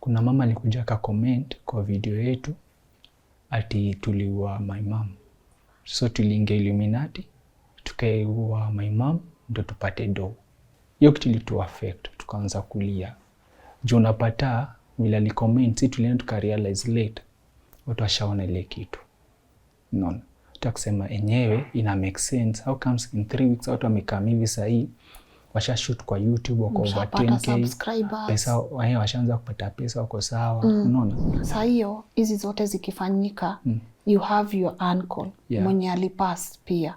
kuna mama alikuja ka comment kwa video yetu ati tuliua my mom. So tuliingia Illuminati, tukaiua my mom ndo tupate do. Hiyo kitu ilitu affect, tukaanza kulia. Juu unapata vile ali comment, si tulienda tukarealize late watu washaona ile kitu. Unaona? Tutakusema enyewe ina make sense. How comes in 3 weeks watu wamekaa hivi sahi washa shoot kwa YouTube wako over 10k pesa, wao washaanza kupata pesa, wako sawa. Unaona? Sasa hiyo hizi zote zikifanyika, you have your uncle mwenye alipass pia.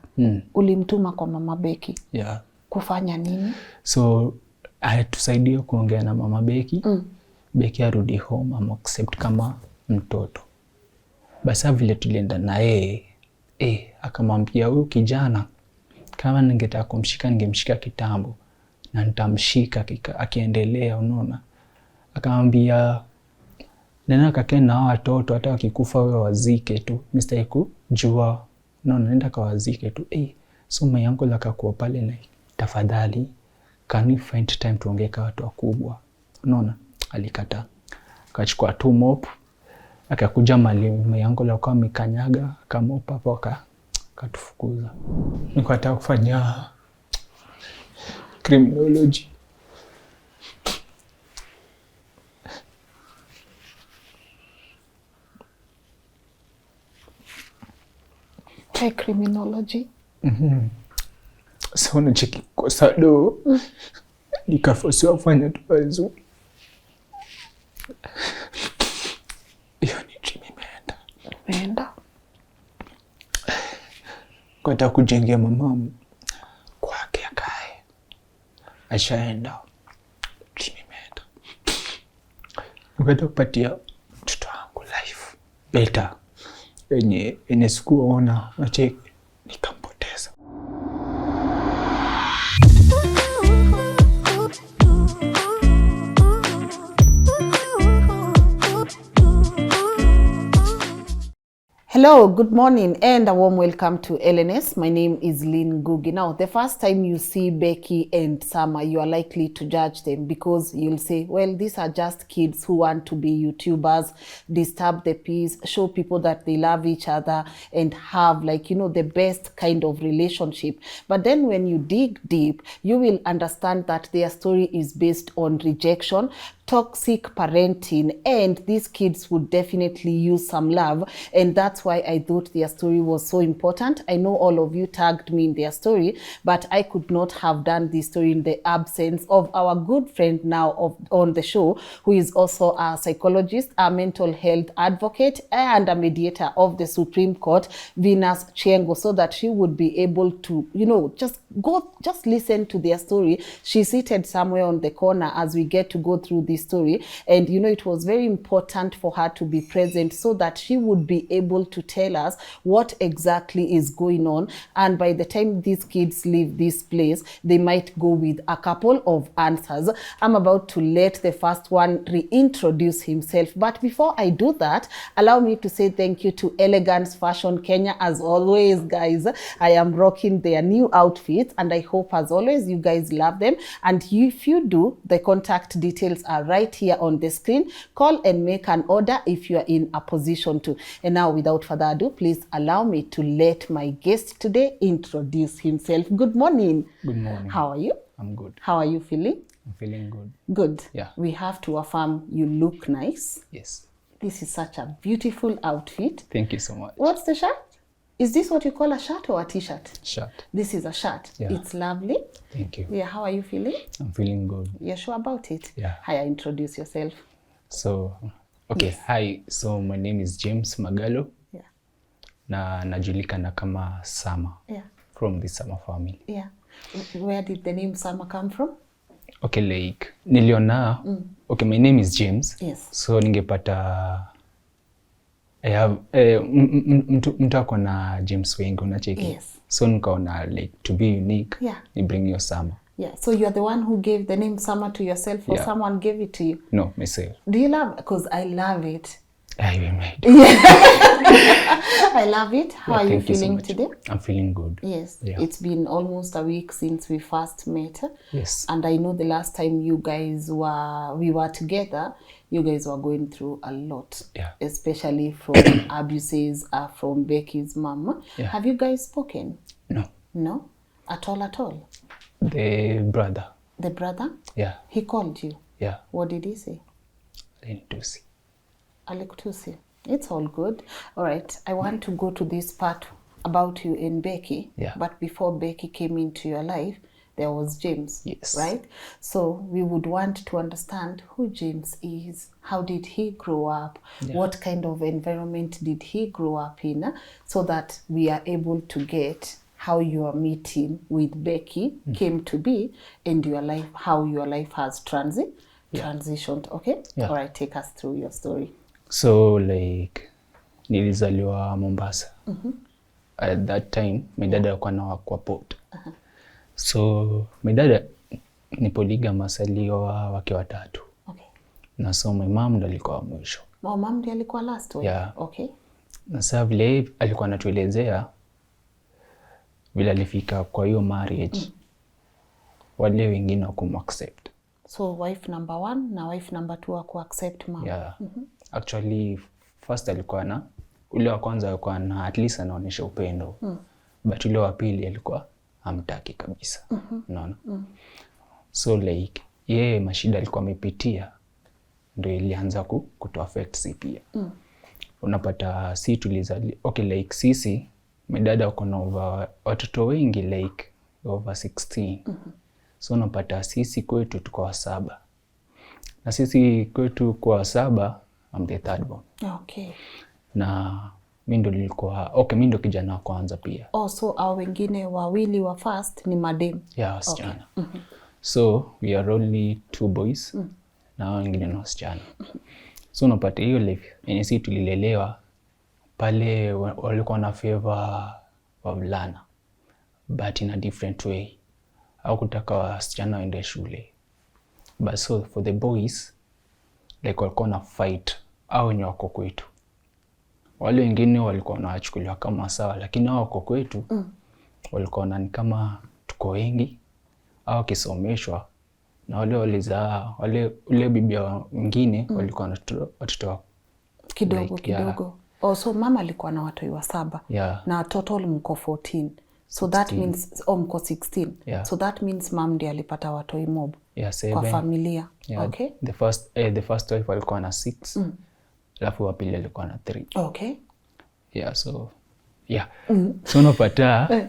Ulimtuma kwa mama Becky. Kufanya nini? So tusaidie kuongea na mama Becky. Becky arudi home am accept kama mtoto. Basi vile tulienda na akamwambia huyu kijana kama ningetaka kumshika ningemshika kitambo na nitamshika akiendelea. Unaona? Akamwambia nenda kakae na watoto, hata wakikufa wewe wazike tu, mistake kujua. Unaona? Nenda kawazike tu. So my uncle akakuwa pale na tafadhali can you find time tuongee kwa watu wakubwa. Unaona? Alikataa. Akachukua 2 mop, akakuja mwalimu yangu la kwa mikanyaga kama hapo akatufukuza. Nikataka kufanya criminology. Criminology. So nacheki kwa sado nikafosiwa kufanya tu bazu. Hiyo ni dream imeenda. Kwa nataka kujengea mamamu kwake akae. Ashaenda. Dream imeenda. Nikataka kupatia mtoto wangu life better. Enye sikuona nacheki nikampoteza. Hello, good morning and a warm welcome to LNS. My name is Lynn Ngugi. Now, the first time you see Becky and Summer, you are likely to judge them because you'll say, well, these are just kids who want to be YouTubers, disturb the peace, show people that they love each other and have the best kind of relationship. But then when you dig deep, you will understand that their story is based on rejection, toxic parenting, and these kids would definitely use some love, and that's why I thought their story was so important. I know all of you tagged me in their story, but I could not have done this story in the absence of our good friend now on the show, who is also a psychologist, a mental health advocate, and a mediator of the Supreme Court, Venus Chiengo, so that she would be able to, just listen to their story. She's seated somewhere on the corner as we get to go through this story, and it was very important for her to be present so that she would be able to tell us what exactly is going on. And by the time these kids leave this place, they might go with a couple of answers. I'm about to let the first one reintroduce himself, but before I do that, allow me to say thank you to Elegance Fashion Kenya. As always, guys, I am rocking their new outfits, and I hope as always you guys love them. And if you do, the contact details are right here on the screen. Call and make an order if you are in a position to. And now, without further ado, please allow me to let my guest today introduce himself. Good morning. Good morning. How are you? I'm good. How are you feeling? I'm feeling good. Good. Yeah. We have to affirm you look nice. Yes. This is such a beautiful outfit. Thank you so much. What's the shirt? Is this what you call a shirt or a t-shirt? Shirt. This is a shirt. Yeah. It's lovely. Thank you. Yeah, how are you feeling? I'm feeling good. You're sure about it? Yeah. Hiya, introduce yourself. So, okay. Yes. Hi. So my name is James Magalo. Yeah. Na najulikana kama Summer. Yeah. From the Summer family. Yeah. Where did the name Summer come from? Okay, niliona. Okay, my name is James. Yes. So ningepata mtu ako na James wengi unacheki. Yes. So nikaona to be unique. Yeah. Ni bring your Summer. Yeah. So you are the one who gave the name Summer to yourself, or someone gave it to you? No, myself. Do you love it? Because I love it. We made. I love it. How are you feeling today? I'm feeling good. Yes. Yeah. It's been almost a week since we first met. Yes. And I know the last time we were together, you guys were going through a lot. Yeah. Especially from abuses from Becky's mom. Yeah. Have you guys spoken? No. No? At all? The brother. The brother? Yeah. He called you? Yeah. What did he say? Alikutusi. Alikutusi. It's all good. All right. I want to go to this part about you and Becky. Yeah. But before Becky came into your life, there was James. Yes. Right? So we would want to understand who James is. How did he grow up? Yeah. What kind of environment did he grow up in? So that we are able to get how your meeting with Becky came to be and your life, how your life has transitioned. Okay? Yeah. All right, take us through your story. So like nilizaliwa Mombasa. At that time my dad alikuwa na kwa port. So my dad ni polygamous, alioa wake watatu. Okay. Na so my mom ndo alikuwa wa mwisho. Mom ndiye alikuwa last one. Yeah. Okay. Na sasa vile alikuwa anatuelezea vile alifika kwa hiyo marriage, wale wengine hawakumaccept. So wife number 1 na wife number 2 hawakuaccept mom. Yeah. Actually first alikuwa na ule wa kwanza alikuwa na at least anaonyesha upendo. But ule wa pili alikuwa hamtaki kabisa. Unaona? So like yeye mashida alikuwa amepitia ndio ilianza kuto affect si pia. Unapata si tulizali like sisi medada uko na watoto wengi like over 16. So unapata sisi kwetu tuko wa 7. Na sisi kwetu kwa 7, I'm the third born. Okay. Na mimi ndo kijana wa kwanza pia. So au wengine wawili wa first ni madem. Yeah, wasichana. Okay. So we are only 2 boys. Na wengine ni wasichana. So unapata hiyo life yenye sisi tulilelewa pale walikuwa na favor wavulana but in a different way. Au kutaka wasichana waende shule. But so for the boys like walikuwa na fight au wenye wako kwetu. Wale wengine walikuwa wanachukuliwa kama sawa, lakini hao wako kwetu walikuwa ni kama tuko wengi au kisomeshwa na wale walizaa ule bibi wengine walikuwa na watoto kidogo kidogo. So mama alikuwa na watu wa 7. Yeah. Na total mko 14. So 16. That means mko 16. Yeah. So that means mom ndiye alipata watu mob. Yeah, 7. Kwa familia. Yeah. Okay. The first wife alikuwa na 6. Alafu wa pili alikuwa na 3. Okay. Yeah, so yeah. So unapata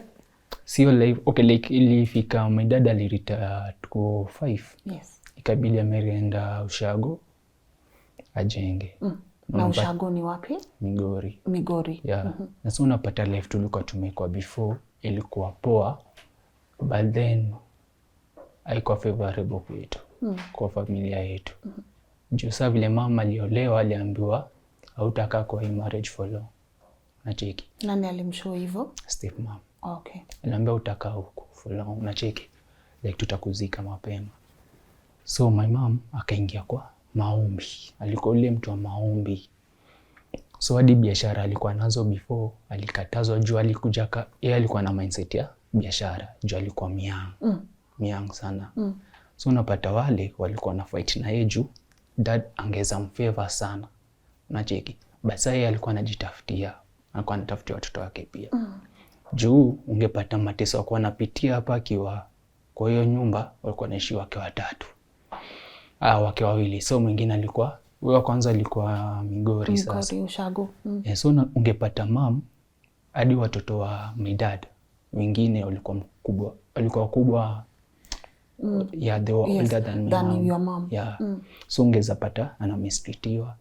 sio life. Okay, like ilifika my dad aliretire tuko 5. Yes. Ikabidi ameenda Ushago ajenge. Na Ushago ni wapi? Migori. Yeah. Na so unapata life tulikuwa tumekuwa before ilikuwa poa, but then haikuwa favorable kwetu, kwa familia yetu. Juu saa vile mama aliolewa aliambiwa hautakaa kwa hii marriage for long. Unacheki. Nani alimshow hivyo? Step mom. Okay. Aliambia utakaa huko for long. Unacheki. Like tutakuzika mapema. So my mom akaingia kwa maombi. Alikuwa ule mtu wa maombi. So hadi biashara alikuwa nazo before alikatazwa juu alikuja yeye alikuwa na mindset ya biashara juu alikuwa miang sana. So unapata wale walikuwa na fight na yeye juu dad angeza mfavor sana. Unacheki. Basi yeye alikuwa anajitafutia. Alikuwa anatafutia watoto wake pia. Juu ungepata mateso alikuwa anapitia hapa akiwa kwa hiyo nyumba walikuwa naishi wake watatu. Wake wawili. So mwingine alikuwa huyo kwanza alikuwa Migori sasa. Ushago. Yeah, so ungepata mom hadi watoto wa my dad wengine walikuwa kubwa. Yeah, they were older than your mom. Yeah. So ungeza pata anamesplitiwa,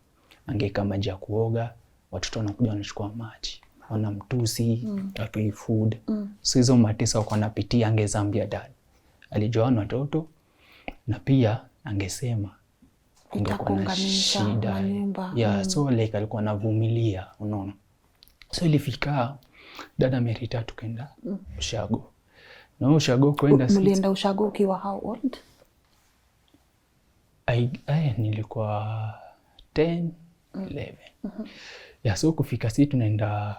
angeka maji ya kuoga, watoto wanakuja wanachukua maji, wana mtusi, wapei food. So hizo mateso wako wanapitia, angezambia dad alijua watoto na pia angesema ungekuwa na shida. Yeah, so like alikuwa anavumilia, unaona. So ilifika dada amerita tukaenda Ushago. Na Ushago kwenda mlienda Ushago ukiwa how old? Nilikuwa 10 11. Yeah, so kufika si tunaenda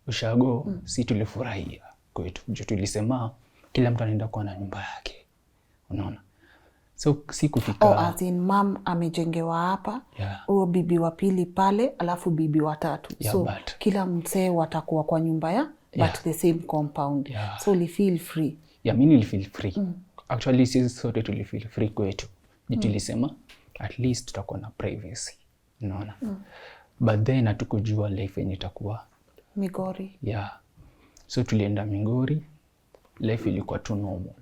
ushago, si tulifurahia kwetu. Juu tulisema kila mtu anaenda kwa na nyumba yake. Unaona? So si kufika as in mom amejengewa hapa, yeah. Bibi wa pili pale, alafu bibi wa tatu. Yeah, so but kila mzee watakuwa kwa nyumba ya yeah. but the same compound. Yeah. So we feel free. Yeah, mimi nilifeel free. Actually sisi sote tulifeel free kwetu. Tulisema at least tutakuwa na privacy. Unaona? But then hatukujua life yenye itakuwa Migori. Yeah. So tulienda Migori, life ilikuwa tu normal.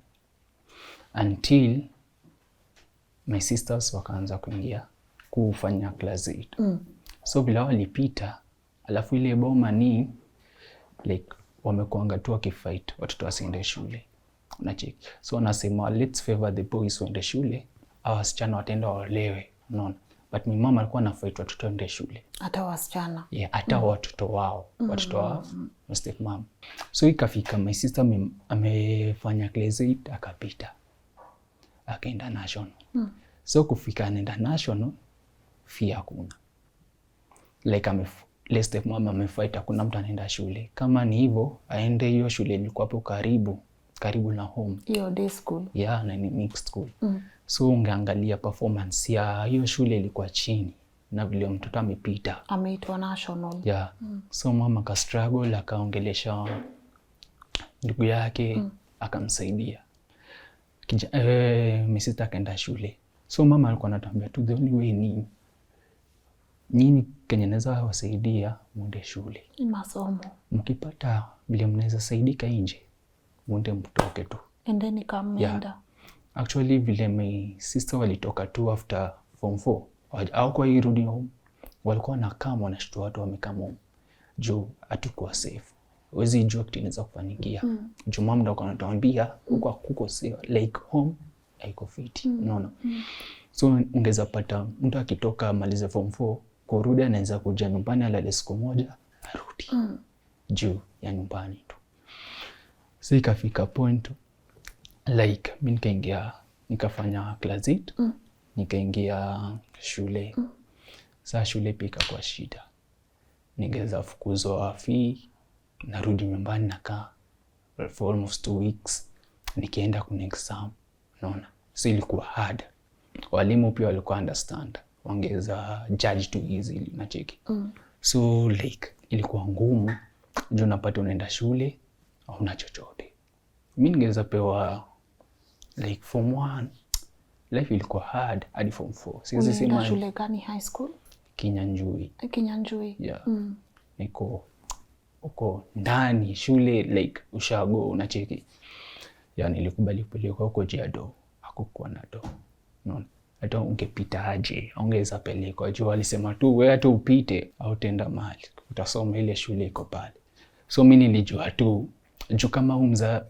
Until my sisters wakaanza kuingia kufanya class 8. So vile walipita, alafu ile boma ni like wamekuanga tu wakifight watoto wasiende shule. Unacheki. So wanasema let's favor the boys waende shule, au wasichana wataenda waolewe. Unaona? But my mama alikuwa anafight watoto waende shule. Hata wasichana. Yeah, hata watoto wao, watoto wao, step mom. So ikafika my sister amefanya class 8 akapita. Akaenda national. So kufika anaenda national, fee hakuna. Like step mama amefight, hakuna mtu anaenda shule. Kama ni hivyo, aende hiyo shule ilikuwa hapo karibu na home. Hiyo day school. Yeah, na ni mixed school. So ungeangalia performance ya hiyo shule ilikuwa chini. Na vile mtoto amepita. Ameitwa national. Yeah. So mama ka struggle, akaongelesha ndugu yake, akamsaidia. Misita akaenda shule. So mama alikuwa anatuambia tu the only way ni nyinyi Kenya naweza wasaidia mwende shule. Masomo. Mkipata vile mnaweza saidika nje, mwende mtoke tu. And then ikameenda. Yeah. Actually vile my sister walitoka tu after form 4. Au kwa irudi home. Walikuwa na kama wanashtua watu wamekama home. Juu hatukuwa safe. Wezi jua kitu inaweza kufanikia. Juu mama ndo anatuambia kuko safe, like home haiko fit. Unaona? So ungeza pata mtu akitoka malize form 4 kurudi anaweza kuja nyumbani alale siku moja arudi. Juu ya nyumbani tu. So ikafika point like mimi nikaingia nikafanya class 8. Nikaingia shule. Saa shule pika kwa shida. Ningeza fukuzwa fee, narudi nyumbani nakaa for almost 2 weeks. Nikienda kuna exam. Unaona? So ilikuwa hard. Walimu pia walikuwa understand. Wangeza judge too easily, unacheki. So like ilikuwa ngumu. Juu unapata unaenda shule hauna chochote. Mimi ningeza pewa like form 1. Life ilikuwa hard hadi form 4. Siwezi sema shule gani high school? Kinyanjui. Kinyanjui. Yeah. Niko uko ndani shule like ushago, unacheki. Yani nilikubali kupelekwa huko Jiado. Hakukuwa na do. Unaona? Hata ungepita aje, ungeweza pelekwa. Juu walisema tu wewe hata upite au tenda mahali utasoma ile shule iko pale. So mimi nilijua tu juu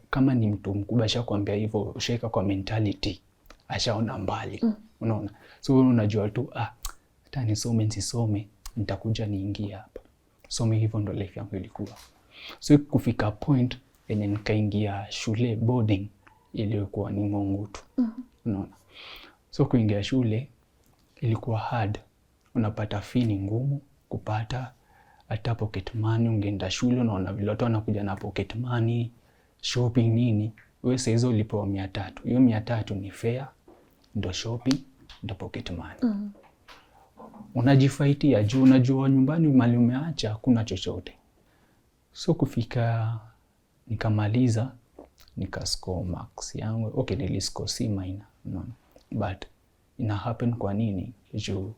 kama ni mtu mkubwa ashakwambia hivyo, ushaika kwa mentality, ashaona mbali. Unaona? So unajua tu hata nisome nitakuja niingie hapa. So mimi hivyo ndo life yangu ilikuwa. So kufika point yenye nikaingia shule boarding ilikuwa ni Mungu tu. Unaona? So kuingia shule ilikuwa hard. Unapata fee ni ngumu kupata, hata pocket money ungeenda shule unaona vile watu wanakuja na pocket money, shopping nini. Wewe sasa hizo ulipewa 300. Hiyo 300 ni fare, ndo shopping, ndo pocket money. Unajifaitia juu unajua nyumbani mali umeacha hakuna chochote. So kufika nikamaliza nikascore marks yangu. Okay, niliscore C minor, unaona. But ina happen kwa nini? Juu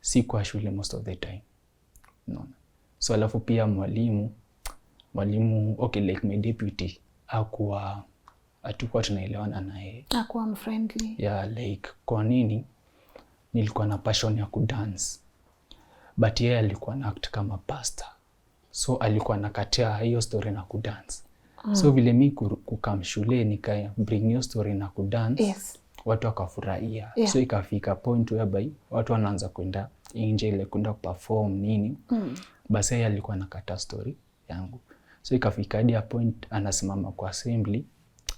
si kwa shule most of the time. Unaona. So alafu pia mwalimu okay, like my deputy hatukuwa tunaelewana naye. Hakuwa friendly. Yeah, like kwa nini? Nilikuwa na passion ya kudance. But yeye alikuwa na act kama pastor. So alikuwa nakatia hiyo story na kudance. So vile mimi kukam shule nika bring hiyo story na kudance. Yes. Watu wakafurahia. Yeah. So ikafika point whereby watu wanaanza kwenda nje ile kwenda perform nini. Basi yeye alikuwa nakata story yangu. So ikafika hadi a point anasimama kwa assembly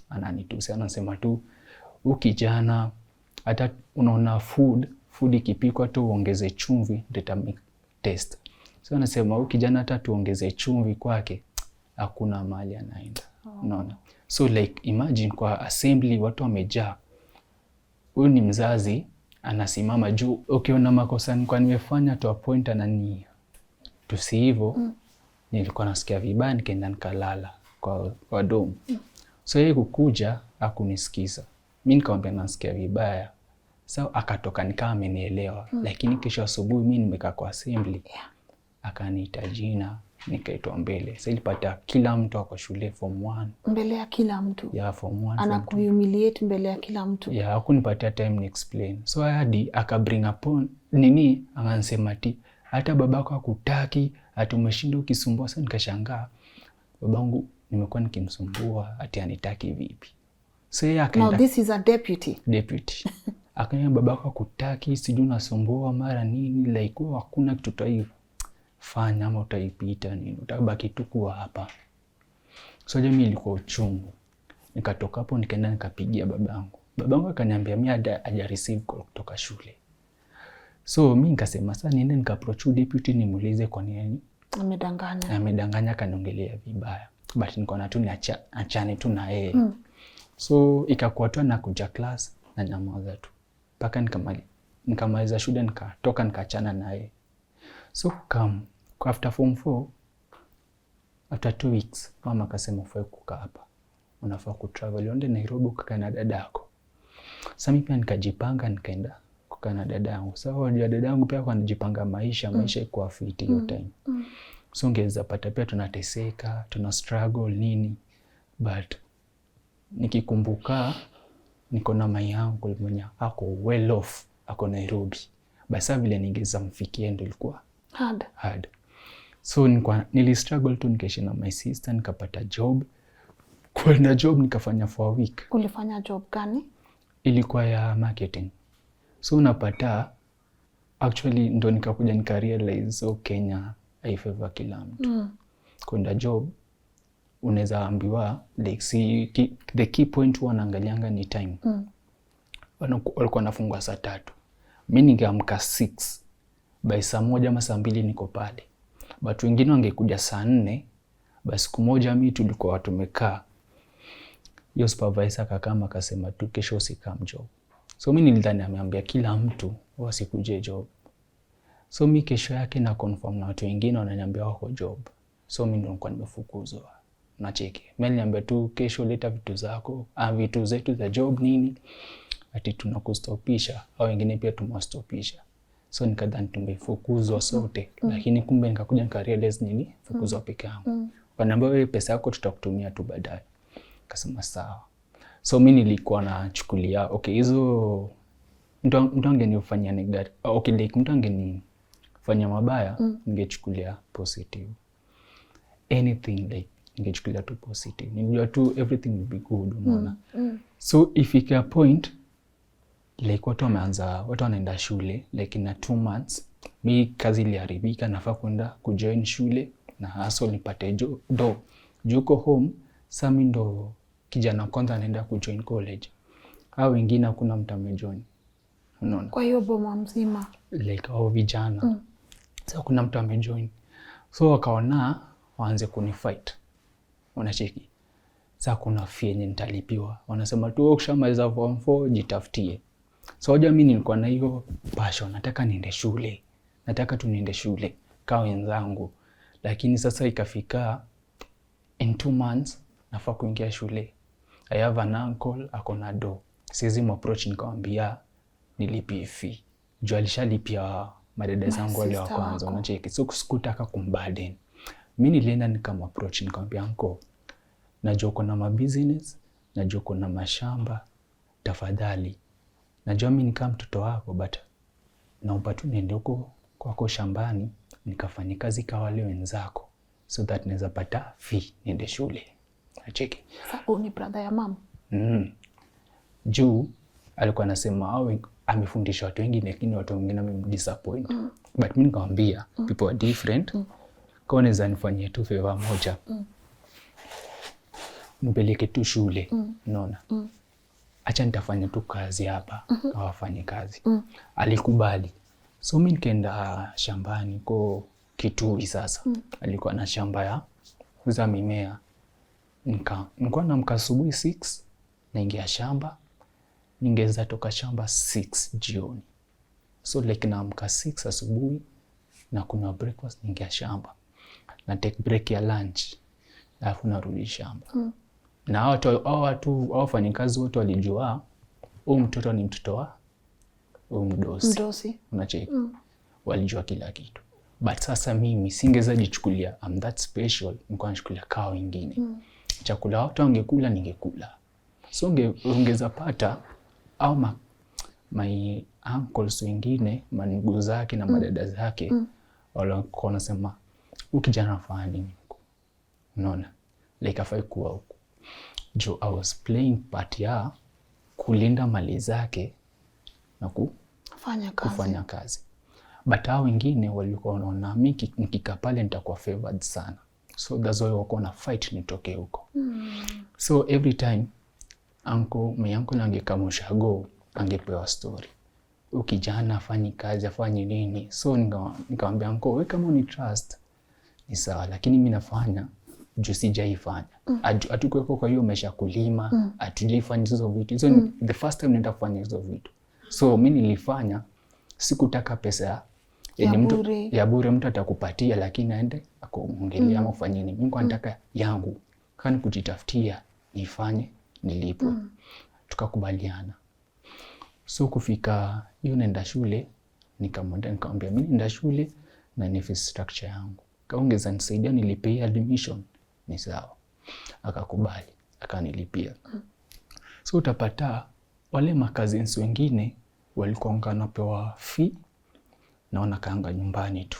ananitusi, anasema tu ukijana hata unaona food ikipikwa tu uongeze chumvi ndio ita make taste. So anasema huyu kijana hata tuongeze chumvi kwake hakuna mahali anaenda. Unaona? So like imagine kwa assembly watu wamejaa. Huyu ni mzazi anasimama juu, ukiona makosa nilikuwa nimefanya to a point anani tusi hivyo. Nilikuwa nasikia vibaya nikaenda nikalala kwa dom. So yeye kukuja hakunisikiza. Mimi nikamwambia nasikia vibaya. So akatoka nikawa amenielewa. Lakini kesho asubuhi mimi nimekaa kwa assembly. Akaniita jina, nikaitwa mbele. Sasa ilipata kila mtu ako shule form 1. Mbele ya kila mtu? Yeah, form 1. Anakuhumiliate mbele ya kila mtu? Yeah, hakunipatia time ni explain. So hadi akabring upon akansema ati hata babako hakutaki, ati umeshinda ukisumbua. Sasa nikashangaa, babangu nimekuwa nikimsumbua ati anitaki vipi? So yeye akaenda. Now this is a deputy. Deputy. Akaniambia babako hakutaki, sijui unasumbua mara nini, like hakuna kitu fanya ama utaipita nini, utabaki tu kuwa hapa. So jamii ilikuwa uchungu. Nikatoka hapo nikaenda nikapigia babangu. Babangu akaniambia mimi haja receive call kutoka shule. So mimi nikasema sasa niende nikaapproach deputy nimuulize kwa nini amedanganya. Amedanganya kaniongelea vibaya. But niko na tu niachane tu na yeye. So ikakuwa tu nakuja class na nyamaza tu. Paka nikamaliza shule nikatoka nikaachana na yeye. So after form 4, after 2 weeks, mama akasema ufai kukaa hapa. Unafaa kutravel uende Nairobi kukaa na dadako. Sasa mimi pia nikajipanga nikaenda kukaa na dadangu. Sasa wajua dadangu pia anajipanga maisha iko fiti hiyo time. So ungeweza pata pia tunateseka, tuna struggle nini. But nikikumbuka niko na mai yangu mwenye ako well off, ako Nairobi. Basi vile ningeza mfikie ndio ilikuwa hard. So nilistruggle tu nikaishi na my sister, nikapata job. Kwenda job nikafanya for a week. Ulifanya job gani? Ilikuwa ya marketing. So unapata actually ndo nikakuja nikarealize so Kenya haifavor kila mtu. Kwenda job unaweza ambiwa like the key point wanaangalianga ni time. Walikuwa wanafungua saa 3. Mimi ningeamka 6. By saa 1 ama saa 2 niko pale. But wengine wangekuja saa 4. Basi siku moja mimi tulikuwa watu tumekaa. Yo supervisor akakama akasema tu kesho usikam job. So mimi nilidhani ameambia kila mtu wasikuje job. So mimi kesho yake na confirm na watu wengine wananiambia wako job. So mimi ndo nilikuwa nimefukuzwa. Nacheki. Mimi niliambia tu kesho leta vitu zako, vitu zetu za job nini. Ati tunakustopisha au wengine pia tumewastopisha. So nikadhani tumefukuzwa sote. Lakini kumbe nikakuja nikarealize nini fukuzwa peke yangu. Wananiambia wewe pesa yako tutakutumia tu baadaye. Akasema sawa. So mimi nilikuwa nachukulia okay hizo mtu angenifanyia negative. Okay like mtu angenifanyia mabaya ningechukulia positive. Anything like ningechukulia tu positive. Nilijua tu everything will be good, unaona. So ifika point like watu wanaenda shule like in 2 months mi kazi iliharibika, nafaa kwenda kujoin shule na hustle nipate do juko home. Sasa mimi ndo kijana kwanza anaenda kujoin college, au wengine hakuna mtu amejoin, unaona. Kwa hiyo boma mzima like au vijana sasa kuna mtu amejoin, so wakaona waanze kunifight, unacheki. Sasa kuna fee yenye nitalipiwa, wanasema tu ukishamaliza form 4 jitafutie. So hoja mimi nilikuwa na hiyo passion, nataka niende shule, nataka tu niende shule kama wenzangu. Lakini sasa ikafika in 2 months nafaa kuingia shule. I have an uncle akona do. Siwezi approach nikamwambia nilipie fee. Juu alishalipia madada zangu wale wa kwanza, unacheki. So sikutaka kumburden. Mimi nilienda approach nikamwambia uncle, najua kuna mabusiness, najua kuna mashamba, tafadhali. Najua mimi ni kama mtoto wako but naomba tu niende huko kwako shambani nikafanye kazi kama wale wenzako so that naweza pata fee niende shule. Nacheki. Sasa ni brother ya mama. Juu alikuwa anasema amefundisha watu wengi lakini watu wengine wamemdisappoint. But mimi nikamwambia people are different. Kwa naweza nifanyie tu favor moja. Nipeleke tu shule, unaona. acha nitafanya tu kazi hapa. Hawafanye kazi. Alikubali. So mimi nikaenda shambani kwa Kitui sasa. Alikuwa na shamba ya kuuza mimea. Nilikuwa naamka asubuhi 6 naingia shamba. Ningeweza toka shamba 6 jioni. So like naamka 6 asubuhi na kuna breakfast, ningia shamba. Na take break ya lunch. Alafu narudi shamba. Na hao wafanyikazi wote walijua huyu mtoto ni mtoto wa huyu mdosi. Unacheki? Walijua kila kitu. But sasa mimi singeweza jichukulia I'm that special, nilikuwa nachukulia kao wengine. Chakula watu wangekula ningekula. So ungeza pata au my uncles wengine, mandugu zake na madada zake walikuwa wanasema huyu kijana anafanya nini huko? Unaona? Like afai kuwa huko. Jo, I was playing part ya kulinda mali zake na kufanya kazi. But hao wengine walikuwa wanaona mimi nikikaa pale nitakuwa favored sana. So that's why wako na fight nitoke huko. So every time my uncle angekamusha go, angepewa story. Ukijana afanye kazi, afanye nini. So nikamwambia uncle, wewe kama ni trust ni sawa, lakini mimi nafanya juu sijaifanya. Hatukuweko kwa hiyo mesha kulima, hatujaifanya hizo vitu. So the first time nenda kufanya hizo vitu. So mimi nilifanya, sikutaka pesa ya bure mtu atakupatia lakini aende akuongelea ama ufanye nini. Mimi nataka yangu. Kani kujitafutia nifanye nilipwe. Tukakubaliana. So kufika hiyo naenda shule, nikamwambia mimi naenda shule na ni fees structure yangu. Kaongeza nisaidia nilipie admission ni sawa. Akakubali, akanilipia. So utapata wale cousins wengine walikuwa wanapewa fee na wanakaanga nyumbani tu.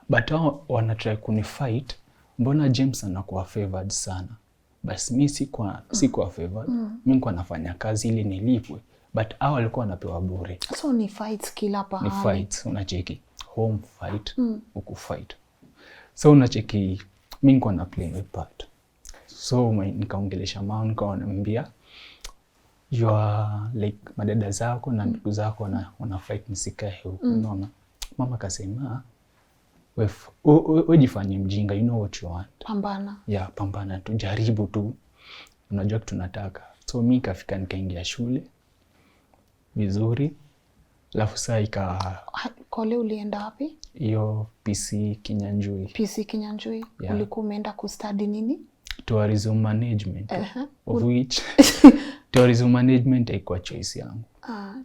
But hao wanatry kunifight, mbona James anakuwa favored sana? Basi mimi sikuwa favored. Mimi nilikuwa nafanya kazi ili nilipwe. But hao walikuwa wanapewa bure. So ni fights kila pahali. Ni fights, unacheki. Home fight, huku fight. So unacheki, mimi nilikuwa na play my part. So nikaongelesha mama, nikamwambia you are like madada zako na ndugu zako wana fight nisikae huko. Unaona? Mama kasema wewe jifanye mjinga, you know what you want. Pambana. Yeah, pambana tu, jaribu tu. Unajua kitu tunataka. So mimi kafika nikaingia shule vizuri. Alafu saa kole ulienda wapi? Hiyo PC Kinyanjui. PC Kinyanjui. Yeah. Ulikuwa umeenda kustudy nini? Tourism management. Of which tourism management haikuwa choice yangu.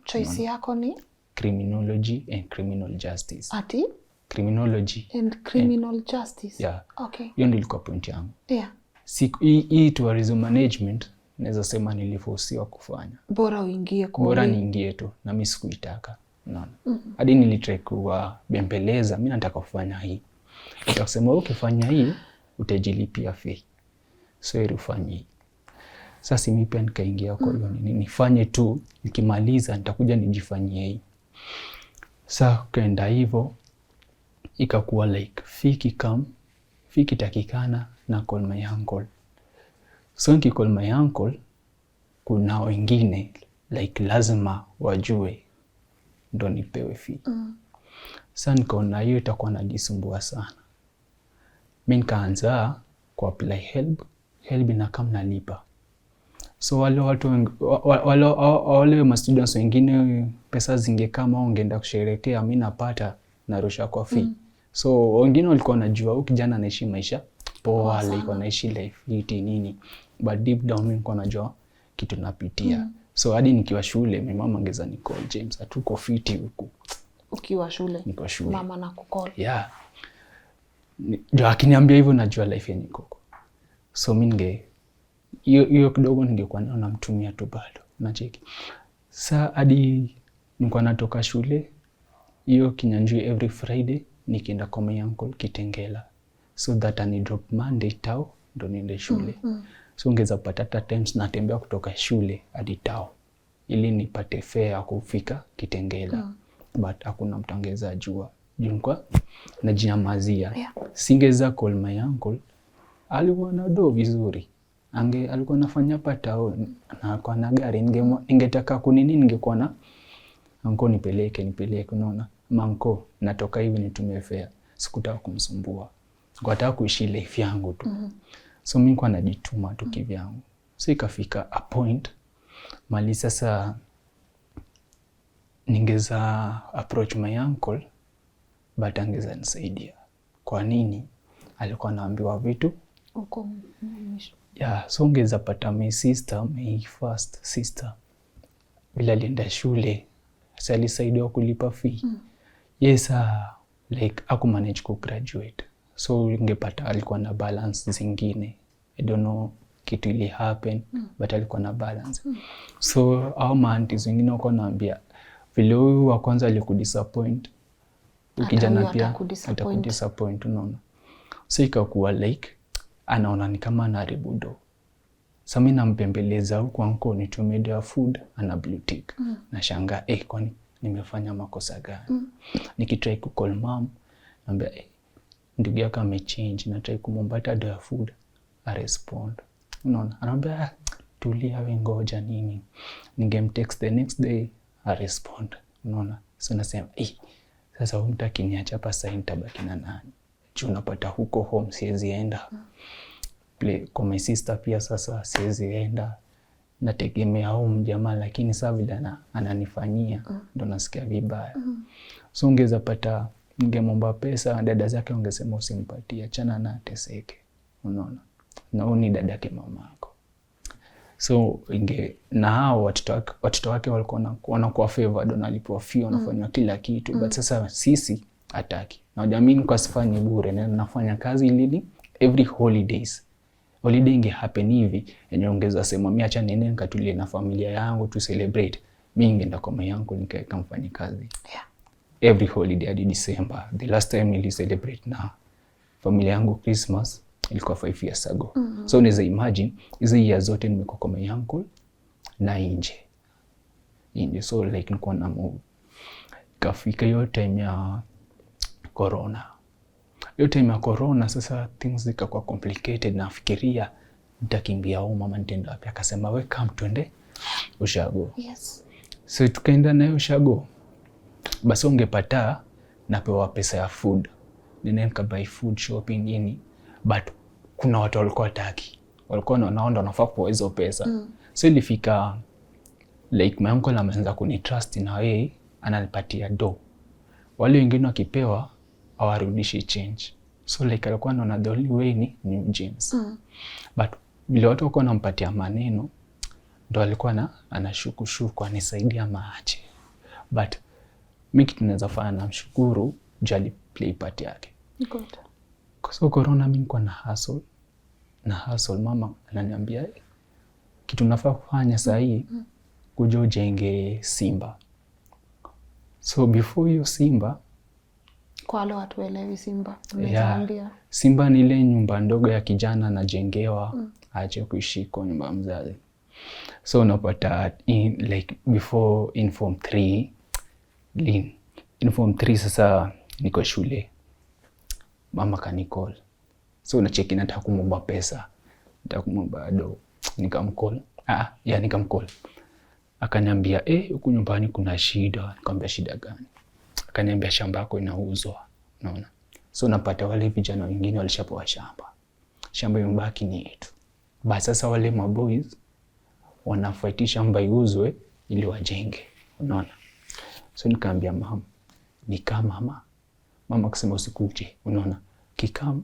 Choice yako ni? Criminology and criminal justice. Ati? Criminology and criminal justice. Yeah. Okay. Hiyo ndio ilikuwa point yangu. Yeah. Hii tourism management naweza sema niliforsiwa kufanya. Bora uingie kwa. Bora niingie tu na mimi sikuitaka. Unaona? Hadi nilitry kuwa bembeleza, mimi nataka kufanya hii. Nitasema ukifanya hii utajilipia fee. So ili ufanye hii. Sasa mimi pia nikaingia kwa hiyo nifanye tu, nikimaliza nitakuja nijifanyie hii. Sasa kaenda hivyo ikakuwa like fee kitakikana na call my uncle. So nikicall my uncle, kuna wengine like lazima wajue ndo nipewe fee. Sasa nikaona hiyo itakuwa najisumbua sana. Mimi nikaanza ku apply help na kama nalipa. So wale ma students wengine pesa zingekama ungeenda kusherehekea, mimi napata narusha kwa fee. So wengine walikuwa wanajua huyu kijana anaishi maisha poa, alikuwa anaishi life hiti nini. But deep down mimi nilikuwa najua kitu napitia. So hadi nikiwa shule mimi mama angeza ni call James, atuko fiti huku. Ukiwa shule? Niko shule. Mama na kucall. Yeah. Ndio akiniambia hivyo najua life yenye koko. So mimi hiyo kidogo ningekuwa namtumia tu bado. Unacheki. Sasa hadi nilikuwa natoka shule hiyo Kinyanjui every Friday nikienda kwa my uncle Kitengela. So that ani drop Monday tao ndo niende shule. So ungeza pata times natembea kutoka shule hadi tao ili nipate fare ya kufika Kitengela. But hakuna mtu angeza jua. Nilikuwa najinyamazia. Yeah. Singeza call my uncle. Alikuwa na do vizuri. alikuwa anafanya hapa town na kwa na gari, ningetaka kunini, ningekuwa na anko nipeleke, unaona, manko natoka hivi nitumie fare, sikutaka kumsumbua, nataka kuishi life yangu tu. So mimi kwa najituma tu kivyangu. So ikafika a point mali sasa ningeza approach my uncle, but angeza nisaidia. Kwa nini? Alikuwa anaambiwa vitu uko so ungeza pata my first sister bila alienda shule, sasa alisaidiwa kulipa fee. Yes, like akumanage ku graduate, so ungepata alikuwa na balance zingine. I don't know kitu ili happen, but alikuwa na balance. So au maanti zingine wako naambia vile huyu wa kwanza alikudisappoint, ukijana pia atakudisappoint, unaona. So ikakuwa like anaona ni kama anaharibu do. Sasa mimi nampembeleza huko anko nitumie their food, ana blue tick. Nashangaa kwani nimefanya makosa gani? Nikitry ku call mom, naambia ndugu yako amechange, na try kumomba their food, a respond. Unaona, anaambia tulia wewe, ngoja nini. Ningemtext the next day, a respond. Unaona, so nasema sasa huyu mtu akiniacha hapa sasa nitabaki na nani? Unapata huko home siwezi enda. Play kwa my sister pia sasa siwezi enda. Nategemea home jamaa, lakini sasa vile ananifanyia ndo nasikia vibaya. So ungeza pata ningemomba pesa, dada zake wangesema usimpatie, achana na ateseke. Unaona? Na huyu ni dadake mamako. So na hao watoto wake walikuwa wanakuwa favored, wanalipiwa fee, wanafanywa kila kitu. But sasa sisi hataki. Na jamii kwa sifanyi bure, na nafanya kazi ili every holiday inge happen hivi, ongeza sema mimi acha nene nikatulie na familia yangu tu celebrate. Mimi ningeenda kwa mama yangu nikaeka mfanye kazi. Every holiday hadi December. The last time nili celebrate na familia yangu Christmas ilikuwa 5 years ago. So unaweza imagine hizo years zote nimekuwa kwa my uncle na nje. So like nilikuwa na move. Kafika hiyo time ya corona. Sasa things zikakuwa complicated, na fikiria nitakimbia au mama nitaenda wapi? Akasema we come twende ushago. Yes. So tukaenda nayo ushago. Basi ungepata napewa pesa ya food. Nene nikabuy food shopping nini. But kuna watu walikuwa hataki. Walikuwa wanaona wanafaa kwa hizo pesa. So ilifika like my uncle ameanza kunitrust na yeye ananipatia do. Wale wengine wakipewa hawarudishi change. So like alikuwa anaona the only way ni New James. But vile watu wako wanampatia maneno ndo alikuwa anashuku anisaidia maache. But mimi kitu naweza fanya namshukuru jali play part yake. Good. So corona mimi nilikuwa na hustle mama ananiambia kitu nafaa kufanya saa hii kuja ujenge Simba. So before hiyo Simba, kwa wale watu waelewi Simba, unaambia Simba ni ile nyumba ndogo ya kijana anajengewa aache kuishi kwa nyumba mzazi. So unapata like before in form 3 sasa niko shule, mama kanicall. So unacheki nataka kumomba pesa, nataka kumomba do, nikamcall. Nikamcall. Akaniambia huku nyumbani kuna shida. Nikamwambia shida gani? Akaniambia shamba yako inauzwa. Unaona? So napata wale vijana wengine walishapewa shamba imebaki ni yetu. Basi sasa wale maboys wanafight shamba iuzwe ili wajenge. Unaona? So nikamwambia mama akasema usikuje. Unaona? Kikam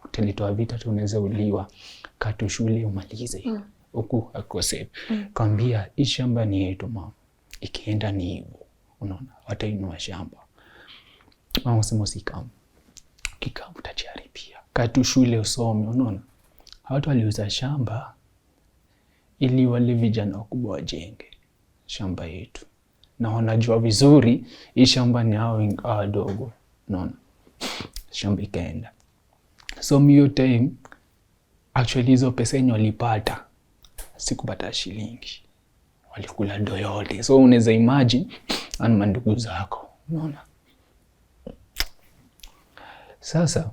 utalitoa vita tu, unaweza uliwa, katu shule umalize. Huku akose. Kaambia hii shamba ni yetu mama. Ikienda ni hivyo. Unaona? Watainua shamba. Mama akasema usikam. Kikam utajaribia. Katu shule usome. Unaona? Watu waliuza shamba ili wale vijana wakubwa wajenge shamba yetu. Na wanajua vizuri hii shamba ni hao wadogo. Unaona? Shamba ikaenda. So hiyo time actually hizo pesa yenye walipata sikupata shilingi. Walikula do yote. So unaweza imagine ani mandugu zako. Unaona? Sasa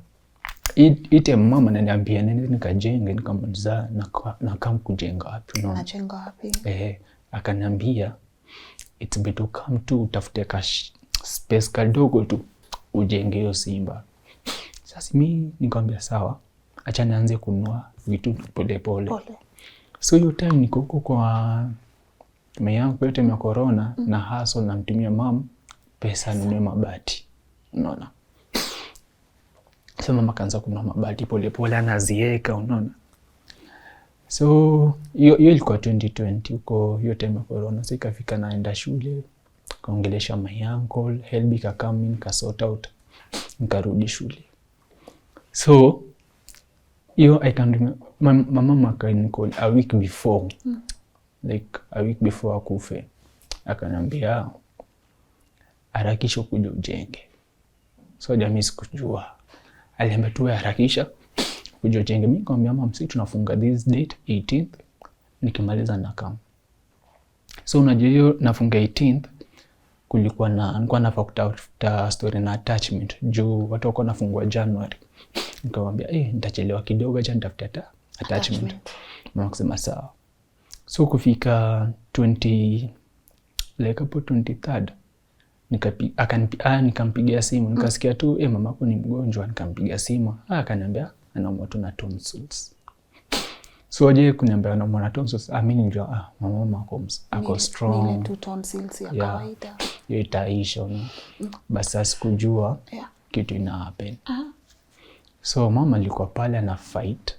ite mama ananiambia nende nikajenge, nikamaliza na kama kujenga wapi unaona. Najenga wapi? Akaniambia it's better come tu utafute ka space kadogo tu ujenge hiyo simba. Sasa mimi nikamwambia sawa, acha nianze kununua vitu pole pole. So hiyo time niko huko kwa meyangu yote ya corona na hustle na mtumia mama pesa ninunue mabati. Unaona? So mama kaanza kununua mabati pole pole anazieka unaona. So hiyo ilikuwa 2020 huko hiyo time ya corona. So ikafika naenda shule, kaongelesha my uncle, help ka come in ka sort out. Nikarudi shule. So hiyo I can remember my mama can call a week before. Like a week before akufe. Akaniambia harakisha kuja ujenge. So jamii sikujua. Aliambia tu harakisha kuja ujenge. Mimi nikamwambia mama sisi tunafunga this date 18th nikimaliza na kama. So unajua hiyo nafunga 18th nilikuwa nafaa kutafuta story na attachment juu watu wako nafungua January. Nikamwambia nitachelewa kidogo acha nitafuta attachment. Mama akasema sawa. So kufika 20 like hapo 23rd nikampigia simu nikasikia tu mama yako ni mgonjwa, nikampigia simu akaniambia anaumwa tu na tonsils. So aje kuniambia anaumwa na tonsils, mimi nilijua mama ako strong. Ni tu tonsils ya kawaida. Hiyo itaisha basi sikujua kitu ina happen. So mama alikuwa pale ana fight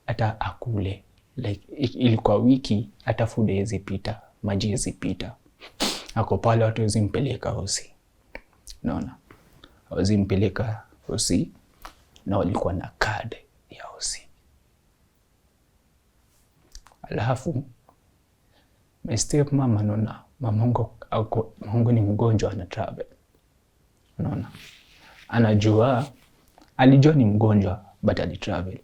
hata akule. Like ilikuwa wiki hata food hizi pita, maji hizi pita. Ako pale watu wazimpeleka hosi. Unaona? Wazimpeleka hosi na walikuwa na card ya hosi. Alafu my step mama naona mamangu ni mgonjwa ana travel. Unaona? Alijua ni mgonjwa but ali travel.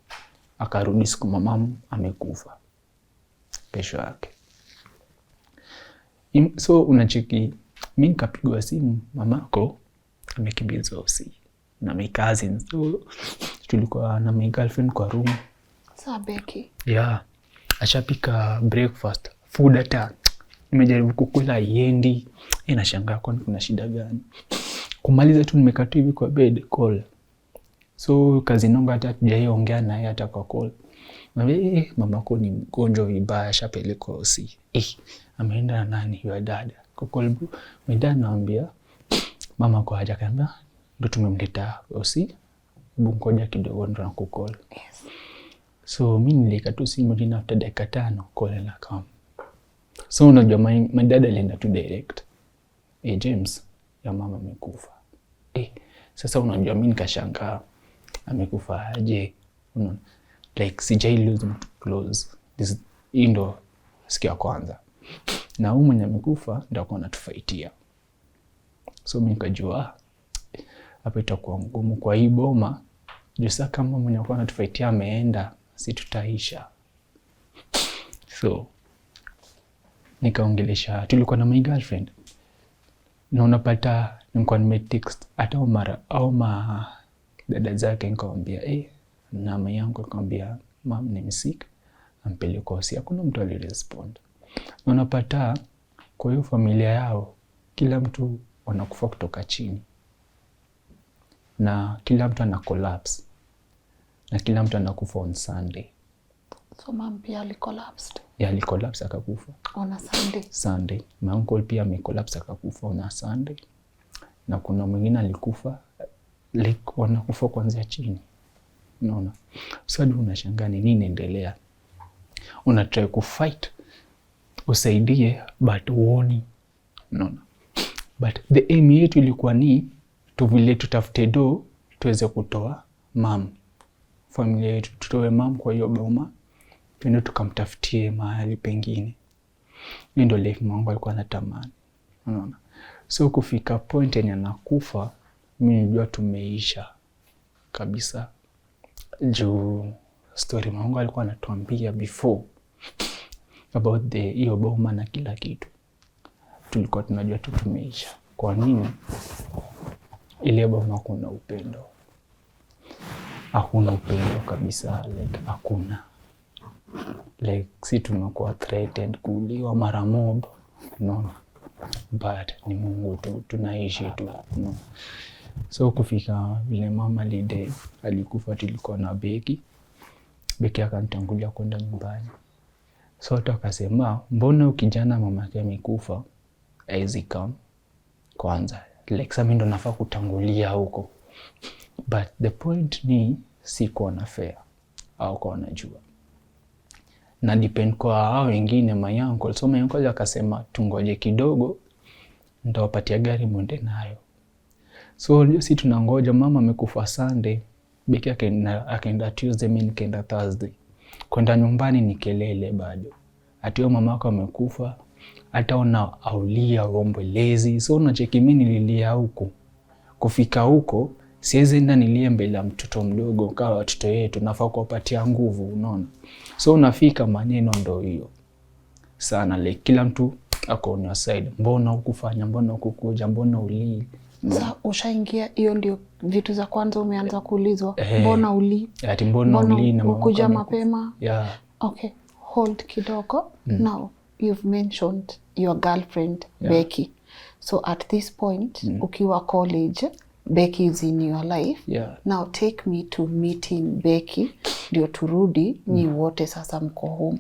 Akarudi siku mamamu amekufa kesho yake. So unacheki mimi nikapigwa simu mamako amekimbizwa hosi na my cousins. So tulikuwa na my girlfriend kwa room. Sawa Becky. Ashapika breakfast. Food hata nimejaribu kukula iendi. Nashangaa kwani kuna shida gani. Kumaliza tu nimekaa tu hivi kwa bed call. So kazi nonga hata tujaongea naye hata kwa call. Mamako ni mgonjwa vibaya ashapelekwa hosi. Ameenda na nani? Your dad. Kwa call my dad naambia mama kwa haja kamba ndo tumemleta hosi. Hebu ngoja kidogo ndo nakukol. Yes. So mimi nilika tu simu jina after dakika 5 call na come. So unajua my dad alienda tu direct. James ya mama amekufa. Sasa unajua mimi nikashangaa amekufa aje? Like sijai lose mtu close. This ndo siku ya kwanza. Na huyu mwenye amekufa ndio kwa anatufaitia. So mimi nikajua hapa itakuwa ngumu kwa hii boma. Juu sasa kama mwenye kwa anatufaitia ameenda, si tutaisha. So nikaongelesha, tulikuwa na my girlfriend. Na unapata nilikuwa nimetext hata au dada zake nikamwambia na mama yangu nikamwambia mama ni sick ampeleke hosi. Hakuna mtu alirespond. Na unapata kwa hiyo familia yao kila mtu wanakufa kutoka chini. Na kila mtu ana collapse. Na kila mtu anakufa on Sunday. So mama pia alicollapse. Alicollapse akakufa. On Sunday. My uncle pia amecollapse akakufa on Sunday. Na kuna mwingine alikufa like wanakufa kuanzia chini. Unaona? So hadi unashangaa nini inaendelea. Unatry kufight usaidie but uoni. Unaona? But the aim yetu ilikuwa ni vile tutafute do tuweze kutoa mam. Familia yetu tutoe mam kwa hiyo boma. Tuende tukamtafutie mahali pengine. Hiyo ndio life mwangu alikuwa anatamani. Unaona? So kufika point yenye anakufa mimi nilijua tumeisha kabisa. Juu story mwangu alikuwa anatuambia before about hiyo boma na kila kitu. Tulikuwa tunajua tu tumeisha. Kwa nini? Ile boma kuna upendo. hakuna upendo kabisa, like hakuna. Like si tumekuwa threatened kuuliwa mara mob, no, but ni Mungu tu, tunaishi tu, no. So kufika vile mama lide alikufa, tulikuwa na Becky akanitangulia kwenda nyumbani. So watu wakasema mbona ukijana mamake amekufa haizi come kwanza, like sasa mimi ndo nafaa kutangulia huko. But the point ni sikuwa na fair au kwa najua na depend kwa hao wengine my uncle. So my uncle akasema tungoje kidogo nitawapatia gari mwende nayo. So si tunangoja, mama amekufa Sunday, Becky akaenda Tuesday, mimi nikaenda Thursday. Kwenda nyumbani ni kelele bado. Ati mama yako amekufa, hata una aulia ombolezi. So unacheki mimi nililia huko. Kufika huko siwezi enda nilie mbele ya mtoto mdogo kama watoto wetu, nafaa kuwapatia nguvu, unaona. So unafika maneno ndo hiyo sana, like kila mtu ako on your side. Mbona ukufanya, mbona ukukuja, mbona uli. Sasa ushaingia, hiyo ndio vitu za kwanza umeanza kuulizwa. Mbona uli? Ati mbona uli na ukuja mapema? Yeah. Okay, hold kidogo. Now you've mentioned your girlfriend Becky. So at this point ukiwa college, Becky is in your life. Yeah. Now take me to meeting Becky ndio turudi ni wote sasa mko home.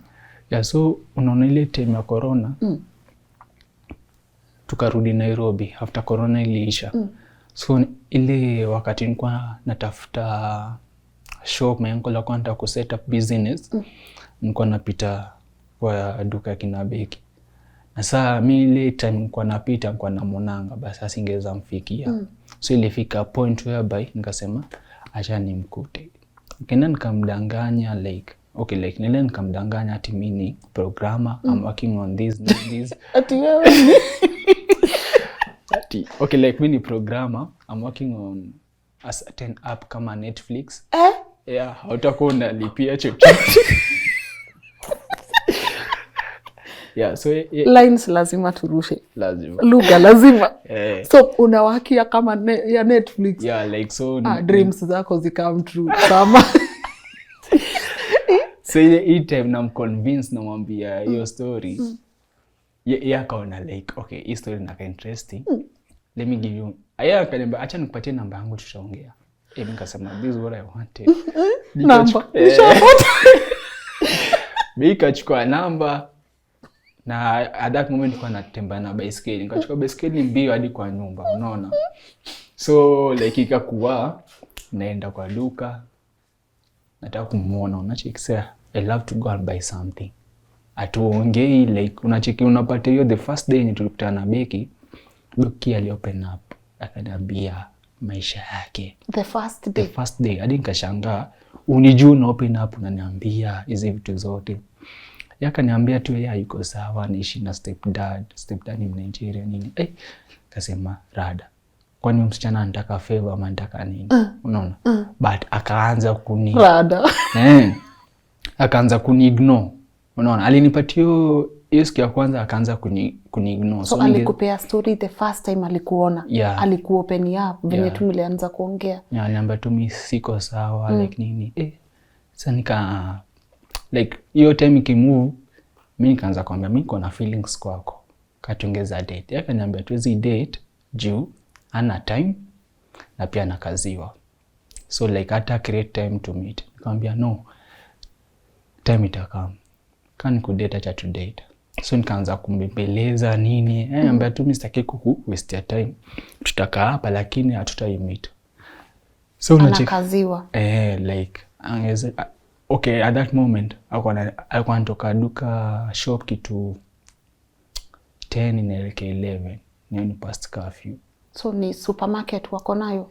Yeah, so unaona ile time ya corona tukarudi Nairobi after corona iliisha. So ile wakati nilikuwa natafuta shop, my uncle alikuwa anataka ku set up business. Nilikuwa napita kwa duka kina Becky. Na saa mimi ile time nilikuwa napita nilikuwa namonanga basi asingeweza mfikia. So ilifika point whereby nikasema acha nimkute. Kena nikamdanganya like okay, like nile nikamdanganya ati mimi ni programmer, I'm working on this. Ati wewe ati okay, like mimi ni programmer, I'm working on a certain app kama Netflix. Yeah, utakuwa unalipia chochote. Yeah, so lines lazima turushe. Lazima. Lugha lazima. So unawakia kama ya Netflix. Yeah, like so dreams zako zikam true kama. So ile time namconvince namwambia hiyo story. Yeah, akaona like okay, hii story inaka interesting. Let me give you. Aya akaniambia acha nikupatie namba yangu tutaongea. Mimi nikasema this is what I wanted. Namba. Mimi nikachukua namba. Na at that moment nilikuwa natembea na baiskeli. Nikachukua baiskeli mbio hadi kwa nyumba, unaona. So like ikakuwa naenda kwa duka. Nataka kumuona, unachekisea I love to go and buy something. Atuongei like unacheki unapata hiyo the first day tulikutana na Becky. Becky aliopen up akaniambia maisha yake. The first day hadi nikashangaa unijua na open up unaniambia hizi vitu zote. Yakaniambia tu yeye yuko sawa, anaishi na stepdad ni Nigeria nini. Kasema rada. Kwani msichana anataka favor ama anataka nini? Unaona? But akaanza kuni rada. Akaanza kuniignore. Unaona? Alinipatia hiyo siku ya kwanza akaanza kuniignore. So alikupea story the first time alikuona. Yeah. Alikuopen up venye tu mlianza kuongea. Yeah, aliniambia tu mimi siko sawa like nini. Sasa nika like hiyo time ikimove mimi nikaanza kumwambia mimi niko na feelings kwako. Katuongeza date. Akaniambia tuwezi date juu ana time na pia anakaziwa. So like hata create time to meet. Nikamwambia no. Time itakam. Kani kudate acha to date. So nikaanza kumbembeleza nini. Anambia tu mimi sitaki waste your time. Tutakaa hapa lakini hatutaimit. So anakaziwa. Like angeza okay, at that moment alikuwa anatoka duka shop kitu 10 inaelekea 11. Ni past curfew. So ni supermarket wako nayo?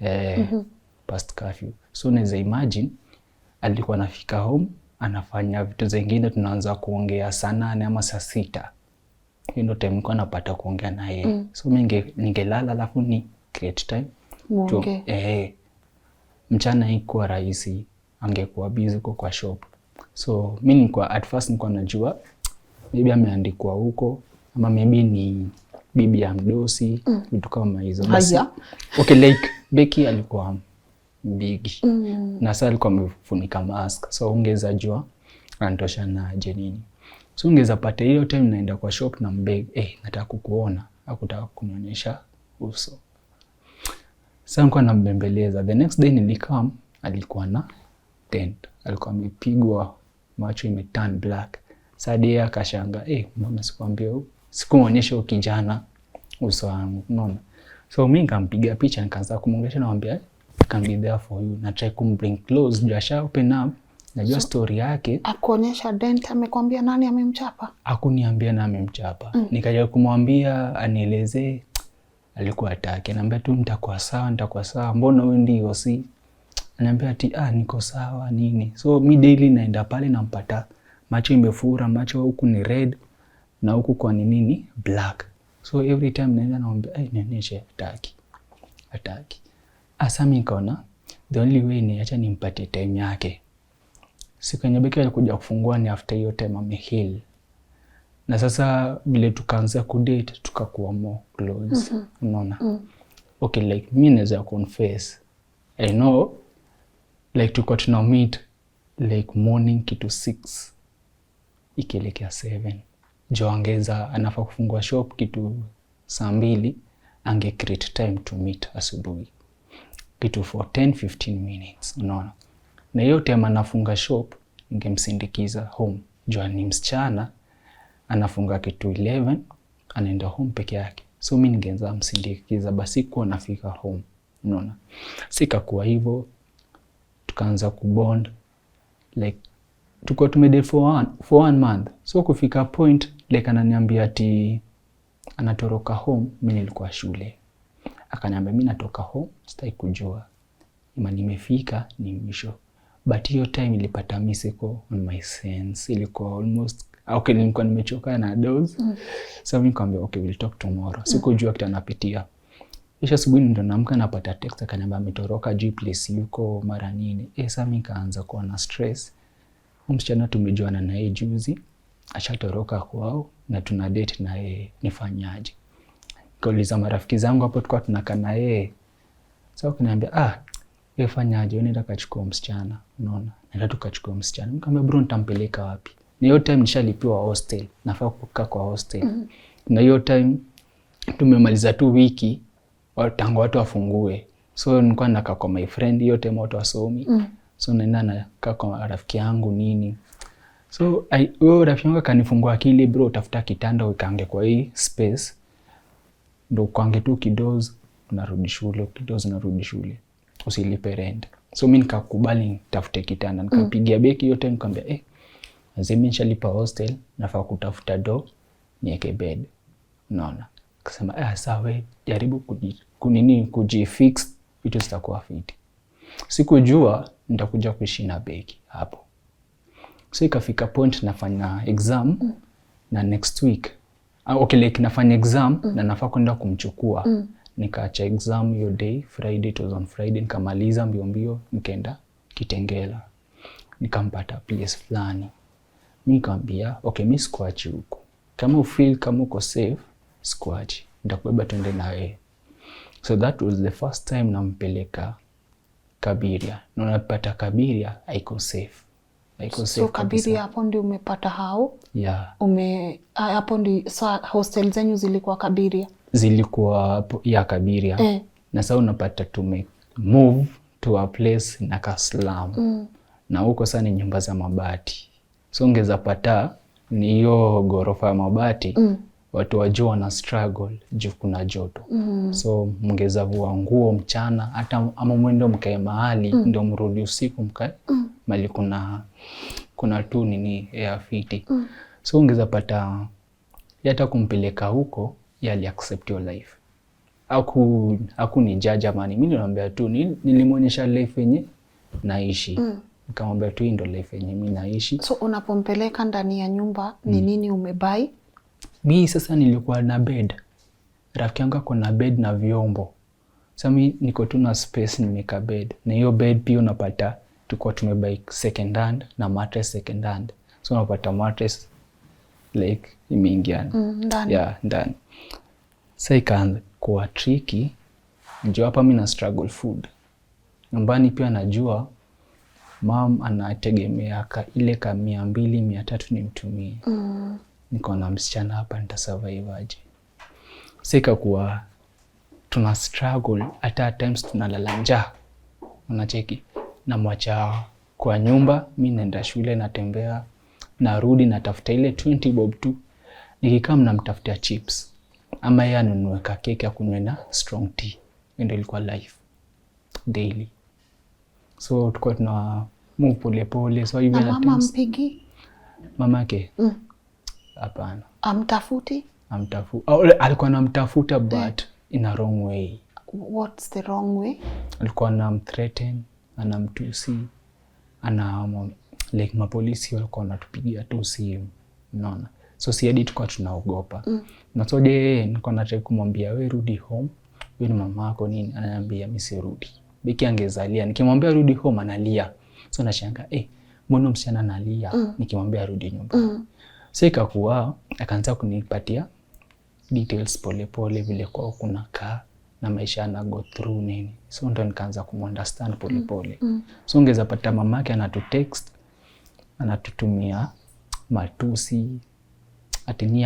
Past curfew. So unaweza imagine alikuwa anafika home anafanya vitu zingine, tunaanza kuongea saa 8 ama saa 6. Hiyo ndio time nilikuwa napata kuongea na yeye. So mimi ningelala alafu ni create time. Mchana ikuwa rahisi, angekuwa busy kwa shop. So mimi nilikuwa at first nilikuwa najua maybe ameandikwa huko ama maybe ni bibi ya mdosi, vitu kama hizo. Haya. Okay, like Becky alikuwa bigi. Na sasa alikuwa amefunika mask, so ungeza jua anatosha na aje nini. So ungeza pata hiyo time naenda kwa shop na mbeg, nataka kukuona, hakutaka kunionyesha uso. Sasa nilikuwa nambembeleza. The next day nilikam, alikuwa na tent. Alikuwa amepigwa, macho imeturn black. Sasa yeye akashanga, mbona sikwambia sikuonyesha ukijana uso wangu, unaona? So mimi nikampiga picha, nikaanza kumwongelesha, namwambia I can be there for you, na try bring close, Joshua open up. Najua story yake. Akuonyesha dent, amekwambia nani amemchapa? Hakuniambia nani amemchapa. Nikaja kumwambia anieleze, alikuwa hataki. Anambia tu nitakuwa sawa, mbona wewe ndio si? Anambia ati niko sawa nini. So mi daily naenda pale nampata macho imefura, macho huku ni red na huku kwa nini black. So every time naenda naomba nionyeshe, hataki. Asa mimi nikaona the only way ni acha nimpatie time yake. Siku yenye Becky alikuja kufungua ni after hiyo time ameheal. Na sasa vile tukaanza kudate tukakuwa more close. Unaona? Okay, like mimi naweza confess, I know like tulikuwa tuna meet like morning kitu 6 ikielekea 7. Jo angeza anafaa kufungua shop kitu saa 2, ange create time to meet asubuhi kitu for 10-15 minutes, unaona? Na hiyo time anafunga shop ningemsindikiza home. Jo ni msichana anafunga kitu 11, anaenda home peke yake. So mimi ningeanza msindikiza basi kwa nafika home, unaona? Sikakuwa hivyo, tukaanza kubond like tuko tumedate for one month. So kufika point like ananiambia ati anatoroka home, mimi nilikuwa shule. Akaniambia mimi natoka home, sitaki kujua ima nimefika ni mwisho. But hiyo time ilipata miseko on my sense, ilikuwa almost nilikuwa nimechoka na dose. So mimi nikamwambia okay, we'll talk tomorrow. Sikujua kitanapitia. Kisha asubuhi ndo naamka napata text akaniambia ametoroka juu place yuko mara nini. Sasa mimi kaanza kuwa na stress. Msichana tumejuana na yeye juzi, ashatoroka kwao na tuna date na yeye, nifanyaje? Kauliza marafiki zangu hapo tulikuwa tunakaa na yeye. Sasa kaniambia wewe fanyaje? Unaenda kachukua msichana, unaona? Naenda tukachukua msichana. Nikamwambia bro, nitampeleka wapi? Ni hiyo time nishalipiwa hostel, nafaa kukaa kwa hostel. Na hiyo time tumemaliza tu wiki tangu watu wafungue. So nilikuwa nakaa kwa my friend, hiyo time watu wasomi. So naenda nakaa kwa rafiki yangu nini. So huyo rafiki yangu kanifungua akili, bro, tafuta kitanda ukaange kwa hii space. Ndo kwange tu kidogo narudi shule. Usilipe rent. So mimi nikakubali nitafute kitanda. Nikampigia Becky hiyo time nikamwambia mimi nishalipa hostel, nafaa kutafuta niweke bed. Unaona? Akasema sawa, jaribu kujifix, vitu zitakuwa fit. Sikujua nitakuja kuishi na Becky hapo. So ikafika point nafanya exam na next week. Like nafanya exam na nafaa kwenda kumchukua. Nikaacha exam hiyo day, Friday, it was on Friday, nikamaliza mbio nikaenda Kitengela. Nikampata place fulani. Mimi nikamwambia okay, mimi sikuachi huko. Kama ufeel kama uko safe, sikuachi. Nitakubeba twende na wewe. So that was the first time nampeleka Kabiria. Na unapata Kabiria haiko safe. So Kabiria hapo ndio umepata hao? Yeah. Hapo ndio hostel zenyu zilikuwa Kabiria? Zilikuwa hapo ya Kabiria. Na sasa unapata move to a place na slum. Na huko sana ni nyumba za mabati. So ungeza pata ni hiyo gorofa ya mabati. Watu wajua na struggle juu kuna joto. So mngeza vua nguo mchana, hata ama mwendo mkae mahali ndio mrudi usiku mkae mali kuna tu nini air fiti. So ungeza pata hata kumpeleka huko yali accept your life. Haku ni judge amani. Mimi nilimwambia tu nilimuonyesha life yenye naishi. Nikamwambia tu ndio life yenye mimi naishi. So unapompeleka ndani ya nyumba ni nini umebai? Mimi sasa nilikuwa na bed. Rafiki yangu ako na bed na vyombo. Sasa mimi niko tu na space nimeka bed. Na hiyo bed pia unapata tulikuwa tumebuy second hand na mattress second hand. So unapata mattress like imeingiana. Ndani. Yeah, ndani. Sasa ikaanza kuwa tricky. Ndio hapa mimi na struggle food. Nyumbani pia najua mom anategemea ile ka 200-300 nimtumie. Niko na msichana hapa, nitasurvive aje? Sika kuwa tuna struggle, hata times tunalala njaa. Unacheki, namwacha kwa nyumba, mimi naenda shule, natembea, narudi natafuta ile 20 bob tu. Nikikaa namtafutia chips ama yeye anunue keki ya kunywa na strong tea. Ndio ilikuwa life daily. So tulikuwa tuna move pole pole. So even mama mpigi mamake hapana, amtafuti alikuwa anamtafuta but in a wrong way. What's the wrong way? Alikuwa anamthreaten, anamtusi, like mapolisi walikuwa wanatupigia tu simu, unaona. So si hadi tulikuwa tunaogopa. Na so nilikuwa nataka kumwambia wewe rudi home, wewe ni mamako nini, ananiambia mimi sirudi. Beki angezalia, nikimwambia rudi home analia. So nashangaa mbona msichana analia nikimwambia rudi nyumbani. So ikakuwa akaanza kunipatia details pole pole vile kwa kuna kaa na maisha na go through nini. So ndo nikaanza kumunderstand pole pole. So ungeza pata mamake anatutext, anatutumia matusi, ati ni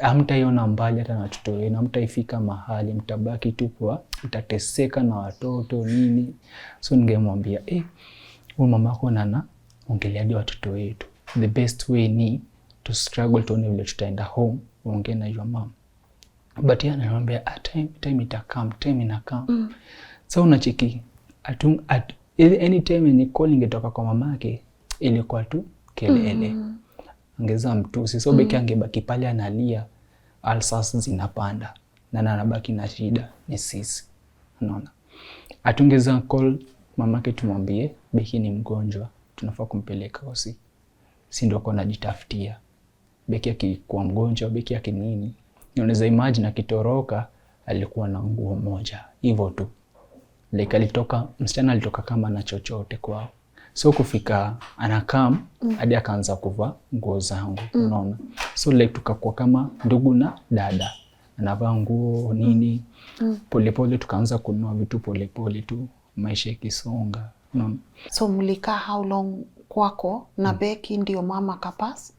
hamtaiona mbali hata na tutoe, na mtaifika mahali mtabaki tu kwa utateseka na watoto nini. So ningemwambia huyu mamako ongelea hadi watoto wetu. The best way ni to struggle tuone vile tutaenda home, uongee na your mom. But yeye ananiambia time itakam, time inakam. So unacheki anytime ni call ingetoka kwa mamake ilikuwa tu kelele. Angeza mtusi. So beki angebaki pale analia, ulcers zinapanda na anabaki na shida ni sisi, unaona. Atungeza call mamake tumwambie beki ni mgonjwa, tunafaa kumpeleka hosi. Si ndio kwa najitafutia. Beki akikuwa mgonjwa, beki yake nini, unaweza imagine akitoroka alikuwa na nguo moja hivyo tu. Like msichana alitoka kama na chochote kwao. So kufika anakam hadi akaanza kuvaa nguo zangu, unaona. So like tukakuwa kama ndugu na dada, anavaa nguo nini. Pole pole tukaanza kununua vitu pole pole tu, maisha ikisonga, unaona. So mlikaa how long kwako na Beki ndio mama kapas?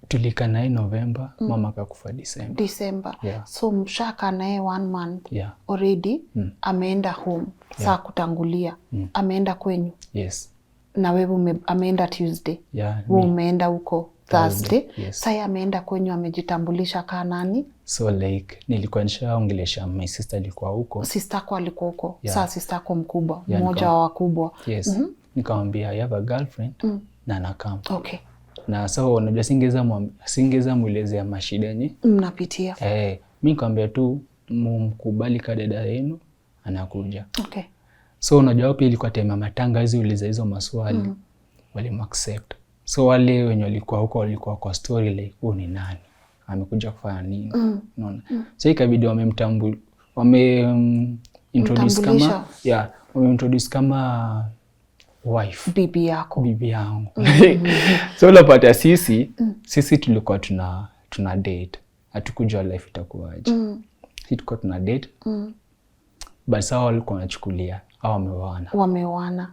Tulika naye November, mama akakufa December. Yeah. So mshaka naye 1 month already. Ameenda home. Saa kutangulia ameenda kwenyu. Yes. Na wewe ameenda Tuesday. Wewe umeenda huko Thursday. Yes. Sasa ameenda kwenyu, amejitambulisha kaa nani? So like nilikuwa nishaongelesha my sister, alikuwa huko. Sister yako alikuwa huko. Sasa sister yako mkubwa, mmoja wa wakubwa. Yes. Nikamwambia I have a girlfriend na nakam. Okay. Na so unajua singeza muelezea mashida yenye mnapitia. Mimi nikamwambia tu mkubali ka dada yenu anakuja. Okay. So unajua pia ilikuwa tema matanga hizo uliza hizo maswali. Walimu-accept. So wale wenye walikuwa huko walikuwa kwa story like ni nani? Amekuja kufanya nini? Unaona. So ikabidi introduce kama introduce kama wife, bibi yangu. So unapata sisi tulikuwa tuna date. Hatukujua life itakuwaje. Sisi tulikuwa tuna date. But sawa walikuwa wanachukulia wameoana.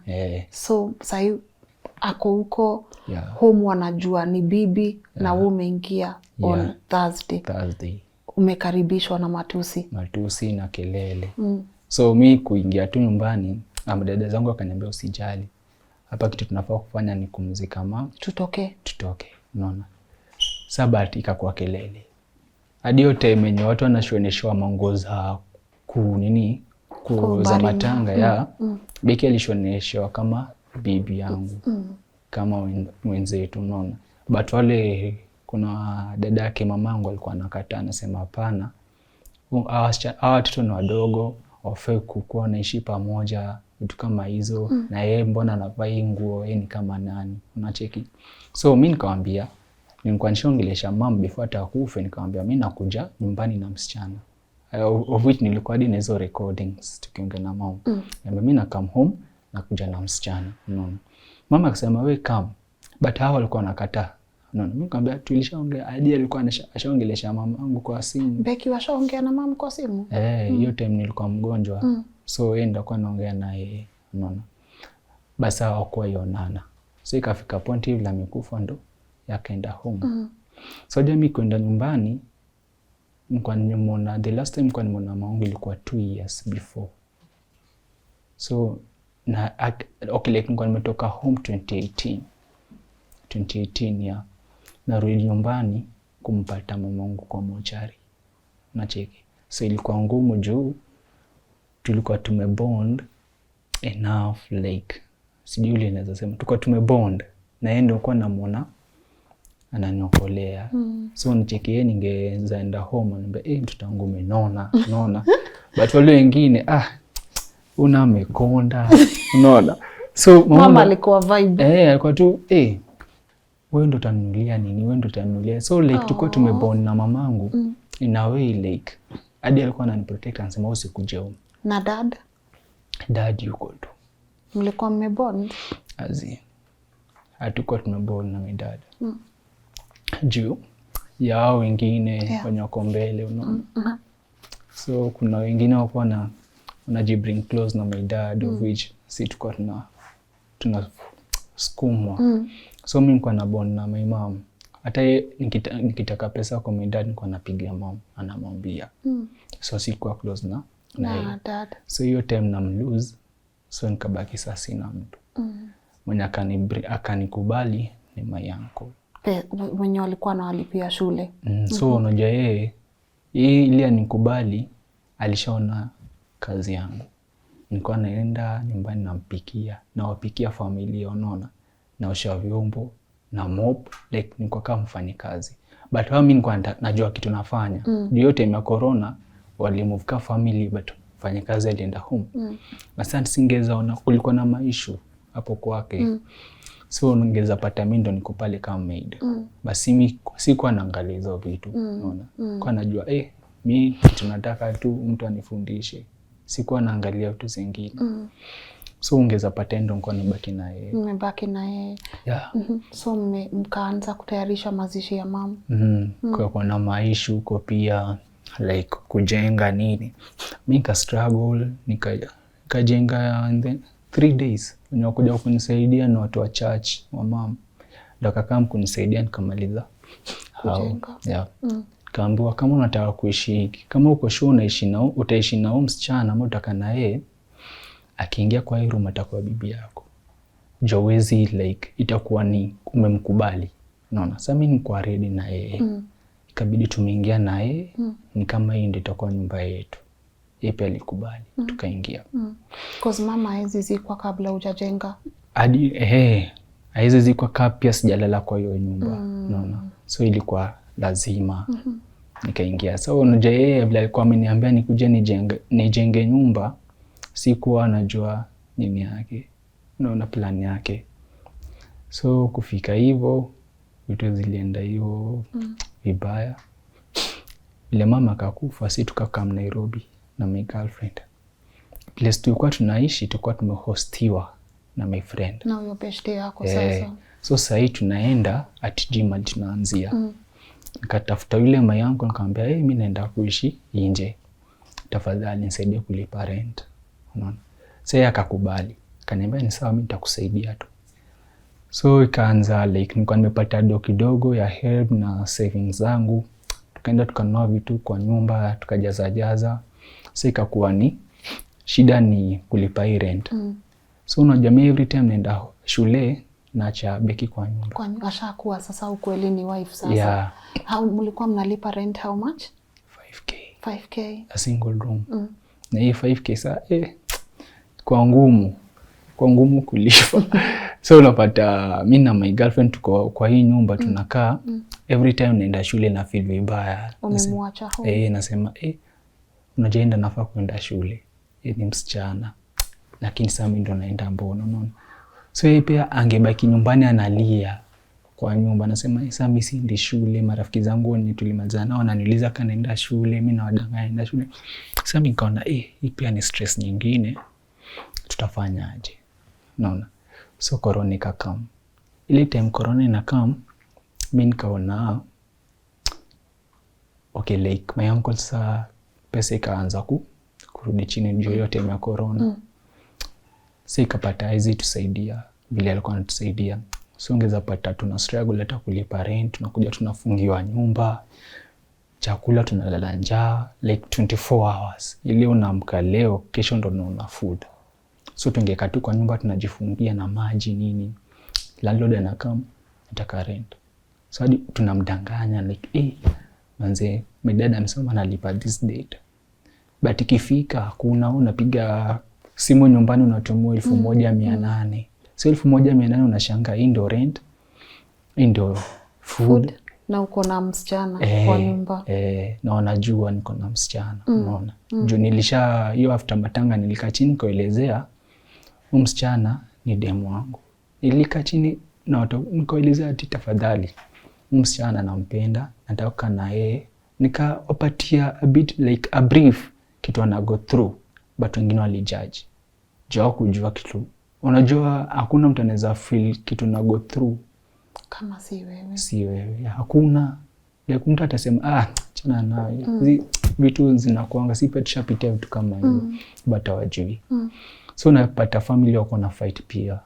So sasa ako huko home wanajua ni bibi na wewe umeingia on Thursday. Umekaribishwa na matusi na kelele. So mi kuingia tu nyumbani, dada zangu akaniambia usijali. Hapa kitu tunafaa kufanya ni kumzika mama. Tutoke. Unaona. Sabat ikakuwa kelele. Hadi hiyo time yenye watu wanashoneshwa manguo za za matanga Beki alishoneshwa kama bibi yangu. Kama wenzetu, unaona. But wale kuna dada yake mamangu alikuwa anakataa, anasema hapana. Hawa watoto ni wadogo, wafai kukuwa naishi pamoja, vitu kama hizo. Na yeye mbona anavaa nguo, yeye ni kama nani? Unacheki. So mimi nikamwambia, nilikuwa nishongelesha mama before atakufa, nikamwambia mimi nakuja nyumbani na msichana. Of which nilikuwa hadi na hizo recordings tukiongea na mama. Mimi na come home nakuja na msichana, unaona. Mama akasema wewe come. But hawa walikuwa wanakataa. Unaona. Mimi nikamwambia tulishaongea, hadi alikuwa ashaongelesha mamangu kwa simu. Beki washaongea na mama kwa simu? Hiyo time nilikuwa mgonjwa. So yeye ndo alikuwa anaongea na yeye, unaona. Basi hawakuwa ionana. So ikafika point hivi la amekufa ndo yakaenda home. So jamii kwenda nyumbani, nilikuwa nimeona the last time nilikuwa nimeona mamangu ilikuwa 2 years before. So na okay, like nilikuwa nimetoka home 2018 ya narudi nyumbani kumpata mamangu kwa mochari. Nacheki. So ilikuwa ngumu juu tulikuwa tumebond enough, like sijui ile naweza sema tulikuwa tumebond na yeye ndio alikuwa anamuona ananiokolea. So nicheki yeye ningeza enda home anambia mtoto wangu umenona. But wale wengine una amekonda, unaona. So mama alikuwa vibe. Alikuwa tu wewe ndo utanunulia nini, wewe ndo utanunulia. So like tulikuwa tumebond na mamangu in a way, like hadi alikuwa ananiprotect, anasema usikuje home. Na dad yuko tu. Mlikuwa mmebond? Hatukuwa tumebond na my dad. Juu ya hao wengine wenye wako mbele, unaona. So kuna wengine wako wanajibring close na my dad, of which si tulikuwa tunasukumwa. So mimi nilikuwa na bond na my mom. Hata nikitaka pesa kwa my dad nilikuwa napigia mom, anamwambia. So sikuwa close na dad. So hiyo time namlose, so nikabaki sasa sina mtu. Mwenye akanikubali ni my uncle. Mwenye walikuwa anawalipia shule. So unajua yeye ili anikubali alishaona kazi yangu. Nilikuwa naenda nyumbani nampikia, nawapikia familia, unaona. Naosha vyombo, na mop, like nilikuwa kama mfanyikazi. But mimi nilikuwa najua kitu nafanya. Juu yote ya corona walimove ka family, but mfanyikazi alienda home. Asante, singeza ona kulikuwa na maishu hapo kwake. So ningeza pata mimi ndo niko pale kama maid. Basi mimi sikuwa naangalia hizo vitu, unaona. Kwa najua mimi tunataka tu mtu anifundishe. Sikuwa naangalia vitu zingine. So ungeza pata ndo niko nibaki na yeye. Mmebaki na yeye. Yeah. So mkaanza kutayarisha mazishi ya mama. Kwa na maisha huko pia, like kujenga nini. Mimi ka struggle nikajenga, and then 3 days wanakuja kunisaidia na watu wa church wa mama. Ndio kama kunisaidia nikamaliza kujenga. Kaambiwa kama unataka kuishi hiki, kama uko sure utaishi na msichana ama utaka na yeye, akiingia kwa hii room atakuwa bibi yako. Jowezi, like itakuwa ni umemkubali. Unaona? Sasa mimi niko ready na yeye. Ikabidi tumeingia na yeye, ni kama hii ndio itakuwa nyumba yetu. Yeye pia alikubali, tukaingia. Cause mama haizi zikwa kabla hujajenga. Hadi haizi zikwa kabla pia sijalala kwa hiyo nyumba. Unaona? So ilikuwa lazima nikaingia. So unajua yeye vile alikuwa ameniambia nikuje nijenge nyumba, sikuwa najua nini yake. Unaona plan yake. So kufika hivyo vitu zilienda hivyo vibaya. Ile mama akakufa, si tukakaa Nairobi na my girlfriend. Place tulikuwa tunaishi tulikuwa tumehostiwa na my friend. Na huyo beshte yako sasa. So sasa tunaenda at gym tunaanzia. Nikatafuta yule mama yangu nikamwambia mimi naenda kuishi nje. Tafadhali nisaidie kulipa rent. Unaona? Sasa akakubali. Akaniambia ni sawa, mimi nitakusaidia tu. So ikaanza like nilikuwa nimepata do kidogo ya help na savings zangu. Tukaenda tukanunua vitu kwa nyumba, tukajaza. Sasa ikakuwa ni shida ni kulipa hii rent. So unajua every time naenda shule naacha Beki kwa nyumba. Kwa nyumba ashakuwa sasa ukweli ni wife sasa. Yeah. Mlikuwa mnalipa rent how much? 5K. A single room. Na hii 5K sasa kwa ngumu kulipa. So unapata mimi na my girlfriend tuko kwa hii nyumba tunakaa. Every time naenda shule na feel vibaya. Umemwacha home. Nasema unajaenda nafaa kwenda shule. Ni msichana. Lakini sasa mimi ndo naenda mbona, unaona. So yeye pia angebaki nyumbani analia kwa nyumba, anasema sasa mimi siendi shule, marafiki zangu ni tulimalizana nao wananiuliza kama naenda shule, mimi nawadanganya naenda shule. Sasa mimi nikaona hii pia ni stress nyingine, tutafanyaje? Unaona. So corona ikakam. Ile time corona inakam, mimi nikaona okay, like my uncle sa pesa ikaanza kurudi chini juu yote ya corona. Sasa ikapata hizi tusaidia vile alikuwa anatusaidia. So ungeza pata tuna struggle hata kulipa rent, tunakuja tunafungiwa nyumba, chakula tunalala njaa like 24 hours. Ile unaamka leo, kesho ndo unaona food. So tungekaa tu kwa nyumba tunajifungia na maji nini. Landlord anakam ataka rent. So hadi tunamdanganya like manze medada amesema analipa this date. But ikifika hakuna, unapiga simu nyumbani unatumia 1800. So 1800 unashanga hii ndo rent, hii ndo food. Na uko na msichana kwa nyumba. Na wanajua niko na msichana, unaona. Juu nilisha hiyo after matanga nilikaa chini kuelezea huyu msichana ni demu wangu. Nilikaa chini na nikaelezea ati tafadhali huyu msichana nampenda, nataka na yeye. Nikawapatia a bit like a brief kitu ana go through, but wengine walijudge. Jao kujua kitu. Unajua hakuna mtu anaweza feel kitu na go through kama si wewe. Si wewe. Hakuna. Like mtu atasema chana nayo. Vitu zinakuanga si pia tushapitia vitu kama hiyo. But hawajui. So unapata family wako na fight pia.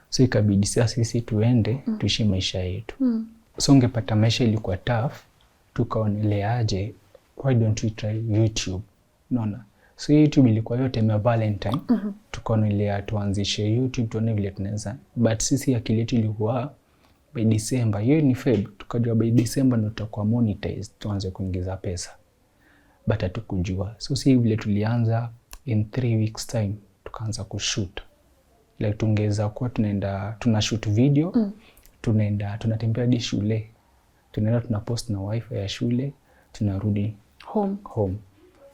So ikabidi sisi tuende tuishi maisha yetu. So ungepata maisha ilikuwa tough, tukaoneleaje why don't we try YouTube? Unaona? So YouTube ilikuwa yote ya Valentine. Tukaonelea tuanzishe YouTube tuone vile tunaweza. But sisi akili yetu ilikuwa by December, hiyo ni Feb, tukajua by December ndo tutakuwa monetized, tuanze kuingiza pesa. But hatukujua. So si vile tulianza in 3 weeks time tukaanza kushoot. Like tungeza kuwa tunashoot video, tunatembea hadi shule. Tunaenda tunapost na wifi ya shule, tunarudi home.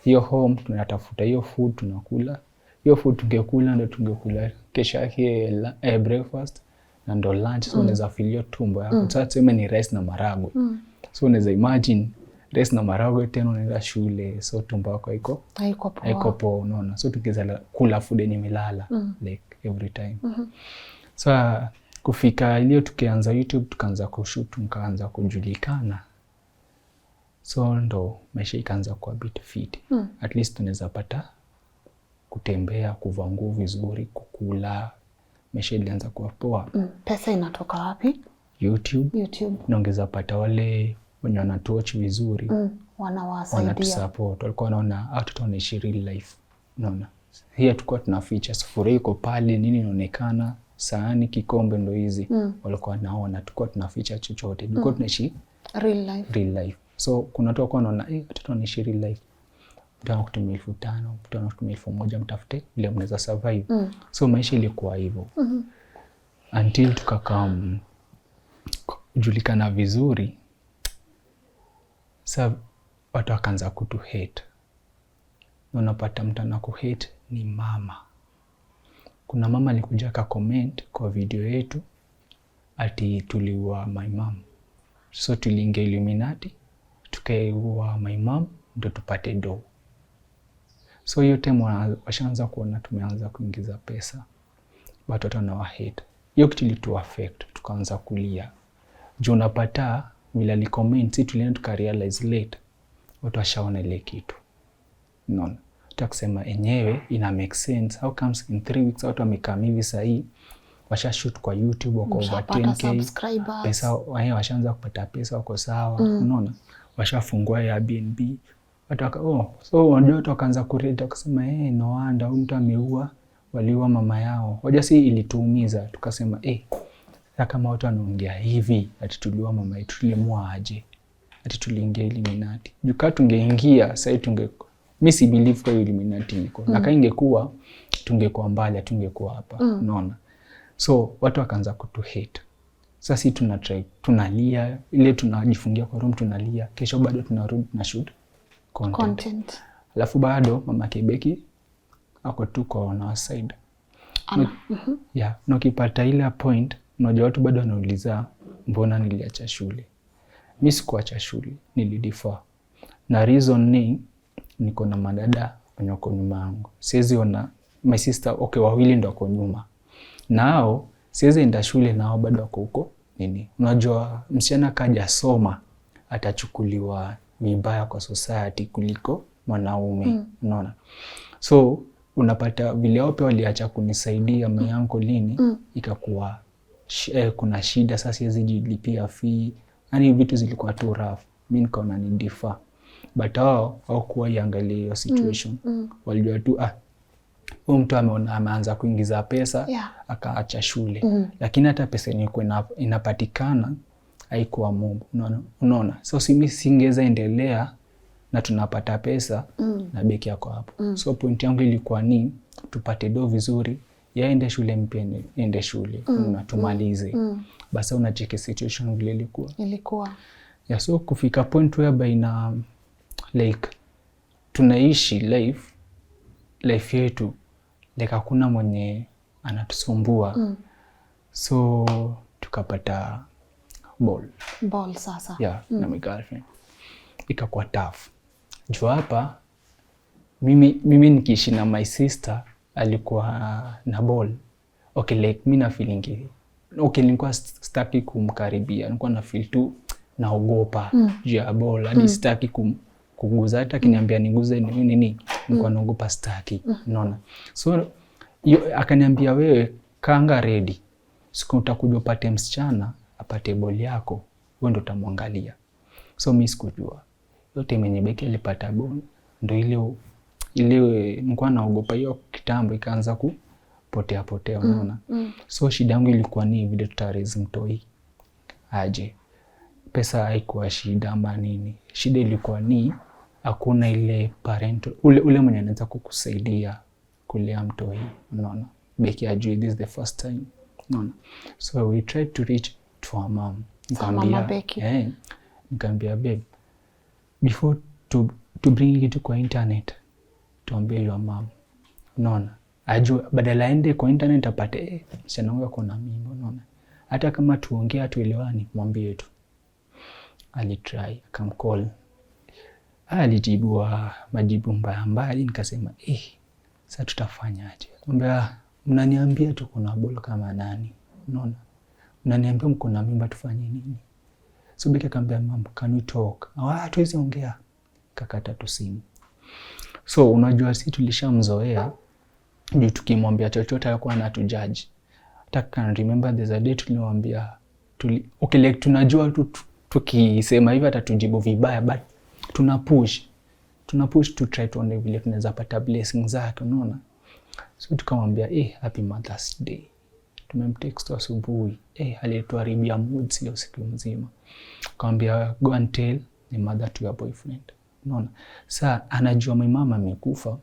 Hiyo home tunatafuta hiyo food tunakula. Hiyo food tungekula ndo tungekula kesho yake breakfast na ndo lunch. So unaweza feel hiyo tumbo yako. Sasa tuseme ni rice na maharagwe. So unaweza imagine rice na maharagwe tena unaenda shule. So tumbo yako haiko poa, unaona. So tungeza kula food yenye milala like every time. So kufika ilio tukianza YouTube tukaanza kushoot, tukaanza kujulikana. So ndo maisha ikaanza kuwa bit fit. At least tunaweza pata kutembea, kuvaa nguo vizuri, kukula. Maisha ilianza kuwa poa. Pesa inatoka wapi? YouTube. Naongeza pata wale wenye wanatuwatch vizuri. Wanawasaidia. Wanatusupport. Walikuwa wanaona watoto wanaishi real life. Unaona? Hiyo tulikuwa tunaficha. Sufuria iko pale, nini inaonekana, sahani, kikombe ndo hizi. Walikuwa wanaona, tulikuwa tunaficha chochote. Tulikuwa tunaishi real life. So kuna watu walikuwa wanaona watoto wanaishi real life. Mtu anakutumia 5,000, mtu anakutumia 1,000, mtafute vile mnaweza survive. So maisha ilikuwa hivyo. Until tukakam kujulikana vizuri. Sasa watu wakaanza kutu hate. Na unapata mtu anakuhate ni mama. Kuna mama alikuja ka comment kwa video yetu ati tuliua my mom. So tuliingia Illuminati, tukaua my mom ndo tupate do. So hiyo time washaanza kuona tumeanza kuingiza pesa. But watu wana hate. Hiyo kitu ilitu affect, tukaanza kulia. Juu unapata vile alicomment, si tulienda tukarealize late. Watu washaona ile kitu. Unaona? Tutasema enyewe ina make sense. How comes in 3 weeks watu wamekaa hivi sahi washa shoot kwa YouTube wako over 10k. Pesa washaanza kupata pesa, wako sawa. Unaona? Washafungua ya Airbnb. So watu wakaanza kurate wakasema no wonder huyu mtu ameua, waliua mama yao. Hoja si ilituumiza, tukasema kama watu wanaongea hivi ati tuliua mama yetu, tulimua aje? Ati tuliingia Illuminati. Juka tungeingia sasa mimi si believe kwa Illuminati niko. Na kama ingekuwa tungekuwa mbali, tungekuwa hapa. Unaona? So watu wakaanza kutu hate. Sasa si tunalia, ile tunajifungia kwa room tunalia. Kesho bado tunarudi na shoot content. Alafu bado mama Kebeki ako tu kwa on our side. Yeah, na ukipata ile point, unajua watu bado wanauliza mbona niliacha shule. Mimi sikuacha shule, nilidefer. Na reason ni niko na madada wenye wako nyuma yangu. Siwezi ona my sister wawili ndo wako nyuma. Nao siwezi enda shule nao bado wako huko nini. Unajua msichana kaja soma atachukuliwa vibaya kwa society kuliko mwanaume. Unaona? So unapata vile wao pia waliacha kunisaidia my uncle lini, ikakuwa kuna shida sasa, siwezi jilipia fee, yani vitu zilikuwa tu rough. Mimi nikaona ni defer, but hao hawakuwa iangalia hiyo situation. Walijua tu huyu mtu ameanza kuingiza pesa, akaacha shule. Lakini hata pesa yenyewe inapatikana haikuwa mob, unaona. So singeweza endelea na tunapata pesa na Becky yako hapo. So point yangu ilikuwa ni tupate do vizuri, yaende shule mpya ende shule, tumalize. Basi unacheki situation vile ilikuwa. Yeah, so kufika point whereby na like tunaishi life yetu like hakuna mwenye anatusumbua. So tukapata ball sasa. Yeah, na my girlfriend. Ikakuwa tough. Juu hapa mimi nikiishi na my sister alikuwa na ball. Okay, like mimi na feeling nilikuwa sitaki kumkaribia. Nilikuwa na feel tu naogopa juu ya ball. Hadi sitaki kuguza, hata kiniambia niguze nini nilikuwa naogopa, sitaki. Unaona? So akaniambia wewe kaanga ready. Siku utakuja upate msichana apate ball yako, wewe ndo utamwangalia. So mimi sikujua. Yote mwenye Becky alipata ball ndo ile nilikuwa naogopa hiyo kitambo ikaanza kupotea, unaona. So shida yangu ilikuwa ni vile tutaraise mtoi aje. Pesa haikuwa shida ama nini. Shida ilikuwa ni hakuna ile parental ule mwenye anaweza kukusaidia kulea mtoi, unaona. Becky ajui this is the first time, unaona. So we tried to reach to our mom. Nikamwambia babe, before to bring it kwa internet, tuambie your mom, unaona. Ajua badala aende kwa internet apate msichana wangu ako na mimba, unaona. Hata kama tuongea tuelewani, mwambie tu. Alitry, akamcall. Alijibu majibu mbaya. Nikasema sasa tutafanyaje? Mwambia mnaniambia tuko na ball kama nani, unaona. Mnaniambia mko na mimba, tufanye nini? So Becky akamwambia mama, can we talk? Tuwezi ongea. Kakata tu simu. So unajua sisi tulishamzoea juu tukimwambia chochote alikuwa anatujudge. Hata can remember there's a day tulimwambia okay, like tunajua tu tukisema hivi atatujibu vibaya, but tuna push to try to on vile tunaweza pata blessings zake, unaona. So tukamwambia happy Mother's Day. Tumemtext asubuhi. Alituharibia mood hiyo siku mzima. Akamwambia go and tell the mother to your boyfriend, unaona. Sasa anajua my mama amekufa,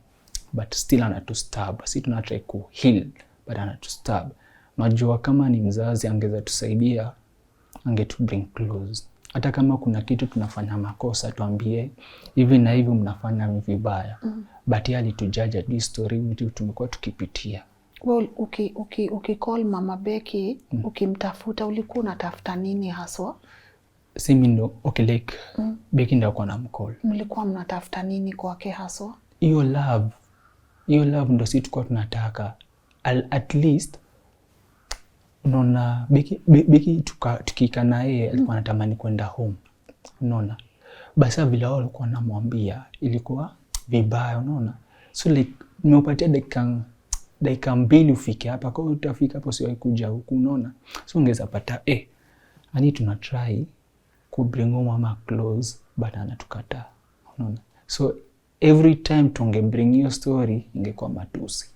but still anatustab. Sisi tunatry ku heal, but anatustab. Unajua kama ni mzazi angeza tusaidia, angetu bring close. Hata kama kuna kitu tunafanya makosa tuambie hivi na hivi mnafanya vibaya. But yeye alitujudge this story vitu tumekuwa tukipitia. Well, call Mama Becky, ukimtafuta ulikuwa unatafuta nini haswa? Simi ndo like Becky ndo kwa na mcall. Mlikuwa mnatafuta nini kwake haswa? Hiyo love ndo sisi tulikuwa tunataka. At least unaona Becky tukika na yeye alikuwa anatamani kwenda home, unaona. Basi vile wao walikuwa wanamwambia ilikuwa vibaya, unaona. So like nimepatia dakika 2 ufike hapa, kwa utafika hapo siwahi kuja huku, unaona. So ungeza pata ani tuna try ku bring mama close, but anatukataa, unaona. So every time tunge bring your story ingekuwa matusi,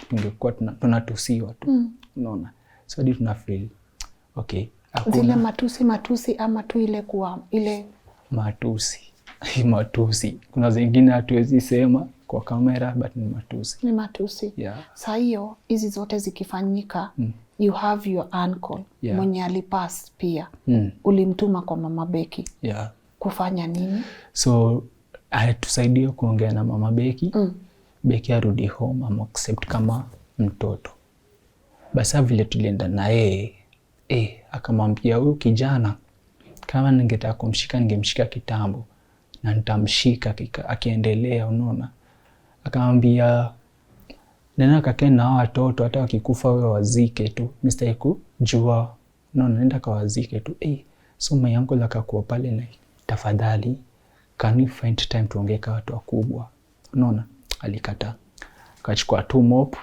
tungekuwa tunatusiwa tu, unaona. So hadi tuna feel okay, zile matusi ama tu ile kuwa ile matusi. Kuna zingine hatuwezi sema kwa kamera, but ni matusi. Yeah. Saa hiyo hizi zote zikifanyika, you have your uncle mwenye alipass pia. Ulimtuma kwa Mama Becky. Yeah. Kufanya nini? So tusaidia kuongea na Mama Becky. Becky arudi home ama accept kama mtoto. Basi vile tulienda na akamwambia huyu kijana kama ningetaka kumshika ningemshika kitambo na nitamshika akiendelea, unaona. Akamwambia nenda kakae na watoto, hata wakikufa wewe wazike tu, mistake kujua, unaona, nenda kawazike tu. So my uncle akakuwa pale na tafadhali can you find time tuongee kwa watu wakubwa, unaona. Alikataa. akachukua tu mop,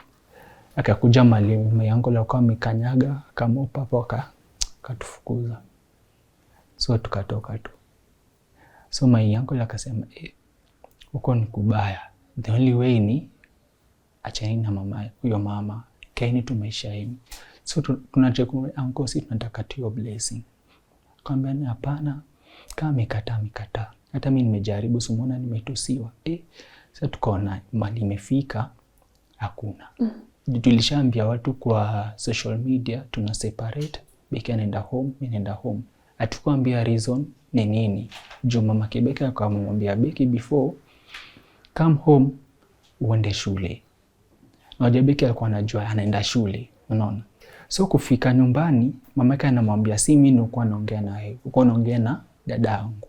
akakuja mali my uncle alikuwa amekanyaga kama hapo akatufukuza. So tukatoka tu. So my uncle akasema huko ni kubaya, the only way ni achani na mama huyo, mama kaini tu maisha yenu. So tunataka uncle, si tunataka tu your blessing. Akamwambia ni hapana, kama mikata. Hata mimi nimejaribu, simuona nimetusiwa. Sasa tukaona mali imefika hakuna. Tulishaambia watu kwa social media tuna separate, Becky anaenda home, mimi naenda home. Hatukuambia reason ni nini. Juu mama Kibeka akamwambia Becky before come home uende shule. Na Becky alikuwa anajua anaenda shule, unaona. So kufika nyumbani mama yake anamwambia si mimi nilikuwa naongea naye, uko naongea na dada yangu.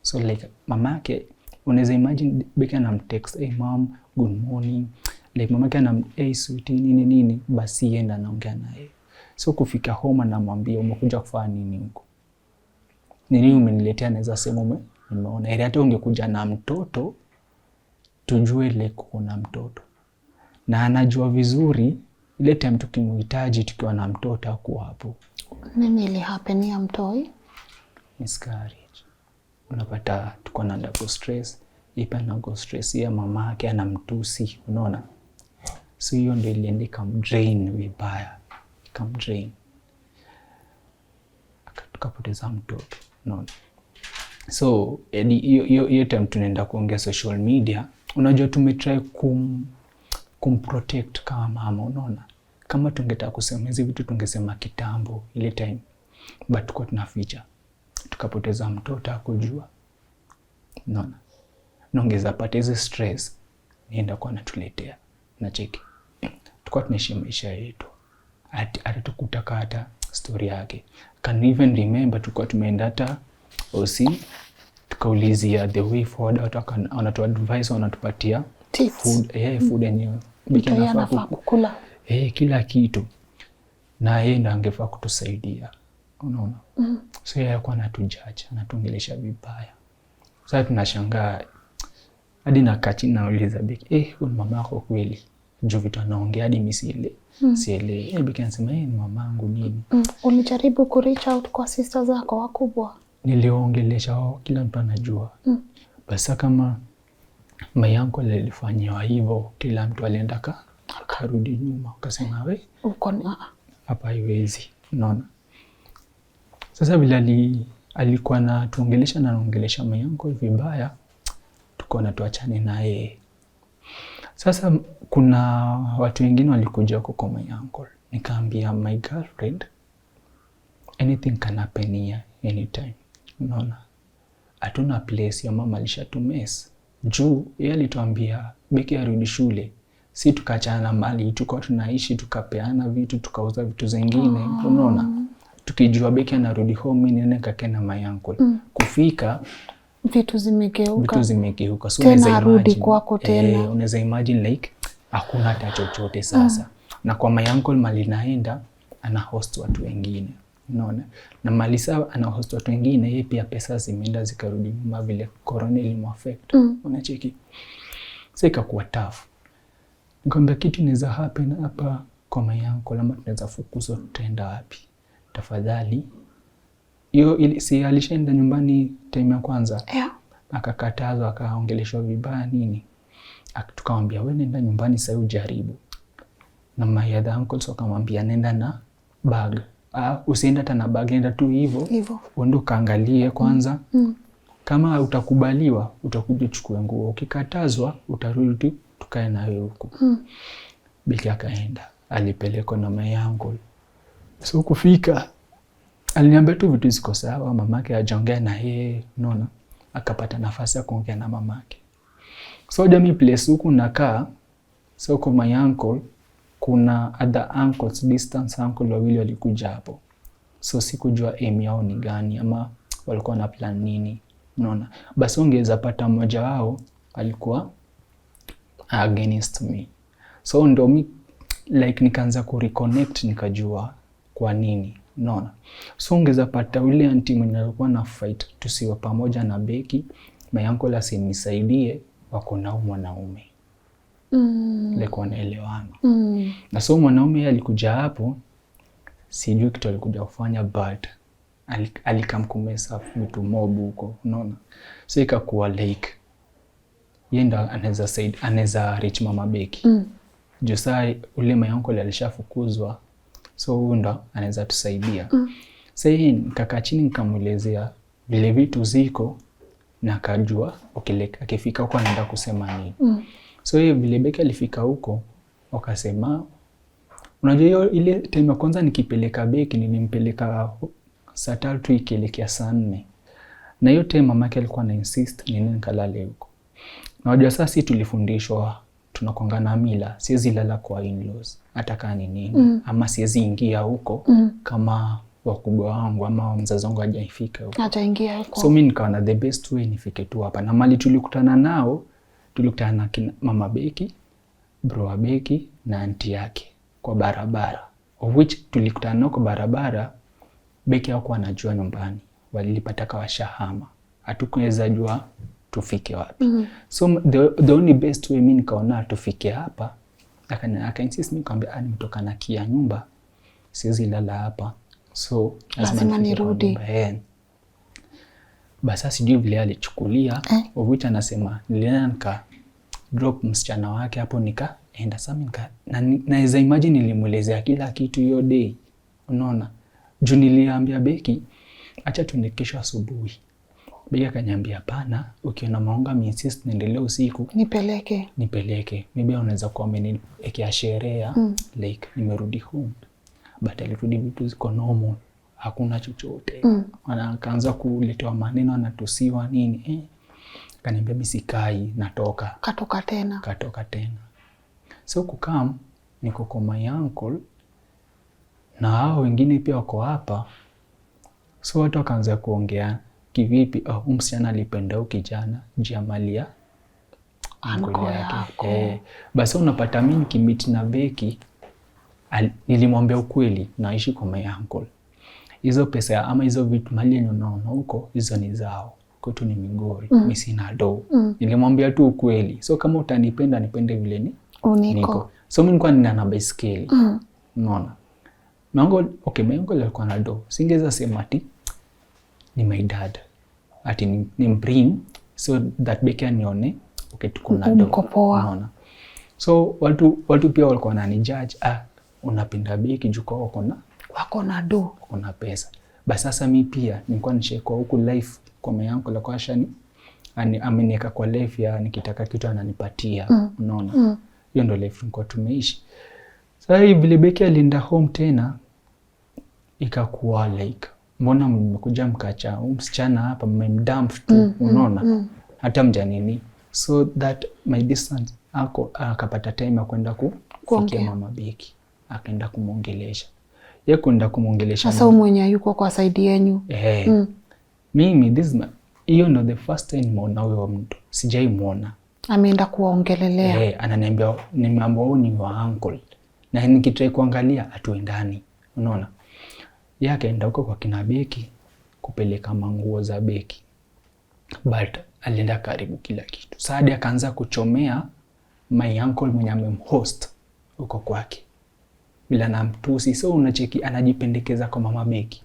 So like mama yake unaweza imagine Becky anamtext mom good morning, like mama yake sweetie nini, basi yenda anaongea naye. So kufika home anamwambia umekuja kufanya nini huko? Nini umeniletea? Naweza sema nimeona. Ile hata ungekuja na mtoto tujue ile kuna mtoto. Na anajua vizuri ile time tukimhitaji tukiwa na mtoto hapo hapo. Nini ile happen ya mtoi? Miscarriage. Unapata tuko na double stress, ipa na go stress ya mama yake anamtusi, unaona. So hiyo ndio ilienda ikamdrain vibaya. Ikamdrain. Tukapoteza mtoto, unaona. So hiyo time tunaenda kuongea social media, unajua tumetry kumprotect kama mama, unaona. Kama tungetaka kusema hizi vitu tungesema kitambo ile time, but tuko tunaficha. Tukapoteza mtoto akujua, unaona. Naongeza pata hizo stress nienda kwa natuletea na cheki. Tukao tunaishi maisha yetu. Hata tukutaka hata story yake. Can even remember tukao tumeenda hata OC tukaulizia the way forward, wanatu advise, wanatupatia food, food yenyewe Becky anafaa kukula kila kitu, na yeye ndo angefaa kutusaidia, unaona. So yeye alikuwa anatujudge, anatuongelesha vibaya. Sasa tunashangaa hadi nakaa chini nauliza Becky, huyu mama yako kweli? Juu vitu anaongea hadi mimi sielewi. Becky anasema ni mamangu nini. Ulijaribu ku reach out kwa sisters zako wakubwa? Niliongelesha wao, kila mtu anajua. Basi kama my uncle alifanywa hivyo, kila mtu alienda akarudi nyuma, akasema uko hapa haiwezi, unaona. Sasa vile alikuwa na tuongelesha na anaongelesha my uncle vibaya, tukaona tuachane na yeye. Sasa kuna watu wengine walikuja huko kwa my uncle. Nikaambia my girlfriend, anything can happen here anytime, unaona. Hatuna place ya mama alishatumess. Juu yeye alituambia Becky arudi shule. Si tukachana mali tuko tunaishi, tukapeana vitu, tukauza vitu zingine, unaona. Tukijua Becky anarudi home, mimi nene kakena my uncle. Kufika vitu zimegeuka. So tena arudi kwako tena. Unaweza imagine like hakuna hata chochote sasa. Na kwa my uncle mali naenda ana host watu wengine, unaona. Na mali sawa ana host watu wengine, yeye pia pesa zimeenda zikarudi nyuma vile corona ilimuaffect. Unacheki. Sasa ikakuwa tough. Nikamwambia kitu inaweza happen hapa kwa my uncle, ama tunaweza fukuzwa, tutaenda wapi? Tafadhali. Hiyo si alishaenda nyumbani time ya kwanza. Akakatazwa, akaongeleshwa vibaya nini. Tukamwambia wewe nenda nyumbani sasa ujaribu. Na my other uncle so akamwambia nenda na bag. Usienda hata na bag, nenda tu hivyo. Uende kaangalie kwanza. Kama utakubaliwa utakuja uchukue nguo. Ukikatazwa utarudi tukae na wewe huko. Becky akaenda. Alipelekwa na my uncle. So kufika aliniambia tu vitu ziko sawa, mamake hajaongea na yeye, unaona. Akapata nafasi ya kuongea na mamake. So jamii place huku nakaa, so kwa my uncle kuna other uncles, distance uncle wawili walikuja hapo. So sikujua aim yao ni gani ama walikuwa na plan nini, unaona. Basi ungeweza pata mmoja wao alikuwa against me. So ndo mi like nikaanza ku reconnect, nikajua kwa nini, unaona. So ungeweza pata ule auntie mwenye alikuwa na fight tusiwe pamoja na Becky, my uncle asinisaidie, wako na mwanaume. like wanaelewana. Na so mwanaume yeye alikuja hapo, sijui kitu alikuja kufanya, but alikamkumesa vitu mob huko, unaona. So ikakuwa like yeye ndo anaweza reach mama Becky. Juu saa ule my uncle alishafukuzwa, so huyu ndo anaweza tusaidia. Sasa hii nikakaa chini nikamuelezea vile vitu ziko, na akajua akifika huko anaenda kusema nini. So hiyo vile Becky alifika huko, wakasema unajua hiyo ile time ya kwanza nikipeleka Becky nilimpeleka saa 3 ikielekea saa 4. Na hiyo time mamake alikuwa na insist nini nikalale huko. Na unajua sasa sisi tulifundishwa tunakuanga na mila, siwezi lala kwa in-laws hata kama ni nini, ama siwezi ingia huko kama wakubwa wangu ama mzazi wangu hajaifika huko. Hajaingia huko. So mimi nikaona the best way nifike tu hapa. Na mali tulikutana nao, tulikutana na mama Becky, bro wa Becky na auntie yake kwa barabara. Of which tulikutana nao kwa barabara, Becky hakuwa anajua nyumbani. Walipata kawashahama. Hatukuweza jua tufike wapi. So the only best way mimi nikaona tufike hapa, aka insist mimi kwambia nimetoka na kia nyumba, siwezi lala hapa. So lazima nirudi. Basi sijui vile alichukulia, of which anasema nilienda nika drop msichana wake hapo nikaenda. Sasa naweza imagine nilimuelezea kila kitu hiyo day. Unaona? Juu niliambia Becky acha tuende kesho asubuhi. Becky akaniambia hapana, ukiona maonga mi insist niendelee usiku nipeleke. Maybe unaweza kuwa ameniwekea sherehe like nimerudi home. But alirudi vitu ziko normal. Hakuna chochote. Akaanza kuletewa maneno, anatusiwa nini. Akaniambia mimi sikai, natoka. Katoka tena. So kukam niko kwa my uncle na hao wengine pia wako hapa. So watu wakaanza kuongea kivipi, msichana alipenda huyu kijana jia malia uncle yake. Basi unapata mimi nikimit na Becky, nilimwambia ukweli naishi kwa my uncle. Hizo pesa ama hizo vitu mali yenye unaona huko, hizo ni zao. Kwetu ni Migori, mimi sina do. Nilimwambia tu ukweli. So kama utanipenda nipende vile niko. So mimi nilikuwa nina baiskeli. Unaona? My uncle alikuwa na do. Singeweza sema ati ni my dad. Ati ni bring so that Becky anione tuko na do. Unaona? So watu pia walikuwa wananijudge, unapenda Becky juu kwa wako na do, kuna pesa. Basi sasa mimi pia nilikuwa nishekwa huku life kwa my uncle alikuwa ashani ameniweka kwa life ya nikitaka kitu ananipatia. Unaona? Hiyo ndio life nilikuwa tumeishi. Sasa hivi vile Becky alienda home tena, ikakuwa like mbona mmekuja mkacha msichana hapa mmemdump tu. Unaona? Hata mjanini. So that my distance akapata time ya kwenda kufikia mama Becky, akaenda kumuongelesha. Yeye kwenda kumuongelesha. Sasa mwenye yuko kwa side yenu. Mimi hiyo ndo the first time nimeona huyo mtu. Sijaimuona. Ameenda kuwaongelelea. Ananiambia nimeambiwa huyu ni wa uncle. Na nikitrai kuangalia atuendani. Unaona? Yeye akaenda huko kwa kina Becky kupeleka manguo za Becky. But alienda karibu kila kitu. Saadi akaanza kuchomea my uncle mwenye amemhost huko kwake. Bila na mtusi. So unacheki anajipendekeza kwa mama Becky.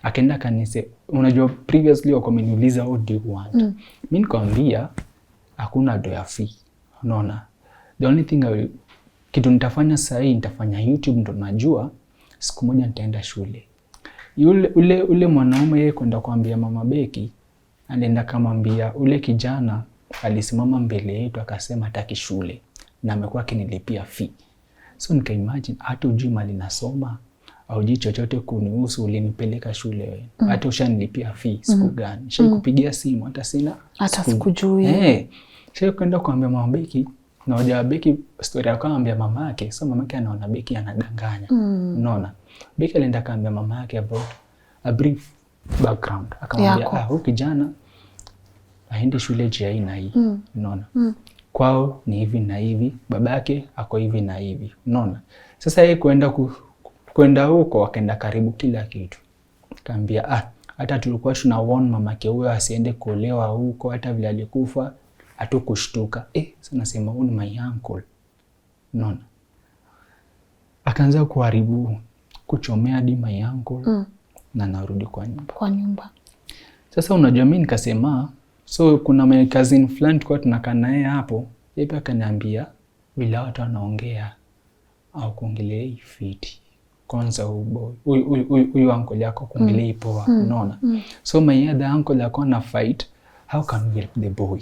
Akaenda kanise, unajua previously wako ameniuliza what do you want? Mimi nikamwambia hakuna do ya fee. Unaona? The only thing kitu nitafanya sasa hii nitafanya YouTube, ndo najua siku moja nitaenda shule. Ule mwanaume yeye kwenda kuambia mama Becky, anaenda kamwambia ule kijana alisimama mbele yetu akasema hataki shule na amekuwa akinilipia fee. So nika imagine hata ujui mali nasoma au ujui chochote kunihusu, ulinipeleka shule wewe. Hata ushanilipia fee siku gani? Kupigia simu hata sina. Hata sikujui. Sasa kwenda kuambia mama Becky, na hoja Becky story yake kaambia mama yake. So mama yake anaona Becky anadanganya. Unaona? Becky alienda kaambia mama yake about a brief background. Akamwambia huyu kijana aende shule hii na hii. Unaona? Kwao ni hivi na hivi, babake ako hivi na hivi. Unaona? Sasa yeye kwenda huko akaenda karibu kila kitu. Kaambia hata tulikuwa tuna warn mamake huyo asiende kuolewa huko, hata vile alikufa hatukushtuka. Sasa nasema huyu ni my uncle. Unaona? Akaanza kuharibu, kuchomea hadi my uncle na narudi kwa nyumba. Sasa unajua mimi nikasema, so kuna my cousin fulani tulikuwa tunakaa naye hapo, yeye pia akaniambia vile watu wanaongea au kuongelea fiti. Kwanza huyu uncle yako kuongelea poa, unaona? So my other uncle alikuwa na fight, how can we help the boy?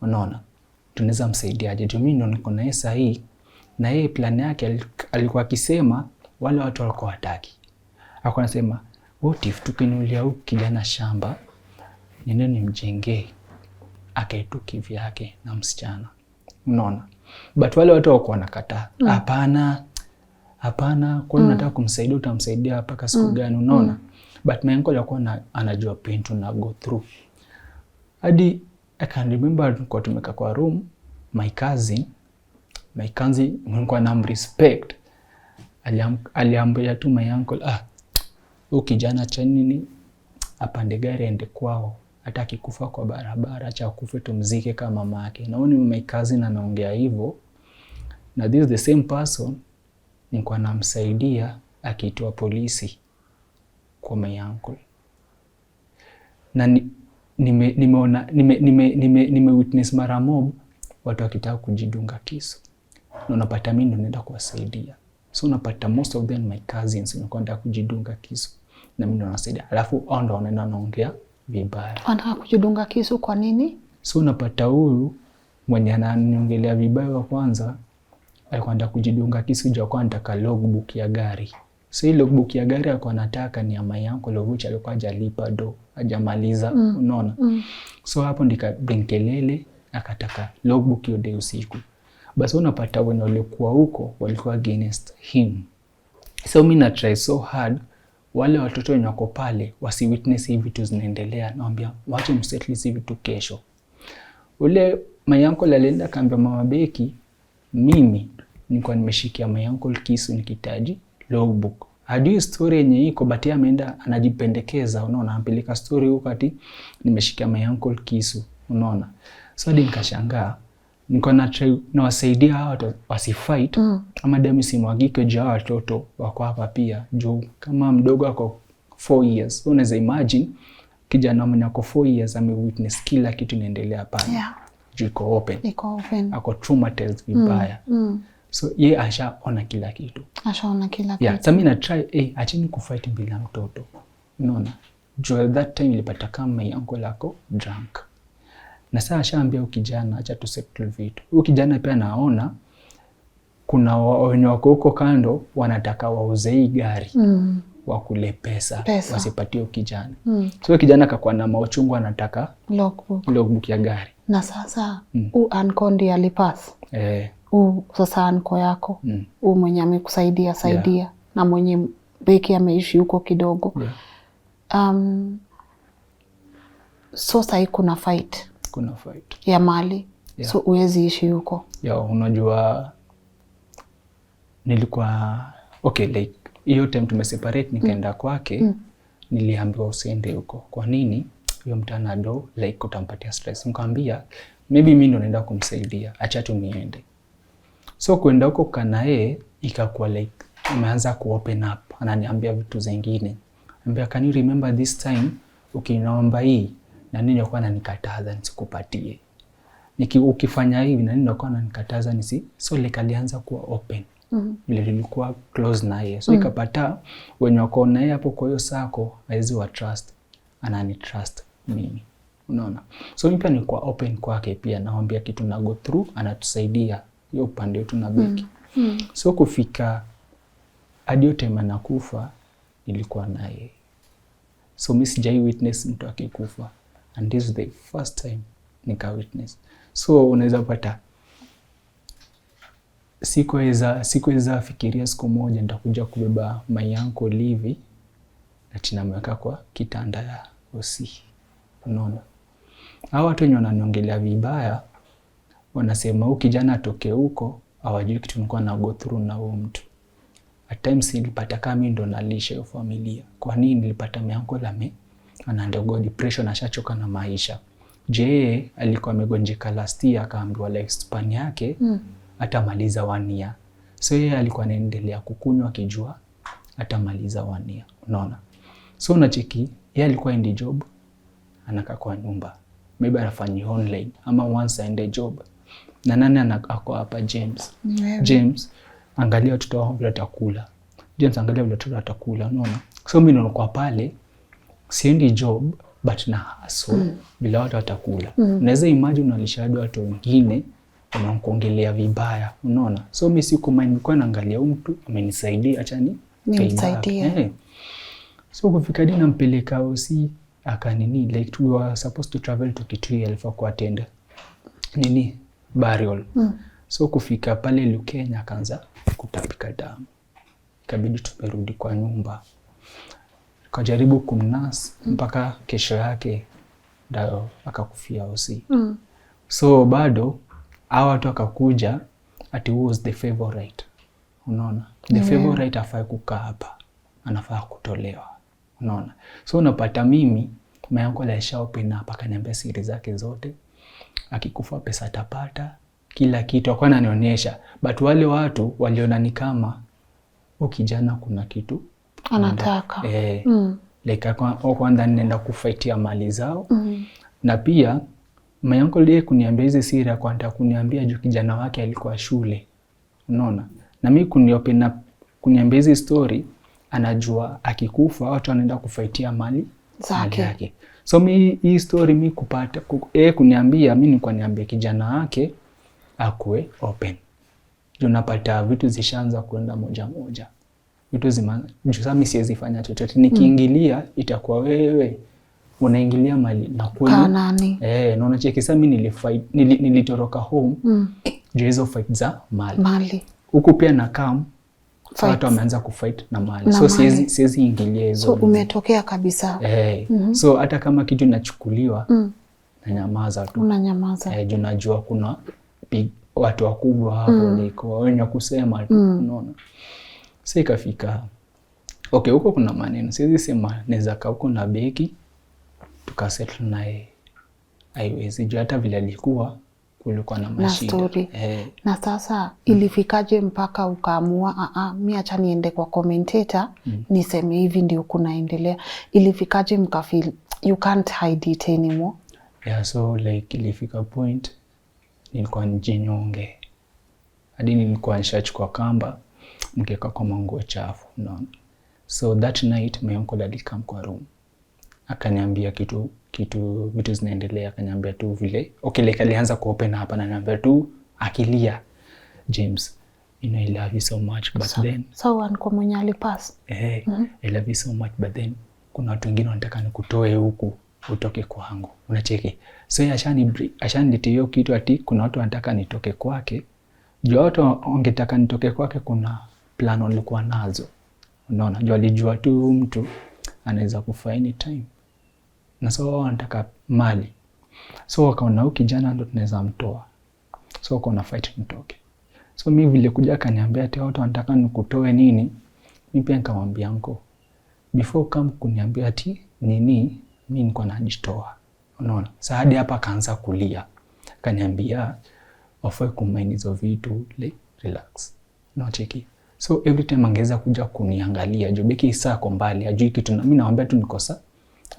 Unaona? Tunaweza msaidiaje? Mimi ndo niko naye sahi, na yeye plan yake alikuwa akisema wale watu walikuwa hataki. Alikuwa anasema, what if tukinulia huyu kijana shamba, nene nimjengee akaetu kivyake na msichana. Unaona? But wale watu walikuwa wanakataa. Hapana, kwa nini unataka kumsaidia? Utamsaidia mpaka siku gani? Unaona? But my uncle alikuwa anajua pain tuna go through. Hadi I can remember kwa tumeka kwa room, my cousin mwenye na respect aliambia tu my uncle, huyu kijana cha nini apande gari aende kwao, hata akikufa kwa barabara acha kufe tumzike kama mama yake. Naoni my cousin anaongea hivyo, na this is the same person nilikuwa namsaidia akiitwa polisi kwa my uncle. Na nime witness mara mob watu wakitaka kujidunga kisu, na unapata mimi ndo naenda kuwasaidia. So unapata most of them my cousins wanakwenda kujidunga kisu na mimi ndo nasaidia, alafu hao ndo wanaenda naongea vibaya. Wanataka kujidunga kisu kwa nini? So unapata huyu mwenye ananiongelea vibaya wa kwanza alikwenda kujidunga kisu juu kwa anataka logbook ya gari. So ile logbook ya gari alikuwa anataka ni ya my uncle Lovucha, alikuwa hajalipa do, hajamaliza. Unaona? So hapo ndika brinkelele akataka logbook hiyo day usiku. Basi unapata wenye walikuwa huko walikuwa against him. So mimi na try so hard wale watoto wenye wako pale wasi witness hivi vitu zinaendelea, naambia wache msettle hivi vitu kesho. Ule my uncle alienda kaambia mama Beki, mimi nilikuwa nimeshikia my uncle kisu nikitaji logbook. Hadi story yenye iko but yeye ameenda anajipendekeza, unaona, anapeleka story huko ati nimeshikia my uncle kisu, unaona. So hadi nikashangaa, niko na try na wasaidia hao watu wasifight ama damu simwagike juu watoto wako hapa pia. Juu kama mdogo ako 4 years, unaweza imagine kijana mwenye ako 4 years amewitness kila kitu inaendelea pale. Juu iko open. Ako traumatized vibaya. So ye ashaona kila kitu. So mimi na try acheni kufight bila mtoto. Unaona? Juu that time ilipata kama my uncle ako drunk. Na sasa ashaambia ukijana acha tu settle vitu. Huyu kijana pia naona kuna wenye wako huko kando wanataka wauze hii gari. Wakule pesa. Wasipatie ukijana. So kijana akakuwa na mauchungu anataka logbook ya gari. Na sasa uncle ndiye alipass. Sasa uncle yako mwenye amekusaidia na mwenye Beki ameishi huko kidogo. So sasa kuna fight ya mali. So uwezi ishi huko. Unajua nilikuwa like hiyo time tumeseparate nikaenda kwake. Niliambiwa usiende huko. Kwa nini? Hiyo mtana do like utampatia stress. Nikamwambia maybe mimi ndo naenda kumsaidia, acha tu niende. So kwenda huko kanae ikakuwa like umeanza ku open up, ananiambia vitu zingine. Anambia can you remember this time ukinaomba hii na nini alikuwa ananikataza nisikupatie. Ukifanya hivi na nini alikuwa ananikataza nisi. So like alianza kuwa open. Vile nilikuwa close na yeye. So ikapata wenye wako na yeye hapo kwa hiyo sako haizi wa trust, anani trust mimi. Unaona? So mimi pia nilikuwa open kwake pia, naambia kitu na go through, anatusaidia hiyo upande wetu na Beki. So kufika hadi time anakufa nilikuwa na yeye. So mimi sijai witness mtu akikufa, and this is the first time nika witness. So unaweza pata sikuweza fikiria siku moja nitakuja kubeba my uncle hivi na tunamweka kwa kitanda ya OC. Unaona? Hao watu wenye wananiongelea vibaya wanasema huyu kijana atoke huko, hawajui kitu nilikuwa na go through na huyo mtu. At times nilipata kama mimi ndo nalisha hiyo familia. Kwa nini? Nilipata my uncle ana undergo depression, ashachoka na maisha. Je, alikuwa amegonjeka last year, akaambiwa lifespan yake atamaliza 1 year. So yeye alikuwa anaendelea kukunywa akijua atamaliza 1 year. Unaona? So unacheki, yeye alikuwa endi job, anakaa kwa nyumba. Maybe anafanya online ama once aende job. Na nani ako hapa? James. James, angalia watoto wao vile watakula. James, angalia vile watoto watakula. Unaona? So mimi nilikuwa pale, siendi job but na hustle bila watu watakula. Unaweza imagine unalishadi watu wengine unaongelea vibaya. Unaona? So mimi siku mind nilikuwa naangalia mtu amenisaidia, acha nimsaidie. So kufika hadi nampeleka OC akanini, like we were supposed to travel to Kitui for kuattend burial. So kufika pale Lukenya akaanza kutapika damu. Ikabidi tumerudi kwa nyumba. Kajaribu kumnas mpaka kesho yake ndio akakufia OC. So bado hao watu akakuja ati was the favorite. Unaona? The favorite afai kukaa hapa. Anafaa kutolewa. Unaona? So unapata mimi mayangu alisha open up akaniambia siri zake zote. Akikufa pesa atapata, kila kitu akawa ananionyesha. But wale watu waliona ni kama kijana kuna kitu anataka. Like kwanza nenda kufaitia mali zao. Na pia mayangu ndiye kuniambia hizi siri, akwenda kuniambia juu kijana wake alikuwa shule. Unaona? Na mimi kuniopen up kuniambia hizi story, anajua akikufa watu wanaenda kufaitia mali zake. So hii story mimi kupata kuniambia, mimi nilikuwa niambia kijana wake akue open. Unapata vitu zishaanza kuenda moja moja. Vitu sasa mimi siwezi fanya chochote. Nikiingilia itakuwa wewe unaingilia mali na kweli. Na unacheki sasa mimi nilitoroka home. Juu hizo fight za mali. Huku pia na kam watu wameanza kufight na mali. So siwezi ingilia hizo. So umetokea kabisa. So hata kama kitu inachukuliwa na nyamaza tu. Unanyamaza. Juu najua kuna watu wakubwa hapo niko wenye kusema tu. Unaona? So ikafika. Okay, huko kuna maneno. Siwezi sema naweza kaa huko na Beki tukasettle naye. Haiwezi juu hata vile alikuwa kulikuwa na mashida. Na sasa ilifikaje mpaka ukaamua mimi acha niende kwa commentator niseme hivi ndio kunaendelea? Ilifikaje mkafeel you can't hide it anymore? So like ilifika point nilikuwa nijinyonge. Hadi nilikuwa nishachukua kamba nikeka kwa manguo chafu. Unaona? So that night my uncle alikam kwa room. Akaniambia vitu zinaendelea, akaniambia tu vile. Okay, like alianza kuopen hapa na ananiambia tu akilia, James, I love you so much but then kwa mwenye alipass. I love you so much but then kuna watu wengine wanataka nikutoe huku utoke kwangu. Unacheki? So ashaniletea hiyo kitu ati kuna watu wanataka nitoke kwake. Juu watu wangetaka nitoke kwake kuna plan walikuwa nazo. Unaona? Juu alijua tu mtu anaweza kufa anytime. Na so wao wanataka mali. So wakaona huyu kijana ndo tunaweza mtoa. So wakaona fight nitoke. So mimi vile kuja akaniambia ati watu wanataka nikutoe nini? Mimi pia nikamwambia anko, before come kuniambia ati mimi nilikuwa najitoa. Unaona? Sasa hadi hapa akaanza kulia. Akaniambia wafai kumaini hizo vitu, like relax. No cheki. So every time angeza kuja kuniangalia, juu Beki saa kwa mbali, ajui kitu na mimi naambia tu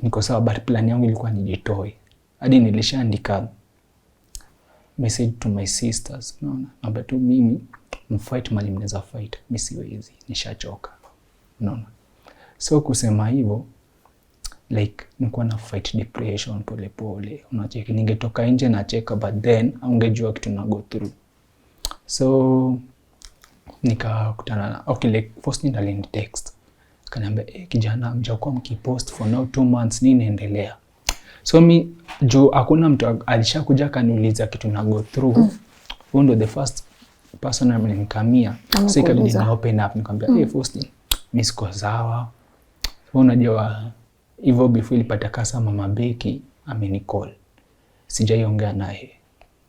niko sawa but plan yangu ilikuwa nijitoe. Hadi nilishaandika message to my sisters. Unaona? Naambia tu mimi mfight mali mnaweza fight, mimi siwezi, nishachoka. Unaona? So kusema hivyo like nilikuwa na fight depression pole pole. Unacheki ningetoka nje na cheka but then ungejua kitu na go through. So nikakutana na like first ni alini text. Kaniambia kijana mjakuwa mkipost for now 2 months nini inaendelea. So mi juu hakuna mtu alishakuja kaniuliza kitu na go through. Huyo ndo the first person amenikamia. So ikabidi ni open up nikamwambia first mimi siko sawa. So unajua hivyo before ilipata kasa mama Beki amenicall. Sijaiongea naye.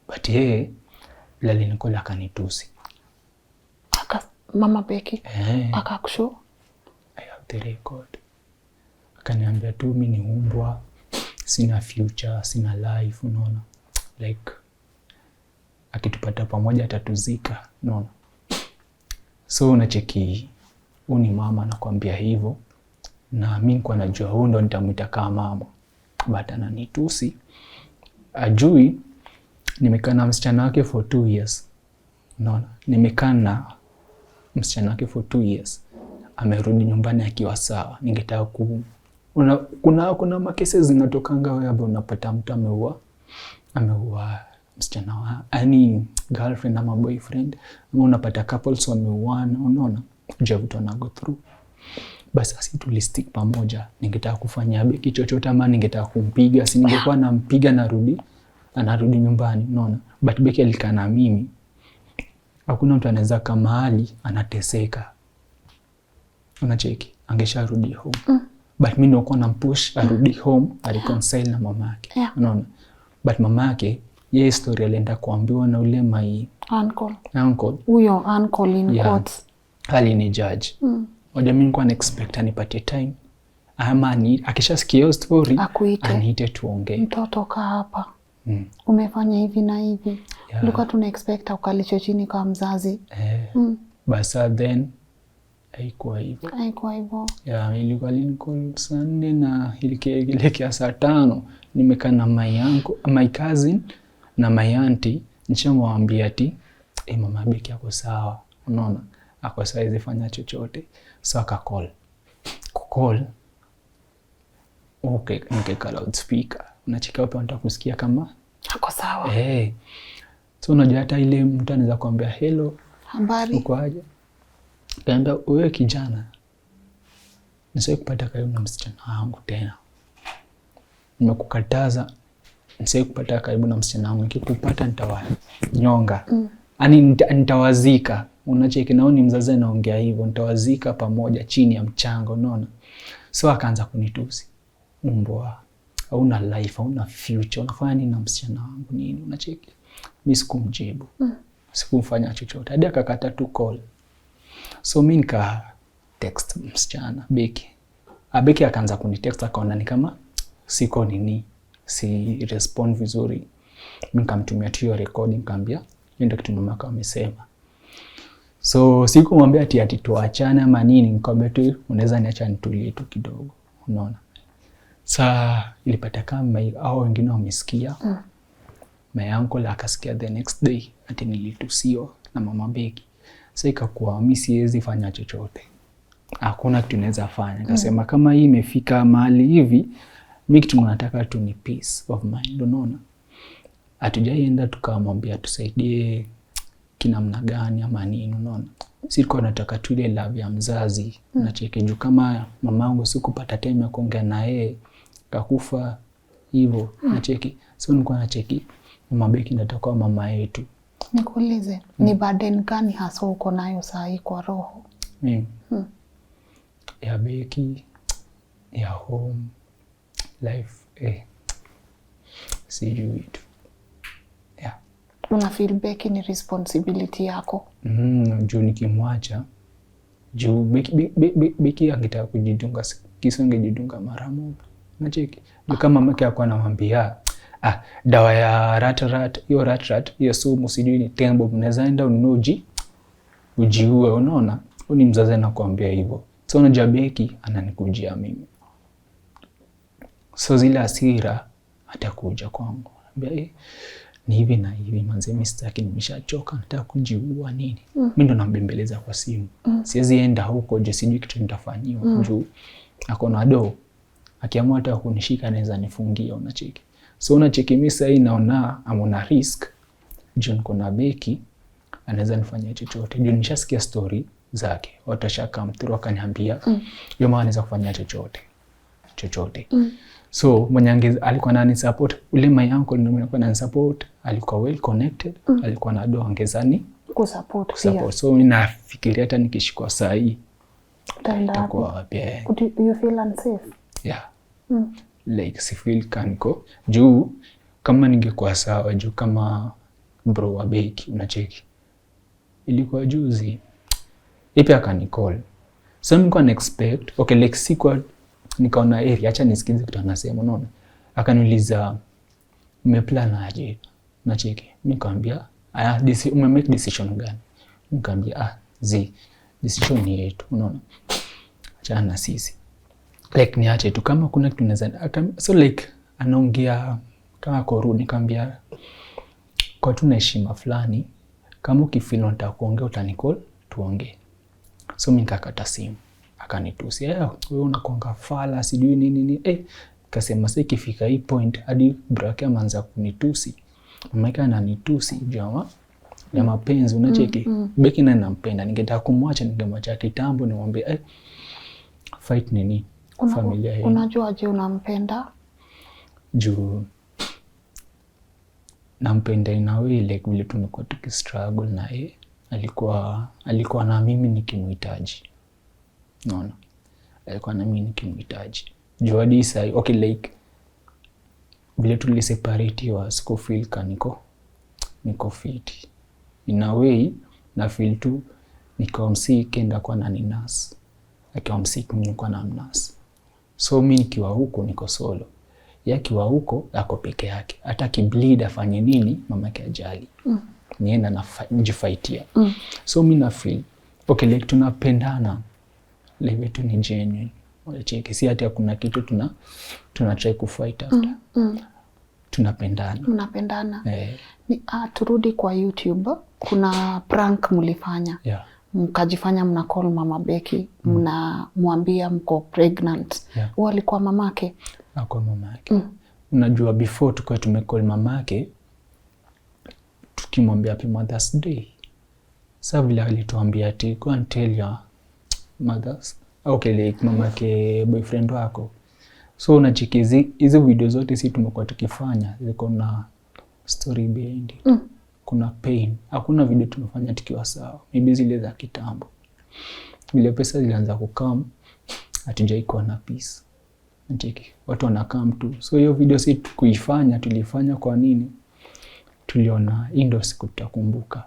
But yeye bila alinikola akanitusi. Mama Beki akakushow? I have the record. Akaniambia tu mimi ni umbwa. sina future, sina life, unaona, like akitupata pamoja atatuzika, unaona. So unacheki, huyu ni mama anakuambia hivyo, na mimi nilikuwa najua huyu ndo nitamuita kama mama, but ananitusi. Ajui nimekaa na msichana wake for 2 years, unaona, nimekaa na msichana wake for 2 years, amerudi nyumbani akiwa sawa. Ningetaka kuna makese zinatokanga wewe unapata mtu ameua msichana wa yani girlfriend ama boyfriend, ama unapata couples wameuana, unaona, je vitu wana go through. Basi sisi tulistick pamoja. Ningetaka kufanya Beki chochote, ama ningetaka kumpiga, si ningekuwa nampiga anarudi nyumbani, unaona. But Beki alikaa na mimi. Hakuna mtu anaweza kama mahali anateseka, unacheki, angesharudi home. But mimi ndio kwa nampush arudi home, reconcile na mama yake, unaona. But mama yake yeye story alienda kuambiwa na ule my uncle. Huyo uncle in court alini judge. Oja mimi nilikuwa expect anipatie time, ama akishasikia hiyo story aniite tuongee. Mtoto ka hapa. Umefanya hivi na hivi. Nilikuwa tuna expect ukalisho chini kwa mzazi. Basa then haikuwa hivyo. Ilikuwa Lincoln Sunday na ile saa 5 nimekaa na my cousin na my auntie, nishamwambia ati mama Beki yako sawa, unaona, ako sawa, hizi fanya chochote. So akacall. Okay, nikeka loudspeaker. Unachika wapi unataka kusikia kama ako sawa. So unajua hata ile mtu anaweza kuambia hello, habari, uko aje? Kaambia wewe kijana, nisije kupata karibu na msichana wangu tena. Nimekukataza nisije kupata karibu na msichana wangu, nikikupata nitawanyonga. Ani nitawazika. Unacheki, naoni mzazi anaongea hivyo, nitawazika pamoja chini ya mchanga, unaona. So akaanza kunitusi. Mbwa, hauna life, hauna future, unafanya nini na msichana wangu nini, unacheki. Mimi sikumjibu. Sikumfanya chochote. Hadi akakata tu call. So mimi nika text msichana Beki. Beki akaanza kunitext, akaona ni kama siko nini, si respond vizuri. Mimi nikamtumia tu recording, nikamwambia ndio kitu mama yako amesema. So sikumwambia ati tuachane ama nini, nikamwambia tu unaweza niacha nitulie tu kidogo, unaona. Saa ilipata kama hao wengine wamesikia. My uncle akasikia the next day ati nilitusiwa na mama Beki. Sasa ikakuwa mimi siwezi fanya chochote, hakuna kitu naweza fanya. Nikasema kama hii imefika mahali hivi, mimi kitu nataka tu ni peace of mind, unaona. Hatujaenda tukamwambia tusaidie kinamna gani ama nini, unaona. Siko nataka tu ile love ya mzazi. Nacheke juu kama mamangu sikupata time ya kuongea na yeye, kakufa hivyo, nacheki. So nilikuwa nacheki mama Beki nataka mama yetu. Nikuulize, ni burden gani hasa uko nayo saa hii kwa roho? Ya Beki, ya home life, sijui tu. Una feel Beki ni responsibility yako? Juu nikimwacha, juu Beki angetaka kujidunga, kisa angejidunga mara moja, nacheki. Juu kama mama yake alikuwa anamwambia dawa ya rat, hiyo sumu sijui ni tembo, mnaweza enda unuji ujiue, unaona. Huyu ni mzazi anakuambia hivyo. So unajua Beki ananikujia mimi. So zile hasira atakuja kwangu, anambia ni hivi na hivi manze, mimi sitaki, nimeshachoka, nataka kujiua nini. Mimi ndo nambembeleza kwa simu. Siwezi enda huko je sijui kitu nitafanyiwa. Juu akona do, akiamua hata kunishika anaweza nifungia, unacheki. So unacheki mimi sasa naona amona risk. Juu niko na Beki anaweza nifanyia chochote. Juu nishasikia story zake, watu washaka mtoro akaniambia yeye mama anaweza kufanya chochote. So mwenye alikuwa anani support, ule my uncle ndio alikuwa anani support, alikuwa well connected, alikuwa na do angezani kusupport. So mimi nafikiria hata nikishikwa saa hii itakuwa wapi? You feel unsafe? Yeah. Like si feel kaniko juu kama ningekuwa sawa, juu kama bro wa Beki, unacheki. Ilikuwa juzi ipi akanicall. So nilikuwa expect, okay, like sikuwa nikaona acha nisikize kitu anasema, unaona. Akaniuliza umeplan aje? Nacheki. Mimi nikamwambia umemake decision gani? Nikamwambia decision ni yetu, unaona. Achana na sisi. Like niache tu kama kuna kitu naweza. So like anaongea kama korudi. Nikamwambia kwa tuna heshima fulani, kama ukifeel unataka kuongea utanicall tuongee. So mimi nikakata simu. Akanitusi, wewe unakuanga fala sijui nini. Kasema sasa ikifika hii point hadi brake ameanza kunitusi. Mama ananitusi jamaa ya mapenzi, unacheki. Beki na nampenda, ningetaka kumwacha ningemwacha kitambo, nimwambie fight nini familia yenu. Unajua je unampenda? Juu nampenda in a way like vile tumekuwa tukistruggle na yeye. Alikuwa na mimi nikimhitaji. Unaona? Alikuwa na mimi nikimhitaji. Juu hadi sasa okay like vile tuliseparate siko feel niko fit. In a way na feel tu niko msick enda kwa nani nurse. Akiwa msick mimi niko na nurse. So mimi nikiwa huko niko solo. Yeye akiwa huko ako peke yake. Hata kibleed afanye nini mama yake ajali. Nienda na jifightia. So mimi na feel okay like tunapendana. Like tu ni genuine. Unacheki si hata kuna kitu tuna try kufight after. Tunapendana. Mnapendana. Turudi kwa YouTube. Kuna prank mlifanya. Yeah. Mkajifanya mna call mama Becky, mnamwambia mko pregnant. Yeah. Alikuwa mamake? Alikuwa mamake. Unajua before tukao tumecall mamake tukimwambia happy Mother's Day. Sasa vile alituambia ati go and tell your mothers. Okay like mamake boyfriend wako. So unacheki hizo video zote sisi tumekuwa tukifanya ziko na story behind it. Kuna pain. Hakuna video tumefanya tukiwa sawa. Maybe zile za kitambo. Vile pesa zilianza kukam, hatujaikuwa na peace. Unacheki watu wanakam tu. So hiyo video sisi kuifanya tulifanya kwa nini? Tuliona ndio siku tutakumbuka.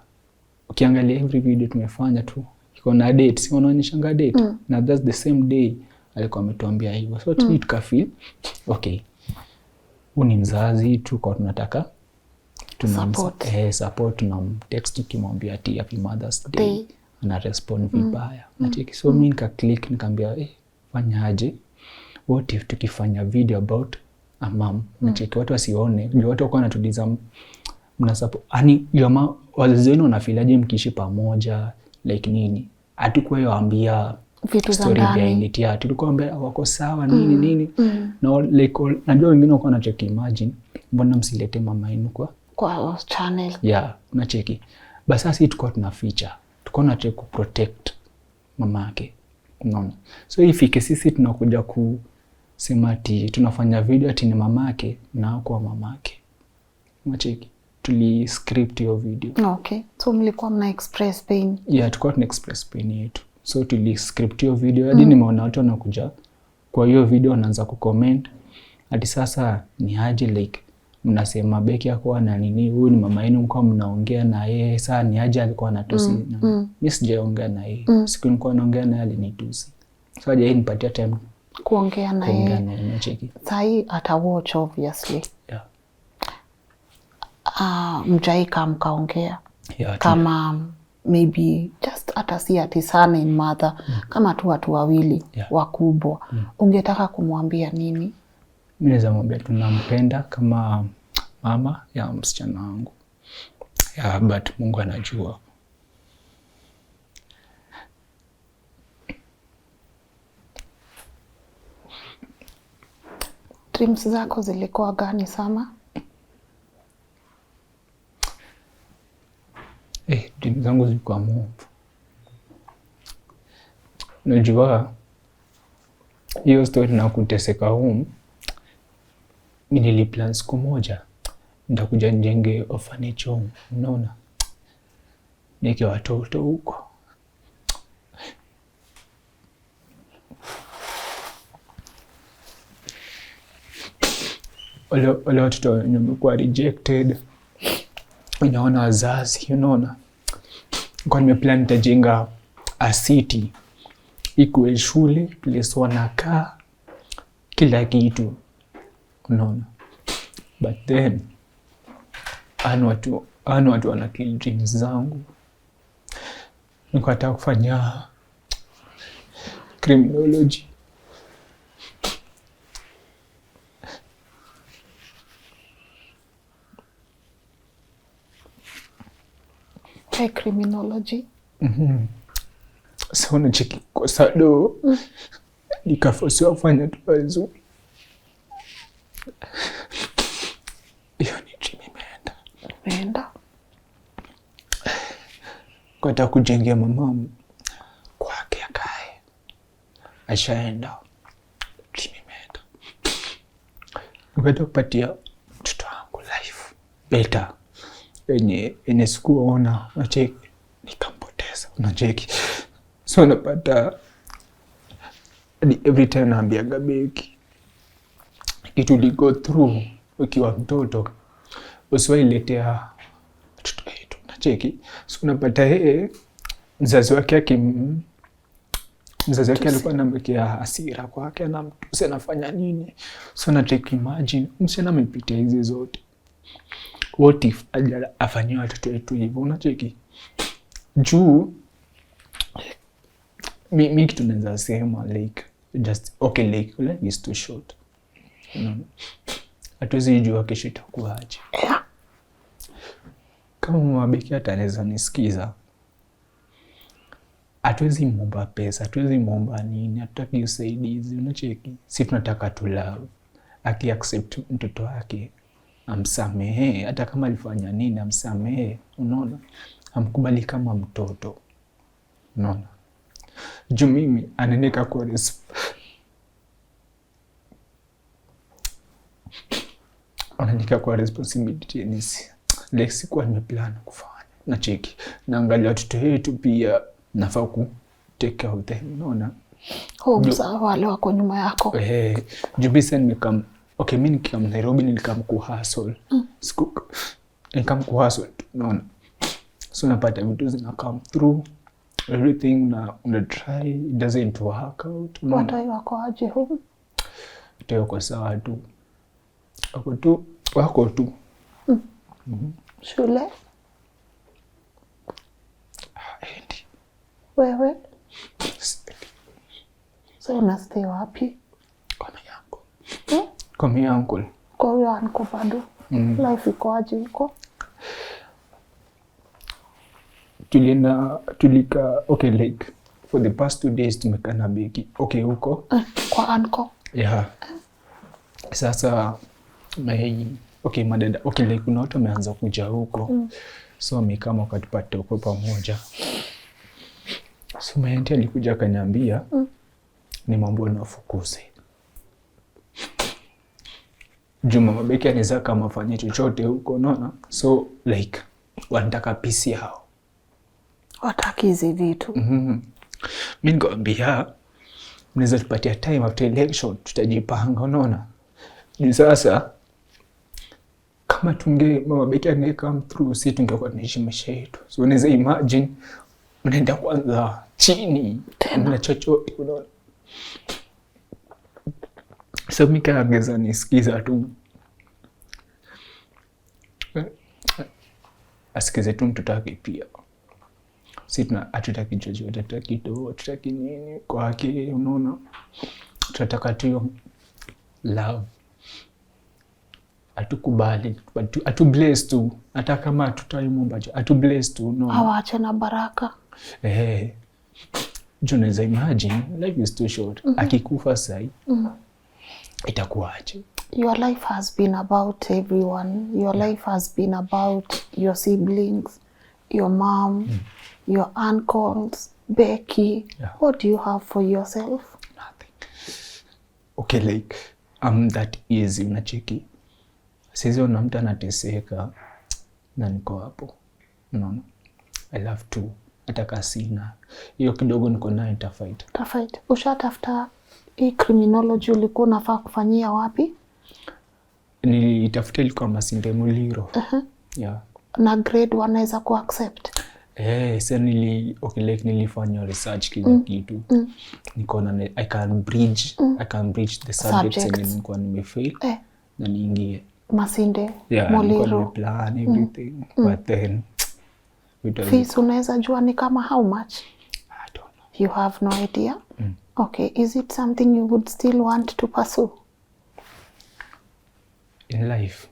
Ukiangalia every video tumefanya tu iko na date, si unaonyeshanga date. Na that's the same day alikuwa ametuambia hivyo. So tukafeel okay. Huyu ni mzazi tu kwa tunataka support tunamtext tukimwambia ati happy Mother's Day. Ana respond vibaya. Nacheki so mimi nika click nikamwambia fanya aje? What if tukifanya video about a mom? Nacheki watu wasione. Ndio watu wako wanatuliza mna support. Ani jamaa wazazi wenu wanafilaje mkiishi pamoja like nini? Hatukuwa yoambia vitu za ndani. Tulikuwa ambia wako sawa nini. No like najua wengine wako wanacheki imagine mbona msilete mama yenu kwa channel. Yeah, unacheki. Basi sasa tulikuwa tunaficha. Tulikuwa tunataka kuprotect mamake. Unaona? So ifike sisi tunakuja kusema ati tunafanya video ati ni mamake na kwa mamake. Unacheki? Tuli script hiyo video. Okay. So mlikuwa mna express pain. Yeah, tulikuwa tuna express pain yetu. So tuli script hiyo video hadi nimeona watu wanakuja kwa hiyo video wanaanza kucomment hadi sasa ni aje like mnasema Becky yako na nini, huyu ni mama yenu mko mnaongea na yeye, sasa ni aje alikuwa anatusi. Mimi sijaongea na yeye. Siku nilikuwa naongea na yeye alinitusi. Sasa je nipatia time kuongea na yeye. Unacheki. Sasa hii ata watch obviously. Yeah. Mjaika mkaongea. Yeah, kama maybe just hata si ati sana in mother kama tu watu wawili wakubwa. Ungetaka kumwambia nini? Mimi naweza mwambia tunampenda kama mama ya msichana wangu. Yeah, but Mungu anajua. Dreams zako zilikuwa gani Sama? Dreams zangu zilikuwa Mungu. Najua hiyo story na kuteseka home. Mimi niliplan siku moja nitakuja njenge orphanage home, unaona? Nike watoto huko. Wale watoto wamekuwa rejected. Unaona wazazi, unaona? Kwa nimeplan nitajenga a city. Ikuwe shule, place wanakaa, kila kitu. Unaona? But then anu watu wana kill dreams zangu. Nikataka kufanya criminology. Criminology. So nacheki kwa sado nikafosiwa kufanya tu vizuri. Hiyo ni dream imeenda. Kata kujengea mamamu kwake akae. Ashaenda. Dream imeenda. Nikataka kupatia mtoto wangu life better. Yenye sikuona, unacheki, nikampoteza, unacheki. So napata every time naambiaga Beki kitu li go through ukiwa mtoto usiwailetea watoto wetu, unacheki. So unapata mzazi wake alikuwa anamwekea hasira kwake na mtu anafanya nini. So natake imagine msichana amepitia hizi zote. What if afanyie watoto wetu hivyo, unacheki? Juu mi kitu naweza sema like just okay, like life is too short. Hatuwezi jua kesho itakuwaje. Kama mama Beki hata anaweza nisikiza, hatuwezi muomba pesa, hatuwezi muomba nini, hatutaki usaidizi, unacheki. Si tunataka tu love. Aki accept mtoto wake, amsamehe, hata kama alifanya nini amsamehe, unaona? Amkubali kama mtoto, unaona? Juu mimi ananika kwa responsibility nisi. Like sikuwa nimeplan kufanya. Nacheki. Naangalia watoto wetu pia nafaa ku take care of them, unaona? Wale wako nyuma yako. Juu bisa nimekam. Okay, mimi nikam Nairobi nilikam kuhustle. Nikam kuhustle, unaona? So napata vitu zina come through. Everything una try, it doesn't work out. Watai wako aje home? Teo kwa sawa tu. Wako tu. Shule? Endi. Wewe? So unastay wapi? Kwa mi uncle. Kwa mi uncle. Kwa huyo uncle bado? Life iko aje huko? Tulika, okay, like for the past 2 days tumekaa na Beki. Okay, huko. Kwa uncle? Yeah. Sasa madada, okay, like kuna watu wameanza kuja huko. So wamekama wakatupata huko pamoja. So mayanti alikuja akaniambia ni mambo na fukuzi. Juu mama Beki anaweza kama afanye chochote huko, unaona? So like wanataka peace yao. Wataki hizi vitu. Mimi nikamwambia mnaweza tupatia time after election, tutajipanga, unaona? Juu sasa kama mama Beki ange come through, si tungekuwa tunaishi maisha yetu. So unaweza imagine mnaenda kwanza chini tena chochote, unaona? So Mika angeza nisikiza tu. Asikize tu mtoto wake pia. Si hatutaki chochote, hatutaki nini kwake, unaona? Tunataka tu love. Atukubali, atubless tu. Hata kama hatutaimomba, atubless tu, unaona? Hawaache na baraka. Juu unaweza imagine life is too short. Akikufa sai itakuwaje? Your life has been about everyone. Your life has been about your siblings, your mom, your uncles, Beki. What do you have for yourself? Nothing. Okay, like I'm that easy, unacheki. Sisi una mtu anateseka na niko hapo, unaona? I love to. Ataka sina hiyo kidogo niko nayo nitafight. Ushatafuta hii criminology ulikuwa unafaa kufanyia wapi? Nilitafuta ilikuwa Masinde Muliro. Yeah. Na grade wanaweza ku accept? Sasa nilifanya research kila kitu. Niko I can bridge the subjects and nilikuwa nimefail na niingie. Masinde, Yeah, Muliro. plan everything. But then Fees unaweza jua ni kama how much? I don't know. You have no idea? Okay, is it something you would still want to pursue? In life.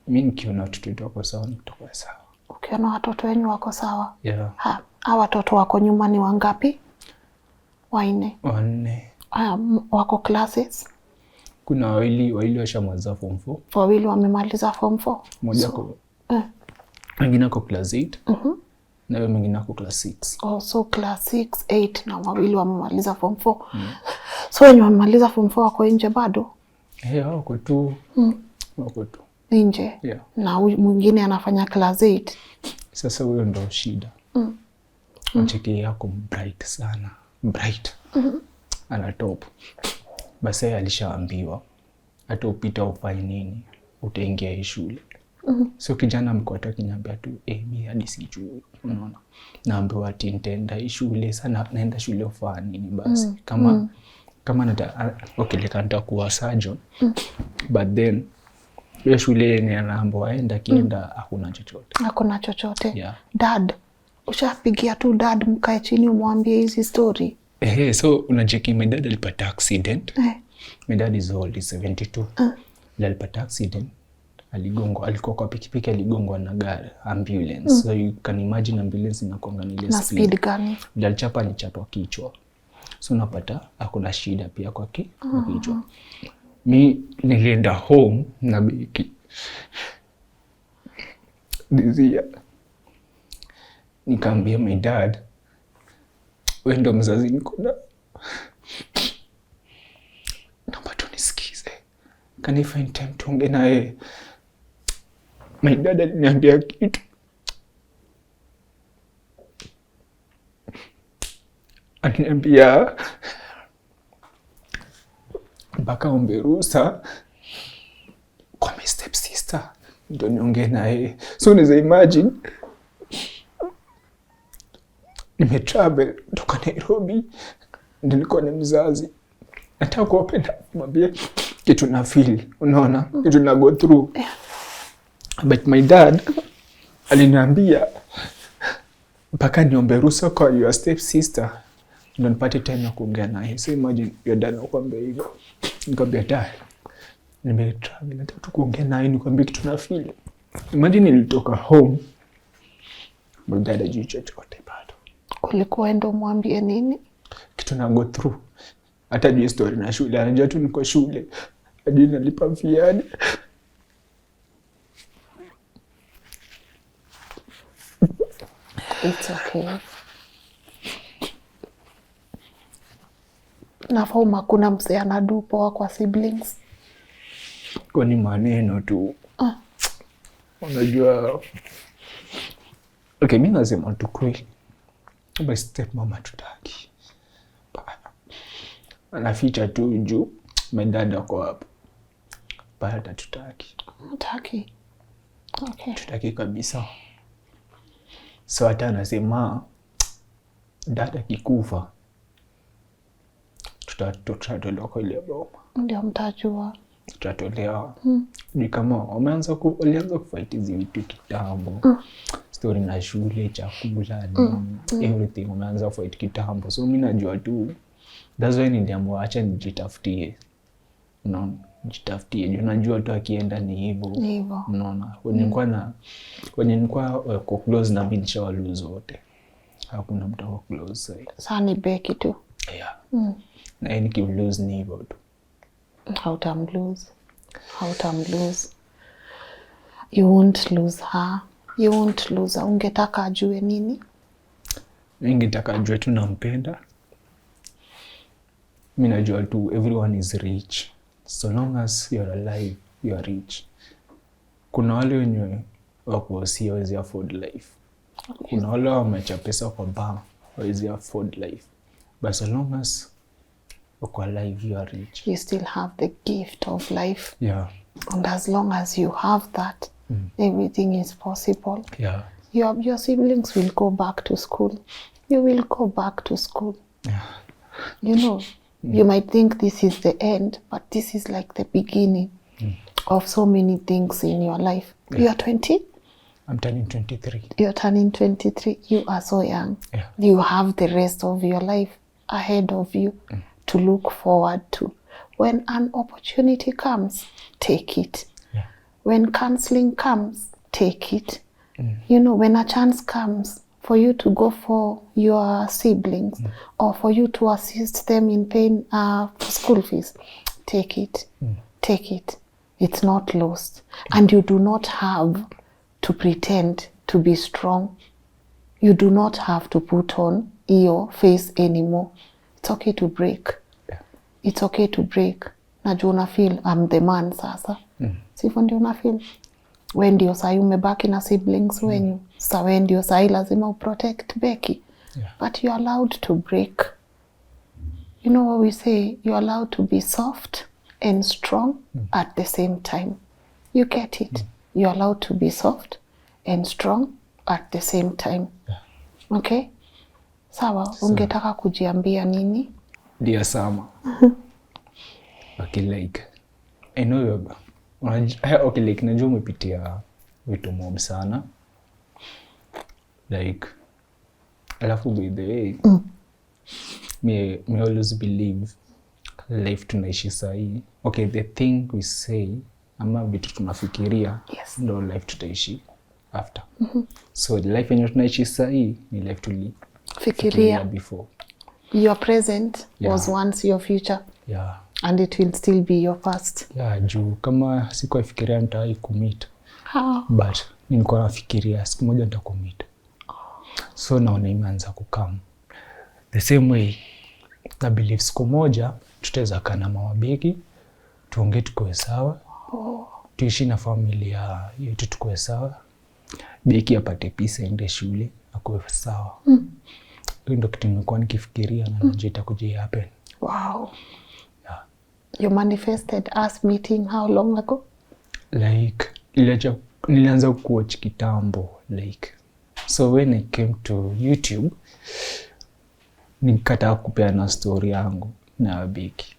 Mimi nikiona watoto wako sawa nitakuwa sawa. Ukiona watoto wenyu wako sawa? Yeah. Hawa watoto wako nyuma ni wangapi? 4. 4. Wako classes? Kuna wawili washamaliza form 4. 2 wamemaliza form 4. Mmoja kwa mwingine ako class 8. Na yule mwingine ako class 6. Oh, so class 6, 8 na 2 wamemaliza form 4. So wenye wamemaliza form 4 wako nje bado? Wako tu. Wako tu. Nje? Yeah. Na mwingine anafanya class 8. Sasa huyo ndo shida. Mcheki yako bright sana. Bright. Ana top. Basi alishaambiwa hata upita ufanye nini utaingia hii shule. So kijana mkwata kiniambia tu mimi hadi sijui, unaona. Naambiwa ati nitaenda hii shule sana, naenda shule ufanye nini basi. Kama okay, nitakuwa surgeon. But then hiyo shule ni anaambiwa aenda kienda hakuna chochote. Hakuna chochote. Yeah. Dad, ushapigia tu dad mkae chini umwambie hizi story. So unacheki my dad alipata accident. My dad is old, is 72. Alipata accident. Aligongwa, alikuwa kwa pikipiki, aligongwa na gari, ambulance. So you can imagine ambulance inakuanga na ile speed gani. Alichapwa kichwa. So unapata hakuna shida pia kwa kichwa. Mi nilienda home na Beki. Dizia. Nikaambia my dad, wewe ndo mzazi niko na. Naomba tu nisikize. Can you find time tuongee naye? My dad aliniambia kitu. Aliniambia mpaka ombe ruhusa kwa my step sister ndio niongee naye. So unaweza imagine nimetravel kutoka Nairobi, nilikuwa na mzazi. Nataka kuwapenda mwambie kitu na feel, unaona, kitu na go through. But my dad aliniambia mpaka niombe ruhusa kwa your step sister ndio nipate time ya kuongea naye. So imagine your dad anakuambia hivyo. Nikamwambia dad, nimetravel, nataka kuongea naye nikwambie kitu na feel. Imagine nilitoka home, my dad hajui chochote bado. Ulikuwa ndo mwambie nini? Kitu na go through. Hata juu story na shule, anajua tu niko shule. Hadi nalipa fiadi. It's okay. Nafauma kuna msee anadupoa kwa siblings. Kwa ni maneno tu. Unajua. Okay, mimi nasema tu kweli. By step mama tutaki. Anaficha tu juu my dad ako hapo. Baada tutaki. Tutaki. Okay. Tutaki kabisa. So hata anasema dada kikufa tutatolewa kwa ile boma. Ndio mtajua. Tutatolewa. Ni kama walianza kufight hizi vitu kitambo. Story na shule, chakula, everything wameanza fight kitambo. So mimi najua tu that's why niliamua acha nijitafutie. Unaona, nijitafutie. Najua tu akienda ni hivyo. Unaona, when nilikuwa kwa close na mimi nishawa lose wote. Hakuna mtu wa close. Sasa ni Beki tu. Yeah. Na yeye nikiwa lose ni hivyo tu. Hautamlose. You won't lose her. You won't lose her. Ungetaka ajue nini? Ningetaka ajue tu nampenda. Mimi najua tu everyone is rich. So long as you're alive, you are rich. Kuna wale wenye wako siwezi afford life. Kuna wale wameacha pesa kwa bank, hawezi afford life. But so long as uko alive, you are rich. You still have the gift of life. Yeah. And as long as you have that, everything is possible. Yeah. Your siblings will go back to school. You will go back to school. Yeah. You know, you might think this is the end, but this is like the beginning of so many things in your life. Yeah. You are 20? I'm turning 23. You're turning 23. You are so young. Yeah. You have the rest of your life ahead of you to look forward to. When an opportunity comes, take it. Yeah. When counseling comes, take it. You know, when a chance comes for you to go for your siblings or for you to assist them in paying school fees, take it. Take it. It's not lost. And you do not have to pretend to be strong. You do not have to put on your face anymore. It's okay to break. Yeah. It's okay to break. Najua una feel I'm the man sasa. Sivyo ndio una feel. We ndio sahi umebaki na siblings wenyu. Sasa we ndio sahi lazima uprotect Becky. Yeah. But you're allowed to break. You know what we say? You're allowed to be soft and strong at the same time. You get it? You're allowed to be soft and strong at the same time. Yeah. Okay? Sawa, ungetaka kujiambia nini? Dear Sama. Okay, like, I know you're... Okay, like, najua umepitia vitu mob sana. Like, alafu by the way, me always believe life tunaishi sahi. Okay, the thing we say, ama vitu tunafikiria, Yes. ndo life tutaishi after. So the life yenye tunaishi sahi ni life Fikiria. before. Your present was Yeah. once your future. Yeah. And it will still be your past. Yeah, juu kama sikuwa fikiria nitawai commit. How? But nilikuwa nafikiria siku moja nitacommit. So naona imeanza kukam. The same way, na believe siku moja tutaweza kaa na mama Becky, tuongee tukoe sawa. Tuishi na familia yetu tukoe sawa. Becky apate pesa ende shule akuwe sawa. Hiyo ndio kitu nimekuwa nikifikiria na najua itakuja happen. Wow. Yeah. You manifested us meeting how long ago? Like, nilianza kuwatch kitambo, like. So when I came to YouTube, nikataka kupeana story yangu na Becky.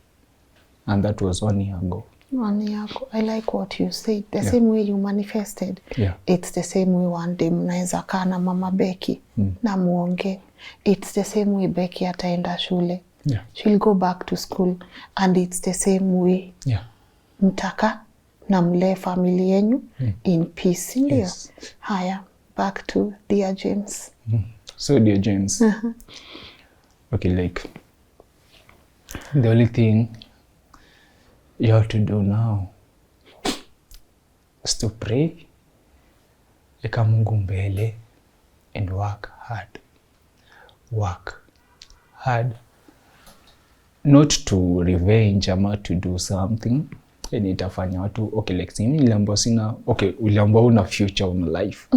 And that was 1 year ago. 1 year ago. I like what you said. The Yeah. same way you manifested. Yeah. It's the same way one day mnaweza kaa na mama Becky na muonge. It's the same way Becky ataenda shule. Yeah. She'll go back to school. And it's the same way Yeah. mtaka na mlee family yenyu in peace. Ndio. Yes. Haya, back to dear James. So dear James, okay, like, the only thing you have to do now is to pray, eka Mungu mbele, and work hard. Work hard. Not to revenge ama to do something and itafanya watu, okay, like, niliambiwa sina, okay, uliambiwa una future on life.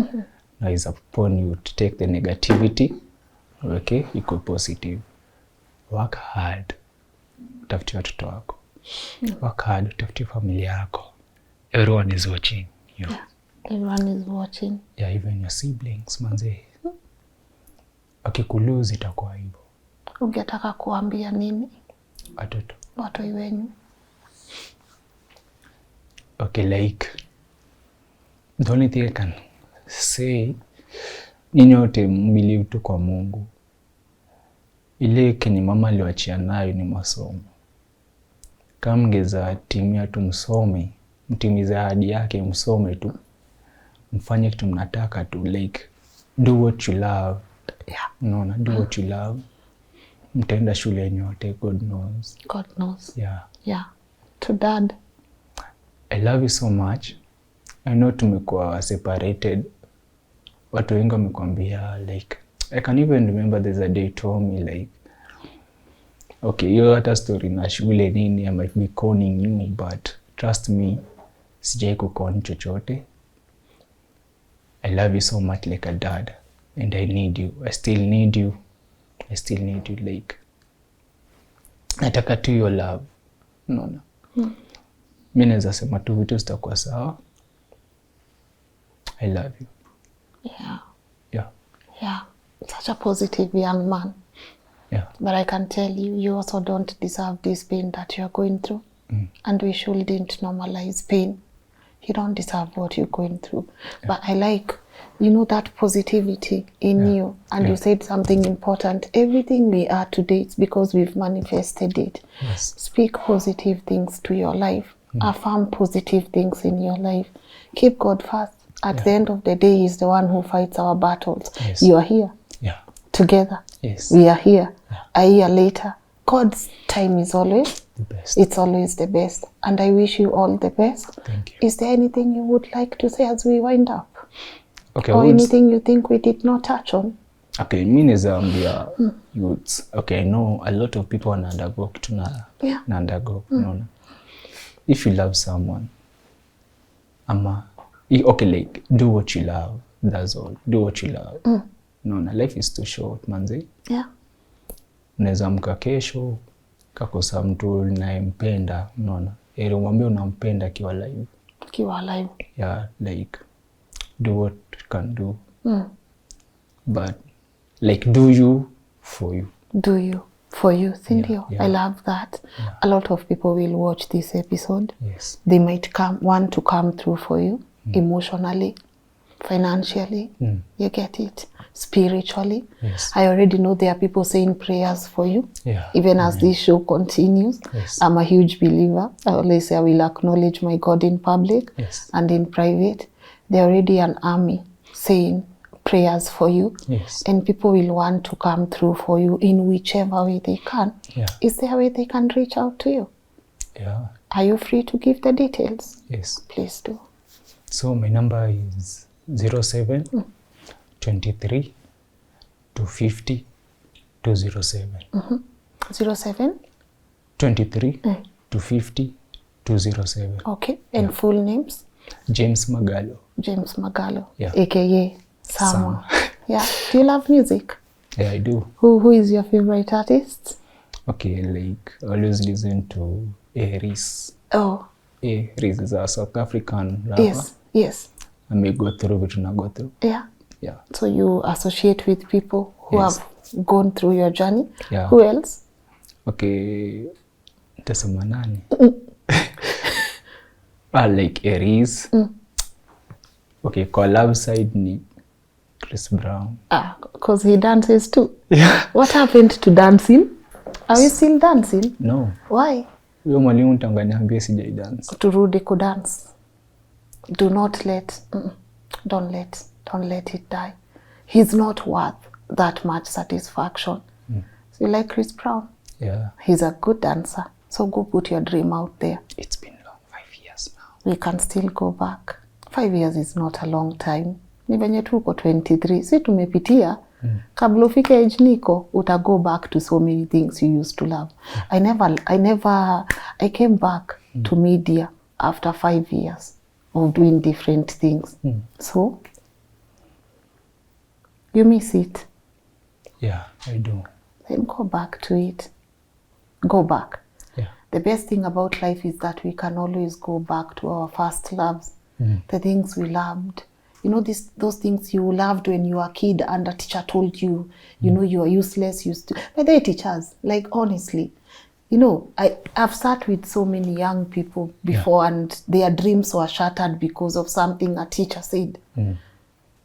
Now is upon you to take the negativity, okay, iko positive. Work hard, utafutie watoto wako. Work hard, utafutie familia yako. Everyone is watching you. Yeah. Everyone is watching. Yeah, even your siblings, manze. Wakikulose itakuwa hivyo. Ungetaka kuambia nini Watoto. watoi wenyu? Okay, like, the only thing I can say, nyinyi wote mbelieve tu kwa Mungu. Ile kenye mama aliwachia nayo ni masomo. Kama mngeza timia tu msome, mtimize ahadi yake, msome tu. Mfanye kitu mnataka tu, like, do what you love. Yeah. Unaona, do what you love. Mtaenda shule nyote, God knows. God knows. Yeah. Yeah. To dad. I love you so much. I know tumekuwa separated. Watu wengi wamekwambia, like, I can even remember there's a day you told me, like, okay, hiyo hata story na shule nini, I might be conning you, but trust me, sijai kukoni chochote. I love you so much like a dad, and I need you. I still need you. I still need you, like, nataka tu your love. Unaona? Mimi naweza sema tu vitu zitakuwa sawa. I love you. Yeah. Yeah. Yeah. Such a positive young man. Yeah. But I can tell you, you also don't deserve this pain that you are going through. And we shouldn't normalize pain. you don't deserve what you're going through. But I like, you know, that positivity in you. And you said something important. Everything we are today is because we've manifested it. Yes. Speak positive things to your life. Affirm positive things in your life. Keep God first. At the end of the day, He's the one who fights our battles. Yes. You are here together. Yes. We are here a year later. God's time is always The best. it's always the best. And I wish you all the best. Thank you. Is there anything you would like to say as we wind up? Okay. Or anything you think we did not touch on? Okay, mi naweza ambia youths. Okay, I know a lot of people wana undergo kitu na undergo, unaona. If you love someone, okay, like, do what you love. That's all. Do what you love. Unaona, life is too short, manze. Yeah. Unaweza amka kesho kakosa mtu unayempenda, unaona. Ili umwambie unampenda akiwa live. Akiwa live. Yeah, like, do what you can do. But like, do you for you. Do you for you, Cindy? I love that. A lot of people will watch this episode. Yes. They might want to come through for you emotionally, financially. You get it? Spiritually. Yes. I already know there are people saying prayers for you. Yeah. Even as this show continues. Yes. I'm a huge believer. I always say I will acknowledge my God in public and in private. There already an army saying prayers for you. Yes. And people will want to come through for you in whichever way they can. Yeah. Is there a way they can reach out to you? Yeah. Are you free to give the details? Yes. Please do. So my number is 07 23 250 207. 07? 23 250 207. Okay. And full names? James Magalo. James Magalo. Yeah. AKA Sama. Yeah. Do you love music? Yeah, I do. Who is your favorite artist? Okay, like, I always listen to Aries. Oh. Aries is a South African rapper. Yes. I may go through what I go through. Yeah. Yeah. So you associate with people who have gone through your journey. Yeah. Who else? Okay, tasema nani? Like Aries. Okay, collab side ni Chris Brown. Because he dances too. Yeah. What happened to dancing? Are you still dancing? No. Why? Huyo mwalimu tanganyambia sijai dance. Turudi ku dance. Do not let, don't let it die. He's not worth that much satisfaction. So you like Chris Brown? Yeah. He's a good dancer. So go put your dream out there. It's been long, 5 years now. We can still go back. 5 years is not a long time. Ni venye tu uko 23. Si tumepitia. Kabla ufike age niko, uta go back to so many things you used to love. I came back to media after 5 years of doing different things. So, you miss it. Yeah, I do. Then go back to it. Go back. Yeah. The best thing about life is that we can always go back to our first loves. The things we loved. You know, those things you loved when you were a kid and a teacher told you, you know, you are useless. But they're teachers, like, honestly. You know, I've sat with so many young people before and their dreams were shattered because of something a teacher said.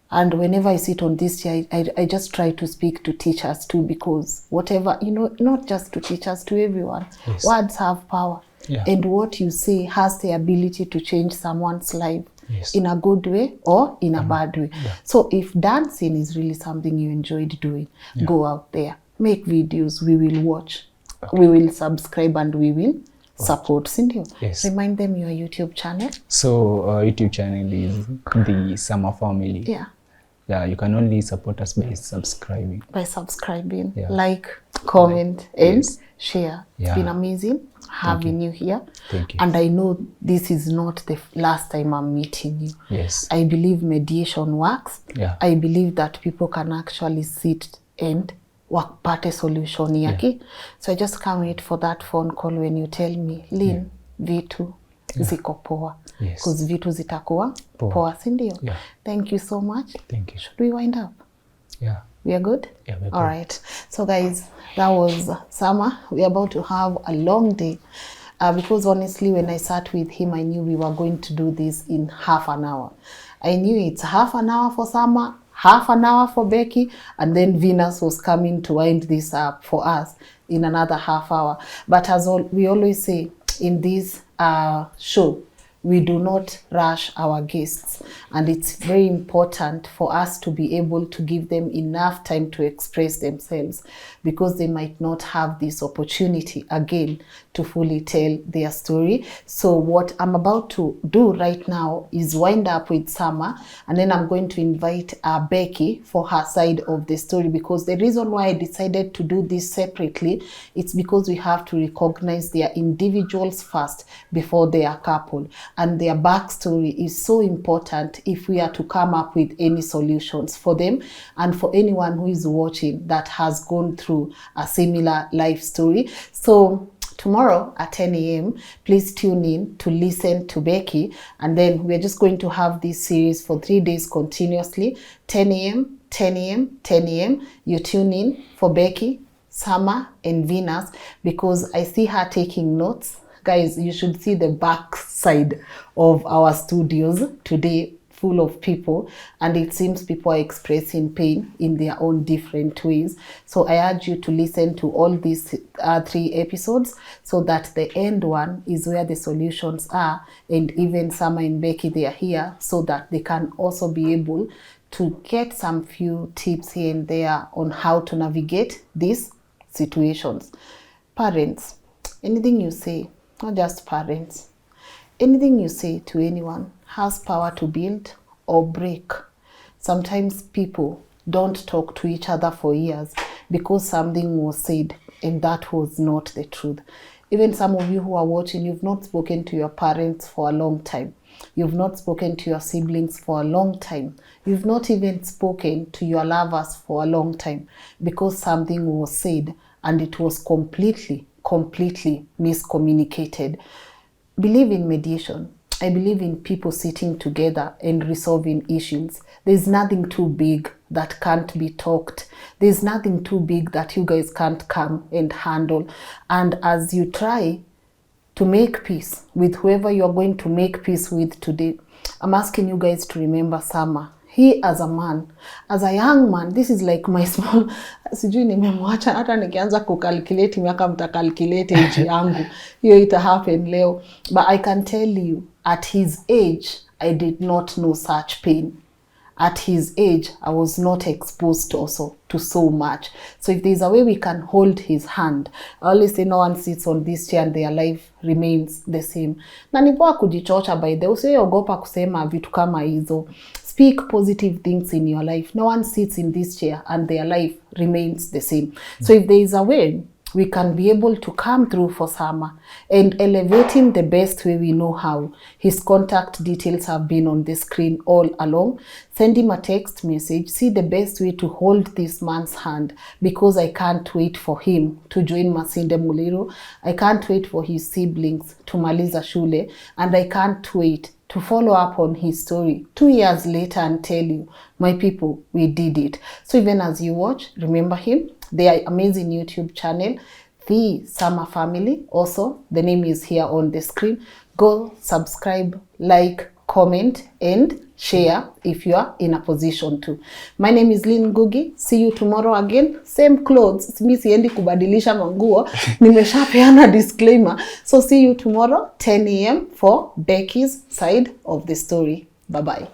And whenever I sit on this chair, I just try to speak to teachers too, because whatever, you know, not just to teachers, to everyone. Yes. Words have power. Yeah. And what you say has the ability to change someone's life. Yes. In a good way or in a bad way. Yeah. So if dancing is really something you enjoyed doing, go out there, make videos, we will watch. We will subscribe and we will support. Cindy, remind them your YouTube channel. So YouTube channel is the Sama Family. Yeah. Yeah, you can only support us by subscribing. By subscribing, like, comment, and share. It's been amazing having you here. Thank you. And I know this is not the last time I'm meeting you. Yes. I believe mediation works. Yeah. I believe that people can actually sit and work party solution yake. So I just can't wait for that phone call when you tell me, Lynn, vitu ziko poa. Yes. Because vitu zitakuwa poa, si ndio? Yeah. Thank you so much. Thank you. Should we wind up? Yeah. We are good? Yeah, we're good. All right. So guys, that was summer. We're about to have a long day. because honestly, when I sat with him, I knew we were going to do this in half an hour. I knew it's half an hour for Summer, half an hour for Becky, and then Venus was coming to wind this up for us in another half hour. But as we always say in this show, we do not rush our guests, and it's very important for us to be able to give them enough time to express themselves, because they might not have this opportunity again to fully tell their story. So what I'm about to do right now is wind up with Summer, and then I'm going to invite Becky for her side of the story, because the reason why I decided to do this separately, it's because we have to recognize their individuals first before they are couple, and their backstory is so important if we are to come up with any solutions for them, and for anyone who is watching that has gone through a similar life story. So tomorrow at 10 a.m, please tune in to listen to Becky, and then we're just going to have this series for 3 days continuously. 10 a.m, 10 a.m, 10 a.m. You tune in for Becky, Summer, and Venus, because I see her taking notes. Guys, you should see the back side of our studios today, full of people, and it seems people are expressing pain in their own different ways. So I urge you to listen to all these 3 episodes, so that the end one is where the solutions are, and even Summer and Becky, they are here so that they can also be able to get some few tips here and there on how to navigate these situations. Parents, anything you say, not just parents, anything you say to anyone has power to build or break. Sometimes people don't talk to each other for years because something was said and that was not the truth. Even some of you who are watching, you've not spoken to your parents for a long time. You've not spoken to your siblings for a long time. You've not even spoken to your lovers for a long time because something was said and it was completely miscommunicated. Believe in mediation. I believe in people sitting together and resolving issues. There's nothing too big that can't be talked. There's nothing too big that you guys can't come and handle. And as you try to make peace with whoever you're going to make peace with today, I'm asking you guys to remember Summer. He as a man, as a young man, this is like my small, sijui nimemwacha hata nikianza kukalculate miaka mtakalculate age yangu, hiyo ita happen leo. But I can tell you, at his age, I did not know such pain. At his age, I was not exposed also to so much. So if there's a way we can hold his hand, I always say no one sits on this chair and their life remains the same. Na ni poa kujichocha by the way, usiogopa kusema vitu kama hizo. Speak positive things in your life. No one sits in this chair and their life remains the same. So if there is a way we can be able to come through for Summer and elevate him the best way we know how. His contact details have been on the screen all along. Send him a text message. See the best way to hold this man's hand, because I can't wait for him to join Masinde Muliro. I can't wait for his siblings to maliza shule, and I can't wait to follow up on his story 2 years later and tell you, my people, we did it. So even as you watch, remember him. Their amazing YouTube channel, The Summer Family. Also, the name is here on the screen. Go subscribe, like, comment, and share if you are in a position to. My name is Lynn Ngugi. See you tomorrow again. Same clothes. Mimi siendi kubadilisha manguo. Nimeshapeana disclaimer. So see you tomorrow, 10 a.m. for Becky's side of the story. Bye-bye.